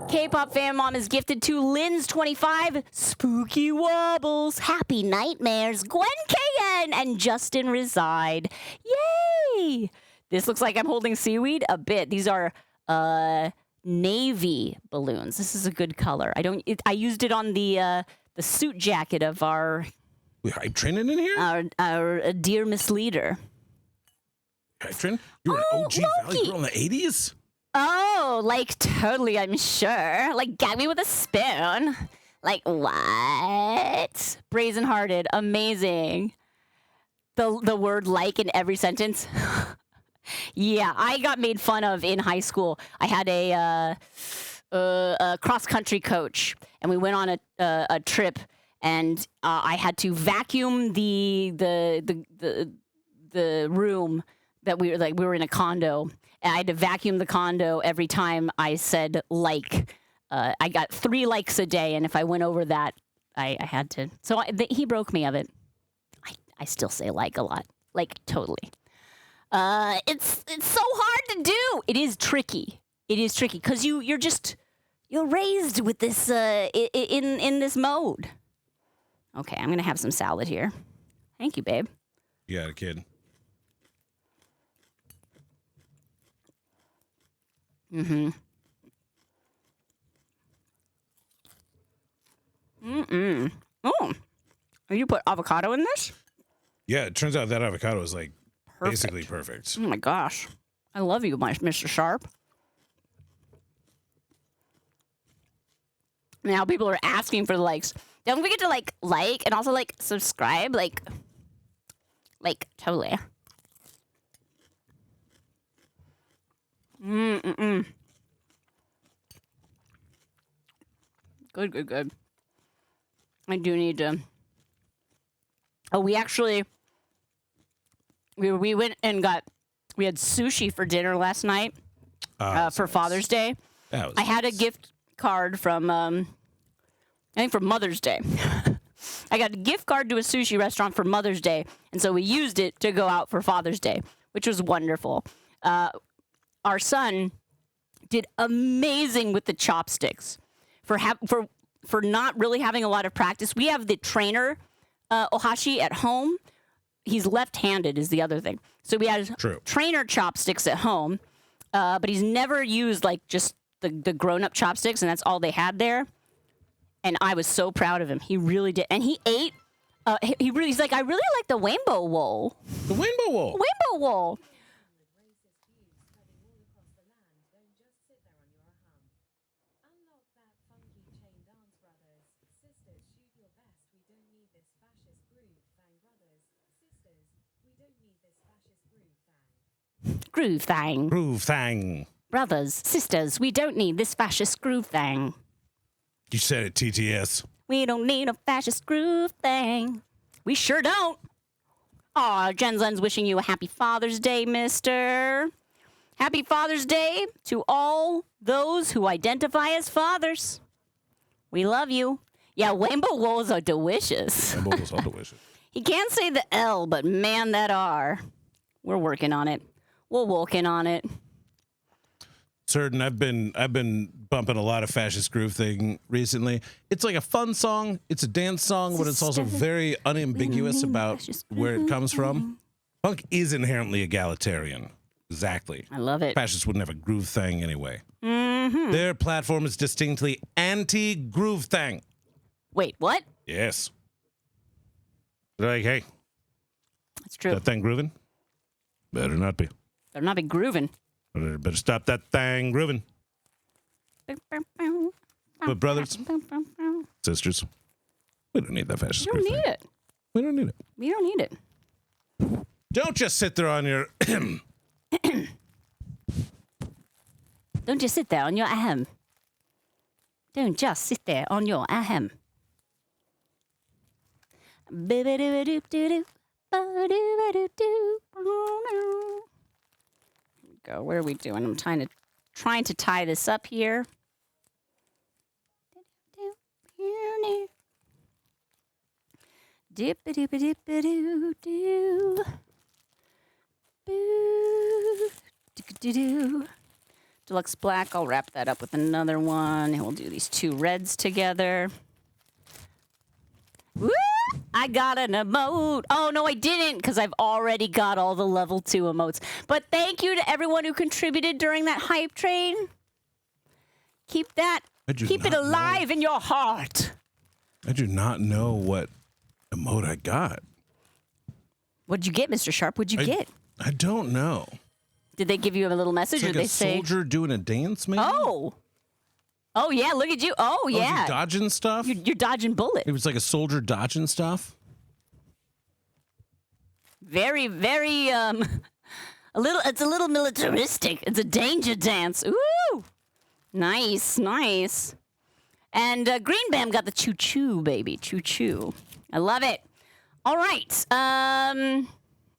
[SPEAKER 1] K-pop fan mom is gifted to Lynn's 25 Spooky Wobbles, Happy Nightmares, Gwen KN, and Justin Reside. Yay! This looks like I'm holding seaweed a bit. These are navy balloons. This is a good color. I used it on the suit jacket of our.
[SPEAKER 2] We hype training in here?
[SPEAKER 1] Our dear misleader.
[SPEAKER 2] Hype train? You're an OG Valley girl in the 80s?
[SPEAKER 1] Oh, like totally, I'm sure. Like, gag me with a spoon. Like, what? Brazen Hearted, amazing. The word like in every sentence. Yeah, I got made fun of in high school. I had a cross-country coach, and we went on a trip. And I had to vacuum the room that we were in a condo, and I had to vacuum the condo every time I said like. I got 3 likes a day, and if I went over that, I had to. So he broke me of it. I still say like a lot, like totally. It's so hard to do. It is tricky. Because you're raised with this in this mode. Okay, I'm going to have some salad here. Thank you, babe.
[SPEAKER 2] You got a kid.
[SPEAKER 1] Mm-hmm. Mm-mm. Oh, you put avocado in this?
[SPEAKER 2] Yeah, it turns out that avocado is like basically perfect.
[SPEAKER 1] Oh, my gosh. I love you, Mr. Sharp. Now people are asking for the likes. Don't forget to like and also like subscribe, like totally. Good. I do need to. Oh, we went and we had sushi for dinner last night for Father's Day. I had a gift card from. I think for Mother's Day. I I got a gift card to a sushi restaurant for Mother's Day, and so we used it to go out for Father's Day, which was wonderful. Our son did amazing with the chopsticks for not really having a lot of practice. We have the trainer ohashi at home. He's left-handed is the other thing. So we had trainer chopsticks at home, but he's never used like just the grown-up chopsticks, and that's all they had there. And I was so proud of him. He really did. And he ate. He's like, I really like the rainbow roll.
[SPEAKER 2] The rainbow roll.
[SPEAKER 1] Rainbow roll. Groove thang.
[SPEAKER 2] Groove thang.
[SPEAKER 1] Brothers, sisters, we don't need this fascist groove thang.
[SPEAKER 2] You said it, TTS.
[SPEAKER 1] We don't need a fascist groove thing. We sure don't. Aw, Jensen's wishing you a happy Father's Day, mister. Happy Father's Day to all those who identify as fathers. We love you. Yeah, rainbow rolls are delicious.
[SPEAKER 2] Rainbow rolls are delicious.
[SPEAKER 1] He can't say the L, but man, that R. We're working on it. We're working on it.
[SPEAKER 2] Certain, I've been bumping a lot of fascist groove thing recently. It's like a fun song. It's a dance song, but it's also very unambiguous about where it comes from. Punk is inherently egalitarian. Exactly.
[SPEAKER 1] I love it.
[SPEAKER 2] Fascists wouldn't have a groove thing anyway.
[SPEAKER 1] Mm-hmm.
[SPEAKER 2] Their platform is distinctly anti-groove thing.
[SPEAKER 1] Wait, what?
[SPEAKER 2] Yes. They're like, hey,
[SPEAKER 1] that's true.
[SPEAKER 2] That thing grooving? Better not be.
[SPEAKER 1] Better not be grooving.
[SPEAKER 2] Better stop that thing grooving. But brothers, sisters, we don't need that fascist groove thing.
[SPEAKER 1] We don't need it.
[SPEAKER 2] We don't need it.
[SPEAKER 1] We don't need it.
[SPEAKER 2] Don't just sit there on your...
[SPEAKER 1] Don't just sit there on your ahem. Don't just sit there on your ahem. Go. Where are we doing? I'm trying to tie this up here. Deluxe black. I'll wrap that up with another one, and we'll do these two reds together. Woo! I got an emote. Oh, no, I didn't, because I've already got all the level 2 emotes. But thank you to everyone who contributed during that hype train. Keep it alive in your heart.
[SPEAKER 2] I do not know what emote I got.
[SPEAKER 1] What'd you get, Mr. Sharp? What'd you get?
[SPEAKER 2] I don't know.
[SPEAKER 1] Did they give you a little message,
[SPEAKER 2] It's like
[SPEAKER 1] or did they
[SPEAKER 2] a
[SPEAKER 1] say
[SPEAKER 2] soldier doing a dance, maybe?
[SPEAKER 1] Oh, yeah, look at you. Oh, yeah.
[SPEAKER 2] Is he dodging stuff?
[SPEAKER 1] You're dodging bullets.
[SPEAKER 2] It was like a soldier dodging stuff?
[SPEAKER 1] Very, very, it's a little militaristic. It's a danger dance. Ooh! Nice, nice. And Green Bam got the choo-choo, baby. Choo-choo. I love it. All right.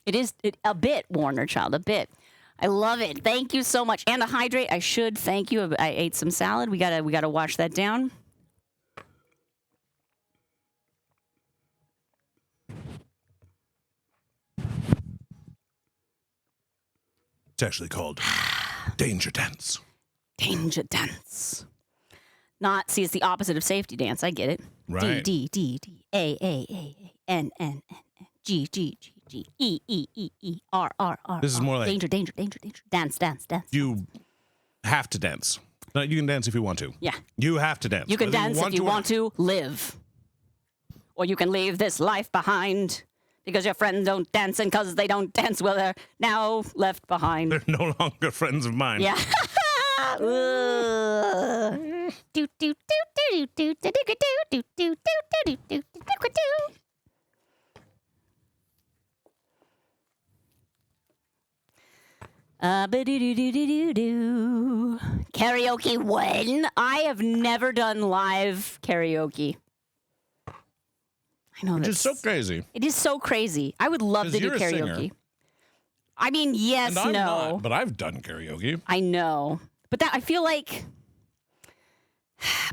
[SPEAKER 1] It is a bit, Warner Child, a bit. I love it. Thank you so much. And to hydrate, I should thank you. I ate some salad. We gotta wash that down.
[SPEAKER 2] It's actually called danger dance.
[SPEAKER 1] Danger dance. It's the opposite of safety dance. I get it.
[SPEAKER 2] Right.
[SPEAKER 1] D, D, D, D, A, N, N, N, G, G, G, G, E, E, E, E, R, R, R.
[SPEAKER 2] This is more like
[SPEAKER 1] danger, danger, danger, danger. Dance, dance, dance.
[SPEAKER 2] You have to dance. No, you can dance if you want to.
[SPEAKER 1] Yeah.
[SPEAKER 2] You have to dance.
[SPEAKER 1] You can dance if you want to live. Or you can leave this life behind because your friends don't dance, and because they don't dance, well, they're now left behind.
[SPEAKER 2] They're no longer friends of mine.
[SPEAKER 1] Yeah. Karaoke when? I have never done live karaoke. I know
[SPEAKER 2] Which is so crazy.
[SPEAKER 1] It is so crazy. I would love to do karaoke. I mean, yes,
[SPEAKER 2] and I'm
[SPEAKER 1] no.
[SPEAKER 2] not, but I've done karaoke.
[SPEAKER 1] I know. But I feel like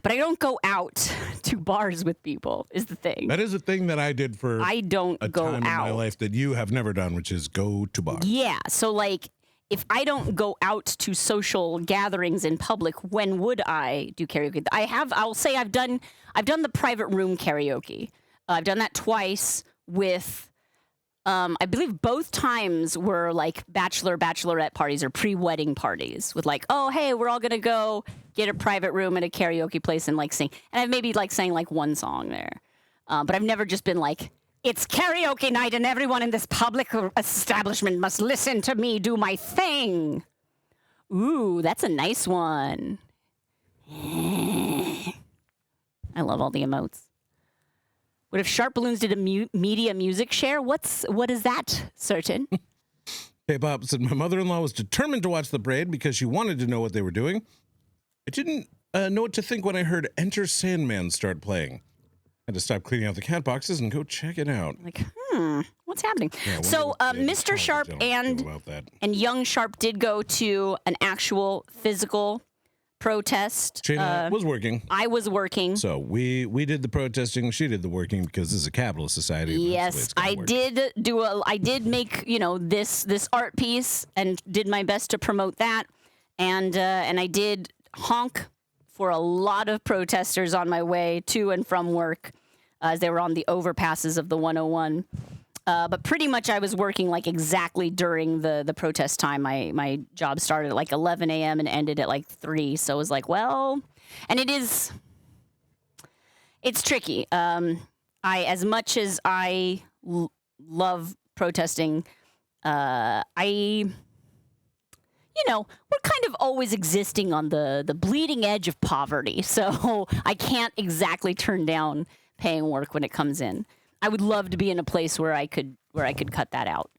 [SPEAKER 1] But I don't go out to bars with people, is the thing.
[SPEAKER 2] That is a thing that I did for
[SPEAKER 1] I don't
[SPEAKER 2] a
[SPEAKER 1] go
[SPEAKER 2] time
[SPEAKER 1] out.
[SPEAKER 2] in my life that you have never done, which is go to bars.
[SPEAKER 1] Yeah. So, like, if I don't go out to social gatherings in public, when would I do karaoke? I'll say I've done the private room karaoke. I've done that twice with, I believe both times were like bachelorette parties or pre-wedding parties with like, oh, hey, we're all going to go get a private room at a karaoke place and like sing. And I've maybe like sang like one song there. But I've never just been like, it's karaoke night and everyone in this public establishment must listen to me do my thing. Ooh, that's a nice one. I love all the emotes. What if SharpBalloons did a media music share? What is that, Certain?
[SPEAKER 2] Hey, Bob said, my mother-in-law was determined to watch the parade because she wanted to know what they were doing. I didn't know what to think when I heard Enter Sandman start playing. I had to stop cleaning out the cat boxes and go check it out.
[SPEAKER 1] Like, what's happening?
[SPEAKER 2] Yeah,
[SPEAKER 1] So Mr. Sharp and young Sharp did go to an actual physical protest.
[SPEAKER 2] Shana was working.
[SPEAKER 1] I was working.
[SPEAKER 2] So we did the protesting. She did the working because this is a capitalist society.
[SPEAKER 1] Yes, I did make, this art piece and did my best to promote that. And I did honk for a lot of protesters on my way to and from work as they were on the overpasses of the 101. But pretty much I was working like exactly during the protest time. My job started at like 11 a.m. and ended at like 3. So it was like, well, and it's tricky. As much as I love protesting, we're kind of always existing on the bleeding edge of poverty. So I can't exactly turn down paying work when it comes in. I would love to be in a place where I could cut that out.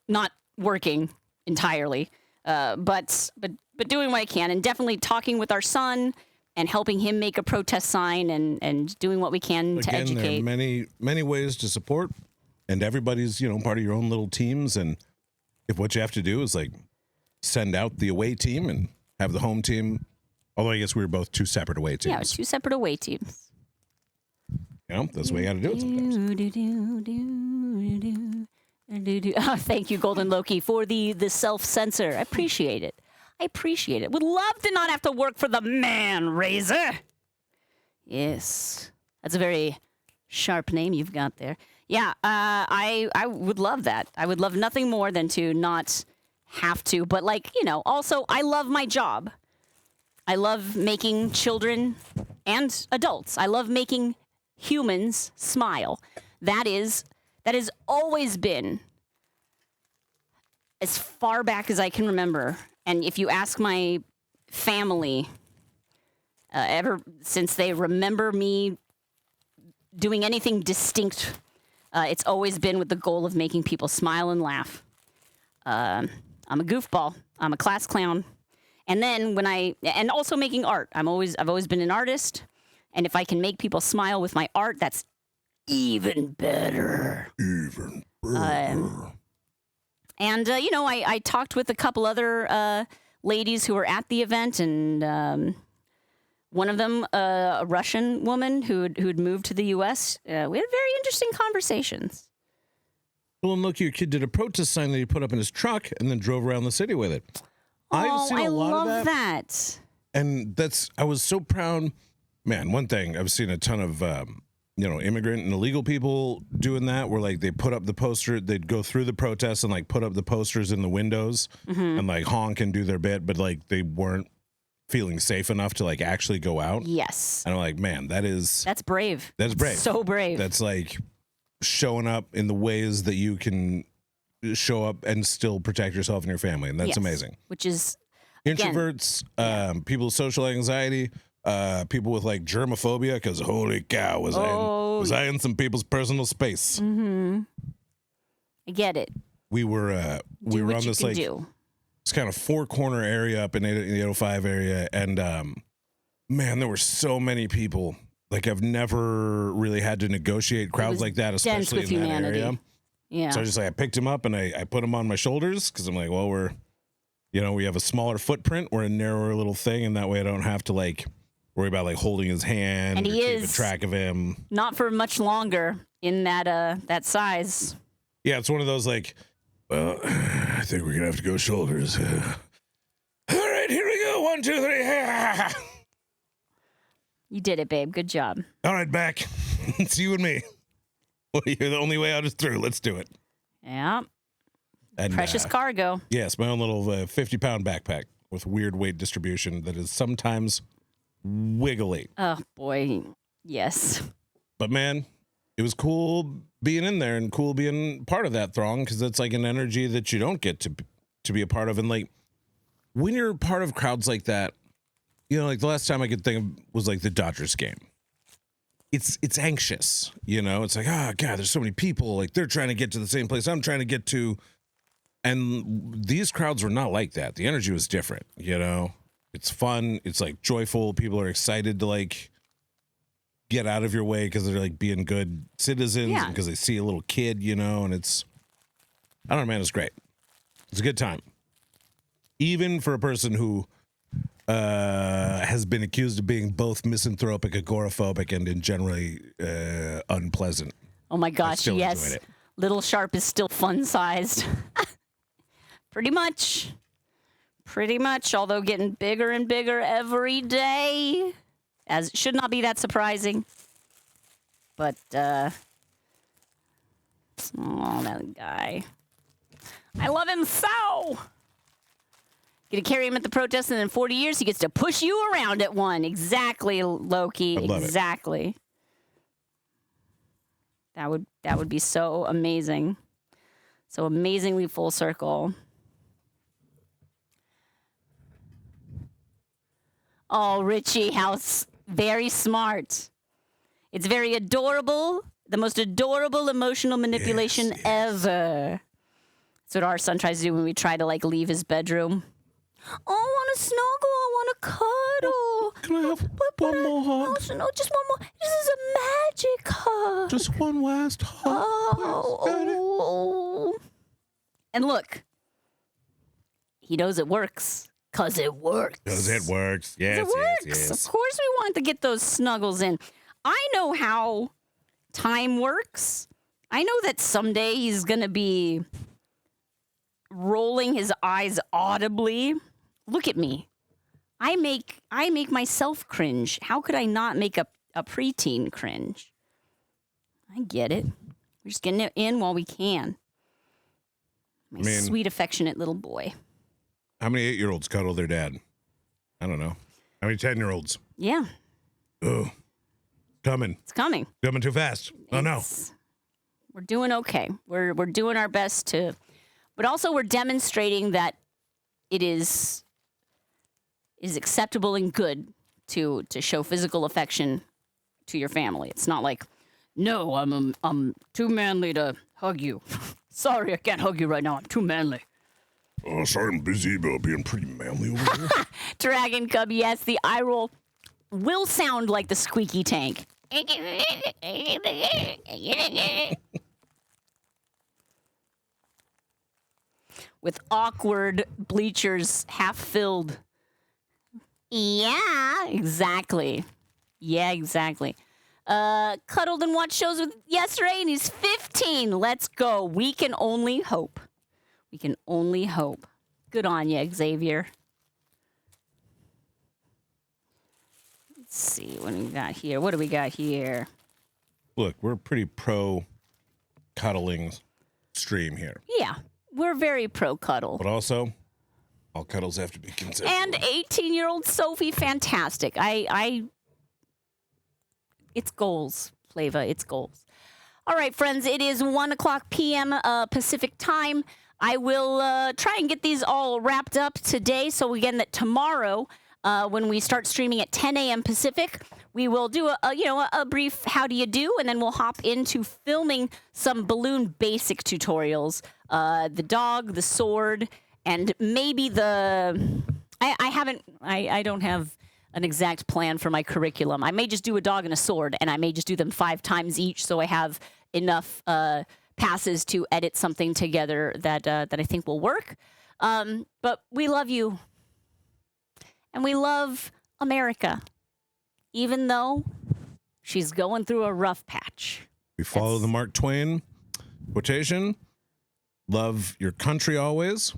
[SPEAKER 1] Not working entirely, but doing what I can, and definitely talking with our son and helping him make a protest sign and doing what we can to educate.
[SPEAKER 2] There are many ways to support, and everybody's part of your own little teams. And if what you have to do is like send out the away team and have the home team, although I guess we were both 2 separate away teams.
[SPEAKER 1] Yeah, 2 separate away teams.
[SPEAKER 2] That's the way you got to do it sometimes.
[SPEAKER 1] Oh, thank you, Golden Loki, for the self-censor. I appreciate it. Would love to not have to work for the man raiser. Yes. That's a very sharp name you've got there. Yeah, I would love that. I would love nothing more than to not have to. But, also, I love my job. I love making children and adults. I love making humans smile. That has always been, as far back as I can remember. And if you ask my family, ever since they remember me doing anything distinct, it's always been with the goal of making people smile and laugh. I'm a goofball. I'm a class clown. And then and also making art. I've always been an artist. And if I can make people smile with my art, that's even better. I talked with a couple other ladies who were at the event, and one of them, a Russian woman who'd moved to the U.S. We had very interesting conversations.
[SPEAKER 2] Well, and look, your kid did a protest sign that he put up in his truck and then drove around the city with it. I've seen a lot of that. And I was so proud. Man, one thing, I've seen a ton of, immigrant and illegal people doing that, where like they put up the poster, they'd go through the protests and like put up the posters in the windows and like honk and do their bit, but like they weren't feeling safe enough to like actually go out.
[SPEAKER 1] Yes.
[SPEAKER 2] And I'm like, man, that's brave. That's brave.
[SPEAKER 1] So brave.
[SPEAKER 2] That's like showing up in the ways that you can show up and still protect yourself and your family. And that's amazing.
[SPEAKER 1] Which is
[SPEAKER 2] introverts, people with social anxiety, people with like germophobia, because holy cow, was I in some people's personal space.
[SPEAKER 1] Mm-hmm. I get it.
[SPEAKER 2] We were on this like this kind of 4-corner area up in the 805 area, and man, there were so many people. Like I've never really had to negotiate crowds like that, especially in that area.
[SPEAKER 1] Yeah.
[SPEAKER 2] So I picked him up and I put him on my shoulders, because I'm like, well, we have a smaller footprint. We're a narrower little thing, and that way I don't have to like worry about like holding his hand
[SPEAKER 1] And
[SPEAKER 2] or
[SPEAKER 1] he
[SPEAKER 2] keeping
[SPEAKER 1] is
[SPEAKER 2] track of him.
[SPEAKER 1] not for much longer in that size.
[SPEAKER 2] Yeah, it's one of those like, well, I think we're gonna have to go shoulders. All right, here we go. 1, 2, 3.
[SPEAKER 1] You did it, babe. Good job.
[SPEAKER 2] All right, back. It's you and me. Well, you're the only way out is through. Let's do it.
[SPEAKER 1] Yeah.
[SPEAKER 2] And,
[SPEAKER 1] Precious cargo.
[SPEAKER 2] Yes, my own little 50-pound backpack with weird weight distribution that is sometimes wiggly.
[SPEAKER 1] Oh, boy. Yes.
[SPEAKER 2] But, man, it was cool being in there and cool being part of that throng because it's like an energy that you don't get to be a part of. And, like, when you're part of crowds like that, you know, like the last time I could think of was like the Dodgers game. It's anxious, you know? It's like, oh, God, there's so many people. Like, they're trying to get to the same place I'm trying to get to. And these crowds were not like that. The energy was different, you know? It's fun. It's, like, joyful. People are excited to, like, get out of your way because they're, like, being good citizens
[SPEAKER 1] Yeah.
[SPEAKER 2] because they see a little kid, you know? And it's, I don't know, man, it's great. It's a good time. Even for a person who has been accused of being both misanthropic, agoraphobic, and in generally unpleasant.
[SPEAKER 1] Oh, my gosh,
[SPEAKER 2] still
[SPEAKER 1] yes.
[SPEAKER 2] enjoyed it.
[SPEAKER 1] Little Sharp is still fun-sized. Pretty much. Pretty much, although getting bigger and bigger every day. As it should not be that surprising. But, oh, that guy. I love him so. Gonna carry him at the protest, and in 40 years, he gets to push you around at one. Exactly, Loki. Exactly. That would be so amazing. So amazingly full circle. Oh, Richie, very smart. It's very adorable. The most adorable emotional manipulation ever. That's what our son tries to do when we try to, like, leave his bedroom. Oh, I want to snuggle. I want to cuddle.
[SPEAKER 2] Can I have one more hug?
[SPEAKER 1] No, just one more. This is a magic hug.
[SPEAKER 2] Just one last hug.
[SPEAKER 1] Oh. And look, he knows it works. Because it works.
[SPEAKER 2] Because it works. Yes,
[SPEAKER 1] it works.
[SPEAKER 2] yes.
[SPEAKER 1] Of course we want to get those snuggles in. I know how time works. I know that someday he's going to be rolling his eyes audibly. Look at me. I make myself cringe. How could I not make a preteen cringe? I get it. We're just getting it in while we can. My sweet, affectionate little boy.
[SPEAKER 2] How many 8-year-olds cuddle their dad? I don't know. How many 10-year-olds?
[SPEAKER 1] Yeah.
[SPEAKER 2] Oh, coming.
[SPEAKER 1] It's coming.
[SPEAKER 2] Coming too fast. Oh, no.
[SPEAKER 1] We're doing okay. We're doing our best to, but also we're demonstrating that it is acceptable and good to show physical affection to your family. It's not like, no, I'm too manly to hug you. Sorry, I can't hug you right now. I'm too manly.
[SPEAKER 2] Oh, sorry, I'm busy, but being pretty manly over here.
[SPEAKER 1] Dragon Cub, yes, the eye roll will sound like the squeaky tank. With awkward bleachers half filled. Yeah, exactly. Yeah, exactly. Cuddled and watched shows with yesterday, and he's 15. Let's go. We can only hope. We can only hope. Good on you, Xavier. Let's see what we got here. What do we got here?
[SPEAKER 2] Look, we're pretty pro cuddling stream here.
[SPEAKER 1] Yeah, we're very pro cuddle.
[SPEAKER 2] But also, all cuddles have to be consensual.
[SPEAKER 1] And 18-year-old Sophie, fantastic. It's goals, Flava. It's goals. All right, friends, it is 1:00 p.m. Pacific time. I will try and get these all wrapped up today. So again, that tomorrow, when we start streaming at 10 a.m. Pacific, we will do a brief how do you do, and then we'll hop into filming some balloon basic tutorials. The dog, the sword, and maybe I don't have an exact plan for my curriculum. I may just do a dog and a sword, and I may just do them 5 times each, so I have enough passes to edit something together that I think will work. But we love you, and we love America. even though she's going through a rough patch.
[SPEAKER 2] We follow the Mark Twain quotation: love your country always,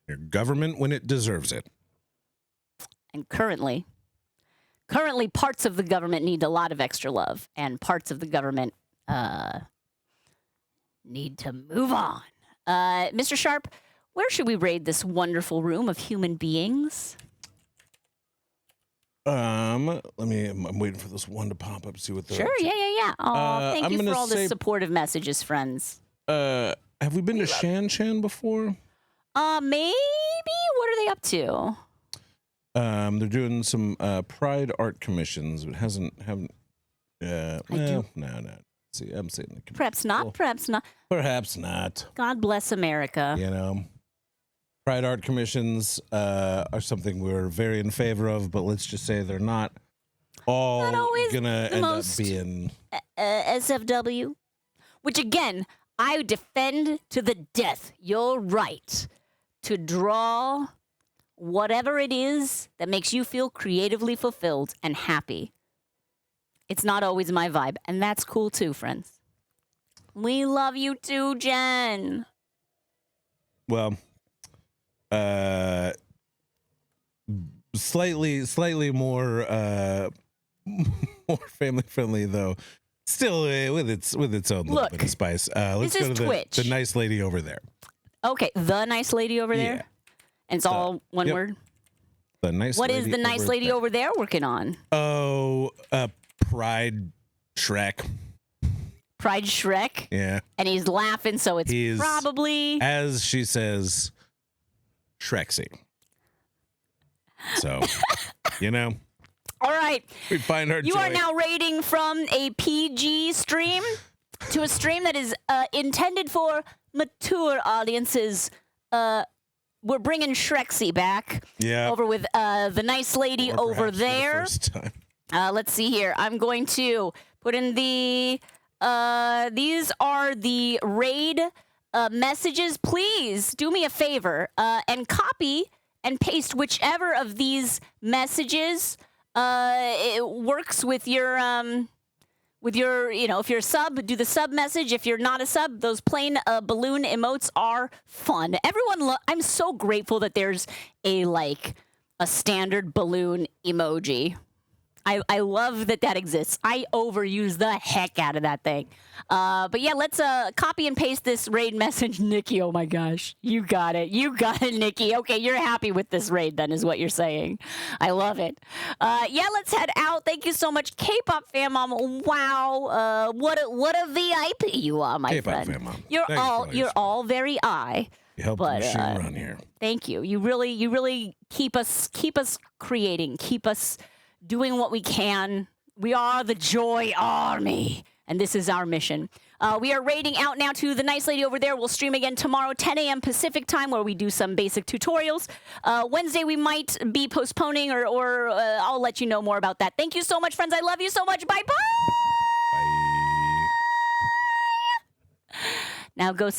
[SPEAKER 2] your government when it deserves it.
[SPEAKER 1] And currently parts of the government need a lot of extra love, and parts of the government need to move on. Mr. Sharp, where should we raid this wonderful room of human beings?
[SPEAKER 2] I'm waiting for this one to pop up, see what the...
[SPEAKER 1] Sure, yeah. Oh, thank you for all the supportive messages, friends.
[SPEAKER 2] Have we been to Shan before?
[SPEAKER 1] Maybe. What are they up to?
[SPEAKER 2] They're doing some Pride art commissions, but haven't. No. See, I'm saying
[SPEAKER 1] perhaps not. Perhaps not.
[SPEAKER 2] Perhaps not.
[SPEAKER 1] God bless America.
[SPEAKER 2] You know, Pride art commissions are something we're very in favor of, but let's just say they're not all gonna end up being
[SPEAKER 1] SFW. Which again, I defend to the death your right to draw whatever it is that makes you feel creatively fulfilled and happy. It's not always my vibe, and that's cool too, friends. We love you too, Jen.
[SPEAKER 2] Well, slightly more family friendly though. Still with its own little bit of spice. Let's go to the nice lady over there.
[SPEAKER 1] Okay, the nice lady over there. And it's all one word.
[SPEAKER 2] The nice.
[SPEAKER 1] What is the nice lady over there working on?
[SPEAKER 2] Oh, Pride Shrek.
[SPEAKER 1] Pride Shrek?
[SPEAKER 2] Yeah.
[SPEAKER 1] And he's laughing, so it's probably...
[SPEAKER 2] As she says, Shreksy. So, you know.
[SPEAKER 1] All right.
[SPEAKER 2] We find our joy.
[SPEAKER 1] You are now rating from a PG stream to a stream that is intended for mature audiences. We're bringing Shreksy back.
[SPEAKER 2] Yeah.
[SPEAKER 1] Over with the nice lady over there.
[SPEAKER 2] For the first time.
[SPEAKER 1] Let's see here. I'm going to put in the... these are the raid messages. Please do me a favor and copy and paste whichever of these messages it works with your, you know, if you're a sub, do the sub message. If you're not a sub, those plain balloon emotes are fun. Everyone, I'm so grateful that there's a standard balloon emoji. I love that exists. I overuse the heck out of that thing. But yeah, let's copy and paste this raid message. Nikki, oh my gosh. You got it. You got it, Nikki. Okay, you're happy with this raid then is what you're saying. I love it. Yeah, let's head out. Thank you so much. K-pop fan mom. Wow. What a VIP you are, my friend. K-pop fan mom. You're all very
[SPEAKER 2] You help the machine run here.
[SPEAKER 1] Thank you. You really keep us creating, keep us doing what we can. We are the Joy Army, and this is our mission. We are raiding out now to the nice lady over there. We'll stream again tomorrow, 10 a.m. Pacific time, where we do some basic tutorials. Wednesday, we might be postponing, or I'll let you know more about that. Thank you so much, friends. I love you so much. Bye-bye.
[SPEAKER 2] Bye.
[SPEAKER 1] Now go say